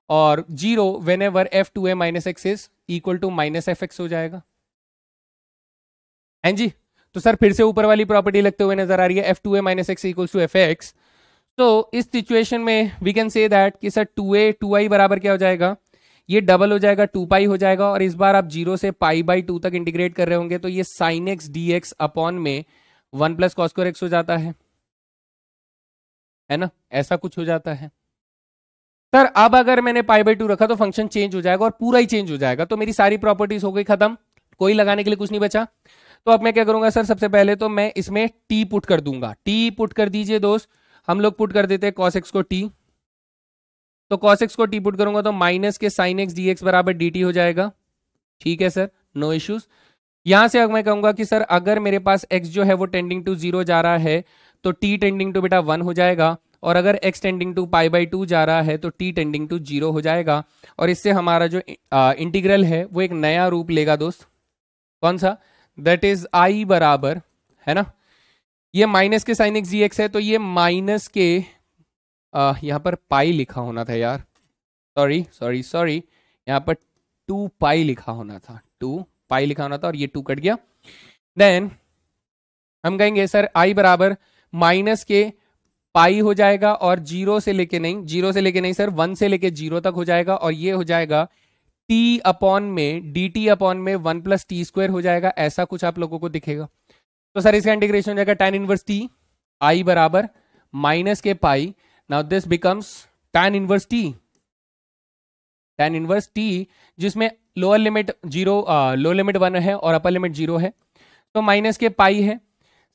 और 0 whenever f 2a minus x is equal to minus fx हो जाएगा। हैं जी, तो सर फिर से ऊपर वाली प्रॉपर्टी लगते हुए नजर आ रही है, f 2a minus x equals to fx। तो इस सिचुएशन में वी कैन से दैट कि सर 2a 2i बराबर क्या हो जाएगा, ये डबल हो जाएगा 2 पाई हो जाएगा, और इस बार आप 0 से पाई बाई 2 तक इंटीग्रेट कर रहे होंगे तो ये sine x d x upon में 1 प्लस कॉस स्क्वायर एक्स हो जाता है ना, ऐसा कुछ हो जाता है। सर अब अगर मैंने पाई बाई 2 रखा तो फंक्शन चेंज हो जाएगा और पूरा ही चेंज हो जाएगा, तो मेरी सारी प्रॉपर्टीज हो गई खत्म, कोई लगाने के लिए कुछ नहीं बचा। तो अब मैं क्या करूंगा सर, सबसे पहले तो मैं इसमें टी पुट कर दूंगा। टी पुट कर दीजिए दोस्त, हम लोग पुट कर देते हैं cos x को टी। तो cos x को टी पुट करूंगा तो माइनस के sin x dx बराबर dt हो जाएगा। ठीक है सर, नो इश्यूज। यहां से अब मैं कहूंगा कि सर अगर मेरे पास x जो है वो टेंडिंग टू 0 जा रहा है तो t टेंडिंग टू बेटा 1 हो जाएगा, और अगर x टेंडिंग टू π/2 जा रहा है तो t टेंडिंग टू 0 हो जाएगा। और इससे हमारा जो इंटीग्रल है वो एक नया रूप लेगा दोस्त। कौन सा? दैट इज i बराबर, है ना, ये माइनस के sin x dx है, तो ये माइनस के यहाँ पर पाई लिखा होना था यार, सॉरी, यहाँ पर 2 पाई लिखा होना था, 2 पाई लिखा होना था और ये 2 कट गया। देन हम कहेंगे सर i बराबर माइनस के पाई हो जाएगा, और 0 से लेके नहीं सर 1 से लेके 0 तक हो जाएगा, और ये हो जाएगा t अपॉन में dt अपॉन में 1 प्लस टी स्क्वायर हो जाएगा। ऐसा कुछ आप लोगों को दिखेगा। तो सर इसका इंटीग्रेशन हो जाएगा tan इनवर्स t, i बराबर माइनस के pi. Now this becomes tan inverse t, जिसमें लोअर लिमिट 1 है और अपर लिमिट 0 है, तो माइनस के पाई है।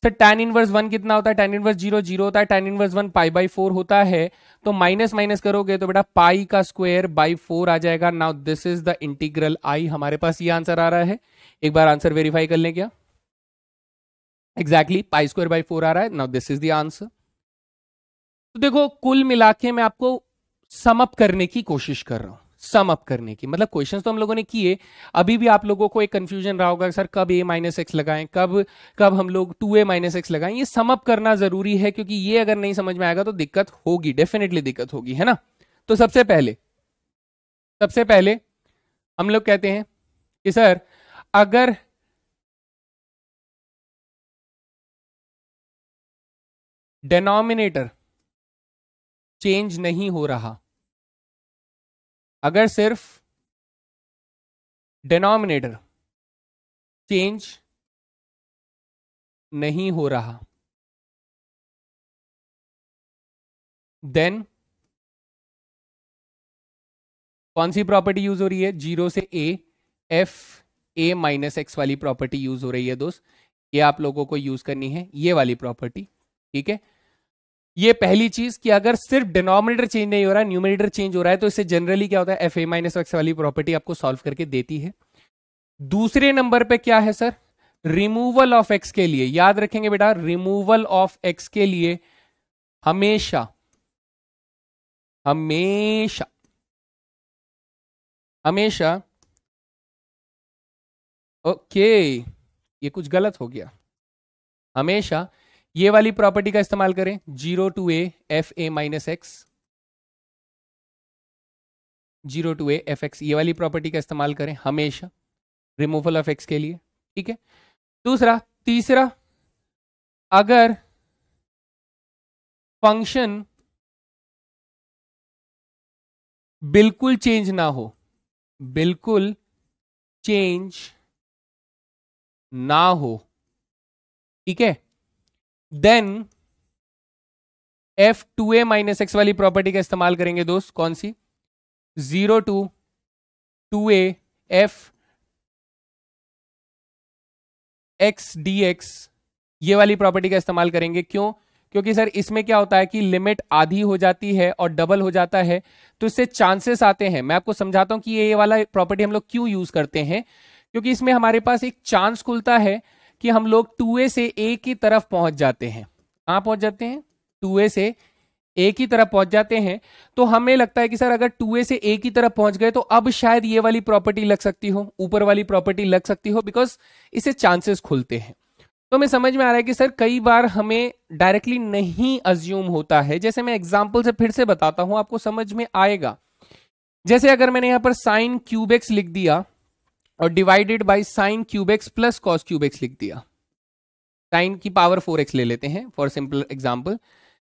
सर tan इनवर्स 1 कितना होता है? tan इनवर्स 0 होता है, tan इनवर्स 1 π/4 होता है, तो माइनस माइनस करोगे तो बेटा पाई का स्क्वायर बाई 4 आ जाएगा। Now this is the integral i। हमारे पास ये आंसर आ रहा है, एक बार आंसर वेरीफाई कर लें क्या? एग्जैक्टली पाई स्क्वायर बाई 4 आ रहा है। Now this is the answer. तो देखो कुल मिला के मैं आपको सम अप करने की कोशिश कर रहा हूं, सम अप करने की मतलब क्वेश्चंस तो हम लोगों ने किए। अभी भी आप लोगों को एक कंफ्यूजन रहा होगा सर कब a माइनस एक्स लगाएं, कब हम लोग 2a माइनस एक्स लगाएं। ये सम अप करना जरूरी है, क्योंकि ये अगर नहीं समझ में आएगा तो दिक्कत होगी, डेफिनेटली दिक्कत होगी, है ना। तो सबसे पहले हम लोग कहते हैं कि सर अगर डिनोमिनेटर चेंज नहीं हो रहा, अगर सिर्फ डिनोमिनेटर चेंज नहीं हो रहा, देन कौन सी प्रॉपर्टी यूज हो रही है? 0 से a f a minus x वाली प्रॉपर्टी यूज हो रही है दोस्त। ये आप लोगों को यूज करनी है, ये वाली प्रॉपर्टी। ठीक है, ये पहली चीज कि अगर सिर्फ डिनोमिनेटर चेंज नहीं हो रहा है, न्यूमरेटर चेंज हो रहा है, तो इससे जनरली क्या होता है, एफ ए माइनस एक्स वाली प्रॉपर्टी आपको सॉल्व करके देती है। दूसरे नंबर पे क्या है सर? रिमूवल ऑफ एक्स के लिए याद रखेंगे बेटा, रिमूवल ऑफ एक्स के लिए हमेशा हमेशा हमेशा ओके, ये कुछ गलत हो गया, हमेशा ये वाली प्रॉपर्टी का इस्तेमाल करें, 0 to a f a minus x, 0 to a f x, ये वाली प्रॉपर्टी का इस्तेमाल करें हमेशा रिमूवल ऑफ एक्स के लिए। ठीक है, तीसरा अगर फंक्शन बिल्कुल चेंज ना हो, बिल्कुल चेंज ना हो, ठीक है, देन f2a माइनस एक्स वाली प्रॉपर्टी का इस्तेमाल करेंगे दोस्त। कौन सी? 0 to 2a f x dx, ये वाली प्रॉपर्टी का इस्तेमाल करेंगे। क्यों? क्योंकि सर इसमें क्या होता है कि लिमिट आधी हो जाती है और डबल हो जाता है, तो इससे चांसेस आते हैं। मैं आपको समझाता हूं कि ये वाला प्रॉपर्टी हम लोग क्यों यूज करते हैं, क्योंकि इसमें हमारे पास एक चांस खुलता है कि हम लोग 2a से a की तरफ पहुंच जाते हैं। कहां पहुंच जाते हैं? 2a से a की तरफ पहुंच जाते हैं। तो हमें लगता है कि सर अगर 2a से a की तरफ पहुंच गए तो अब शायद ये वाली प्रॉपर्टी लग सकती हो, ऊपर वाली प्रॉपर्टी लग सकती हो, बिकॉज इससे चांसेस खुलते हैं। तो हमें समझ में आ रहा है कि सर कई बार हमें डायरेक्टली नहीं अज्यूम होता है। जैसे मैं एग्जाम्पल से फिर से बताता हूं, आपको समझ में आएगा। जैसे अगर मैंने यहां पर साइन क्यूब एक्स लिख दिया और divided by sine cube x plus cos cube x लिख दिया, साइन की पावर 4x ले लेते हैं फॉर सिंपल एग्जाम्पल,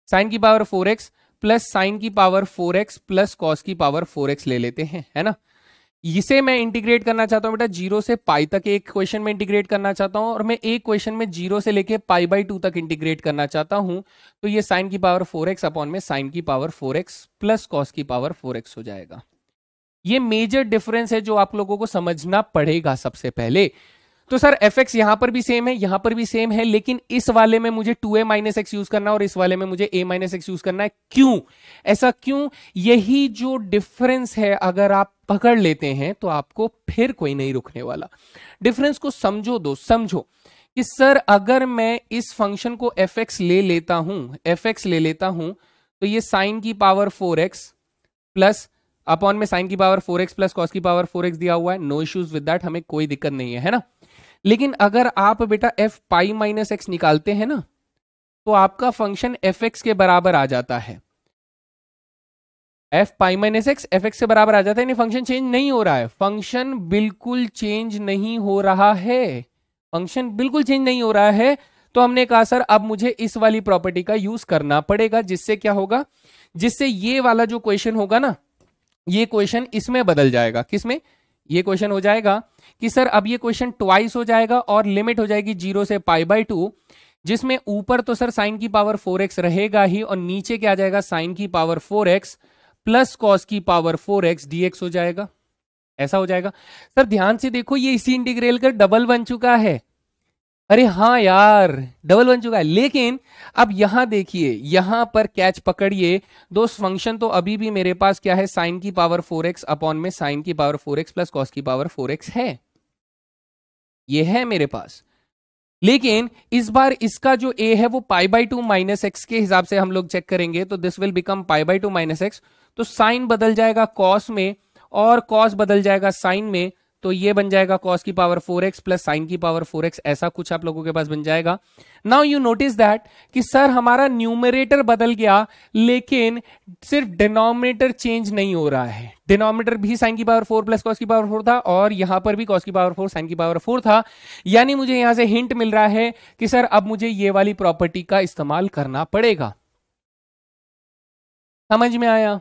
साइन की पावर 4x प्लस साइन की पावर 4x प्लस कॉस की पावर 4x ले लेते हैं, है ना। इसे मैं इंटीग्रेट करना चाहता हूं बेटा 0 से पाई तक, एक क्वेश्चन में इंटीग्रेट करना चाहता हूं, और मैं एक क्वेश्चन में 0 से लेके π/2 तक इंटीग्रेट करना चाहता हूं। तो ये साइन की पावर 4x अपॉन में साइन की पावर 4x प्लस कॉस की पावर 4x हो जाएगा। ये मेजर डिफरेंस है जो आप लोगों को समझना पड़ेगा सबसे पहले। तो सर एफ एक्स यहां पर भी सेम है, यहां पर भी सेम है, लेकिन इस वाले में मुझे 2a माइनस एक्स यूज करना है और इस वाले में मुझे a माइनस एक्स यूज करना है। क्यों ऐसा, क्यों? यही जो डिफरेंस है अगर आप पकड़ लेते हैं तो आपको फिर कोई नहीं रुकने वाला। डिफरेंस को समझो दोस्त, समझो कि सर अगर मैं इस फंक्शन को एफ एक्स ले लेता हूं, एफ एक्स ले लेता हूं, तो ये साइन की पावर 4x प्लस अपॉन में साइन की पावर 4x प्लस कॉस की पावर 4x दिया हुआ है, नो इश्यूज विद दैट, हमें कोई दिक्कत नहीं है ना। लेकिन अगर आप बेटा एफ पाई माइनस एक्स निकालते हैं ना, तो आपका फंक्शन एफ एक्स के बराबर आ जाता है। F pi minus x F x से बराबर आ जाता है, फंक्शन चेंज नहीं हो रहा है, फंक्शन बिल्कुल चेंज नहीं हो रहा है, फंक्शन बिल्कुल चेंज नहीं हो रहा है। तो हमने कहा सर अब मुझे इस वाली प्रॉपर्टी का यूज करना पड़ेगा, जिससे क्या होगा, जिससे ये वाला जो क्वेश्चन होगा ना, ये क्वेश्चन इसमें बदल जाएगा। किसमें? ये क्वेश्चन हो जाएगा कि सर अब ये क्वेश्चन ट्वाइस हो जाएगा और लिमिट हो जाएगी 0 से π/2, जिसमें ऊपर तो सर साइन की पावर 4x रहेगा ही और नीचे क्या आ जाएगा, साइन की पावर 4x प्लस कॉस की पावर 4x dx हो जाएगा। ऐसा हो जाएगा। सर ध्यान से देखो, ये इसी इंटीग्रल का डबल बन चुका है। अरे हाँ यार, डबल बन चुका है। लेकिन अब यहां देखिए, यहां पर कैच पकड़िए दोस्त, फंक्शन तो अभी भी मेरे पास क्या है, साइन की पावर 4x अपॉन में साइन की पावर 4x प्लस कॉस की पावर 4x है, ये है मेरे पास। लेकिन इस बार इसका जो a है वो π/2 माइनस एक्स के हिसाब से हम लोग चेक करेंगे, तो this will become π/2 minus x. तो साइन बदल जाएगा कॉस में और कॉस बदल जाएगा साइन में, तो ये बन जाएगा कॉस की पावर 4x प्लस साइन की पावर 4x, ऐसा कुछ आप लोगों के पास बन जाएगा। नाउ यू नोटिस दैट कि सर हमारा न्यूमरेटर बदल गया, लेकिन सिर्फ डिनोमिनेटर चेंज नहीं हो रहा है। डिनोमिनेटर भी साइन की पावर 4 प्लस कॉस की पावर 4 था और यहां पर भी कॉस की पावर 4 साइन की पावर 4 था। यानी मुझे यहां से हिंट मिल रहा है कि सर अब मुझे ये वाली प्रॉपर्टी का इस्तेमाल करना पड़ेगा। समझ में आया?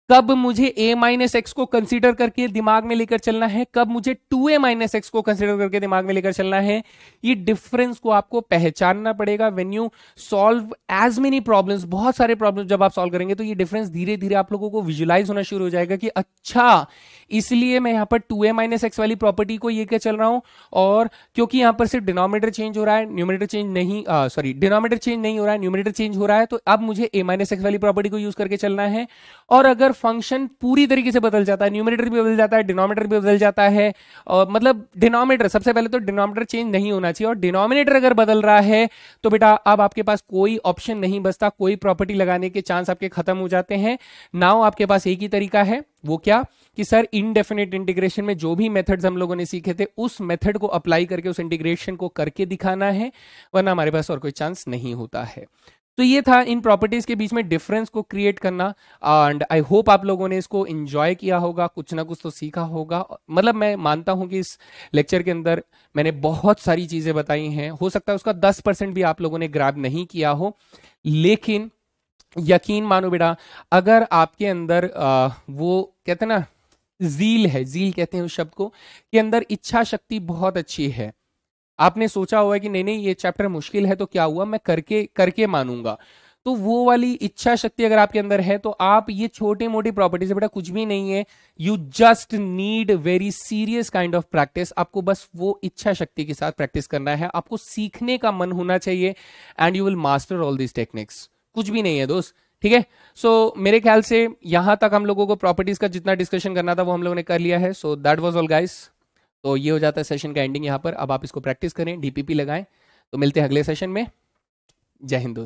कब मुझे a माइनस एक्स को कंसीडर करके दिमाग में लेकर चलना है, कब मुझे 2a माइनस एक्स को कंसीडर करके दिमाग में लेकर चलना है, ये डिफरेंस को आपको पहचानना पड़ेगा। When you solve as many problems, बहुत सारे प्रॉब्लम्स जब आप सॉल्व करेंगे तो ये डिफरेंस धीरे धीरे आप लोगों को विजुलाइज होना शुरू हो जाएगा कि अच्छा इसलिए मैं यहाँ पर 2a माइनस एक्स वाली प्रॉपर्टी को ये क्या चल रहा हूं, और क्योंकि यहाँ पर सिर्फ डिनोमिनेटर चेंज हो रहा है, न्यूमरेटर चेंज नहीं, सॉरी डिनोमिनेटर चेंज नहीं हो रहा है, न्यूमरेटर चेंज हो रहा है, तो अब मुझे a माइनस एक्स वाली प्रॉपर्टी को यूज करके चलना है। और अगर फंक्शन पूरी तरीके से बदल जाता है, न्यूमरेटर भी बदल जाता है, डिनोमिनेटर भी बदल जाता है, और मतलब डिनोमिनेटर, सबसे पहले तो डिनोमिनेटर चेंज नहीं होना चाहिए, और डिनोमिनेटर अगर बदल रहा है तो बेटा अब आपके पास कोई ऑप्शन नहीं बचता, कोई प्रॉपर्टी लगाने के चांस आपके खत्म हो जाते हैं। नाउ आपके पास एक ही तरीका है, वो क्या कि सर इनडेफिनेट इंटीग्रेशन में जो भी मेथड्स हम लोगों ने सीखे थे उस मेथड को अप्लाई करके उस इंटीग्रेशन को करके दिखाना है, वरना हमारे पास और कोई चांस नहीं होता है। तो ये था इन प्रॉपर्टीज के बीच में डिफरेंस को क्रिएट करना, एंड आई होप आप लोगों ने इसको एंजॉय किया होगा, कुछ ना कुछ तो सीखा होगा। मतलब मैं मानता हूं कि इस लेक्चर के अंदर मैंने बहुत सारी चीजें बताई हैं, हो सकता है उसका 10% भी आप लोगों ने ग्रैब नहीं किया हो, लेकिन यकीन मानो बेटा, अगर आपके अंदर वो कहते हैं ना जील है, जील कहते हैं उस शब्द को, के अंदर इच्छा शक्ति बहुत अच्छी है। आपने सोचा हुआ है कि नहीं नहीं ये चैप्टर मुश्किल है तो क्या हुआ, मैं करके मानूंगा, तो वो वाली इच्छा शक्ति अगर आपके अंदर है तो आप ये छोटी मोटी प्रॉपर्टी से बेटा कुछ भी नहीं है, you just need very serious kind of practice. आपको बस वो इच्छा शक्ति के साथ प्रैक्टिस करना है, आपको सीखने का मन होना चाहिए, and you will master all this techniques. कुछ भी नहीं है दोस्त, ठीक है। सो मेरे ख्याल से यहां तक हम लोगों को प्रॉपर्टीज का जितना डिस्कशन करना था वो हम लोगों ने कर लिया है। So that was all guys. तो ये हो जाता है सेशन का एंडिंग यहाँ पर। अब आप इसको प्रैक्टिस करें, डीपीपी लगाएं। तो मिलते हैं अगले सेशन में। जय हिंद दोस्त।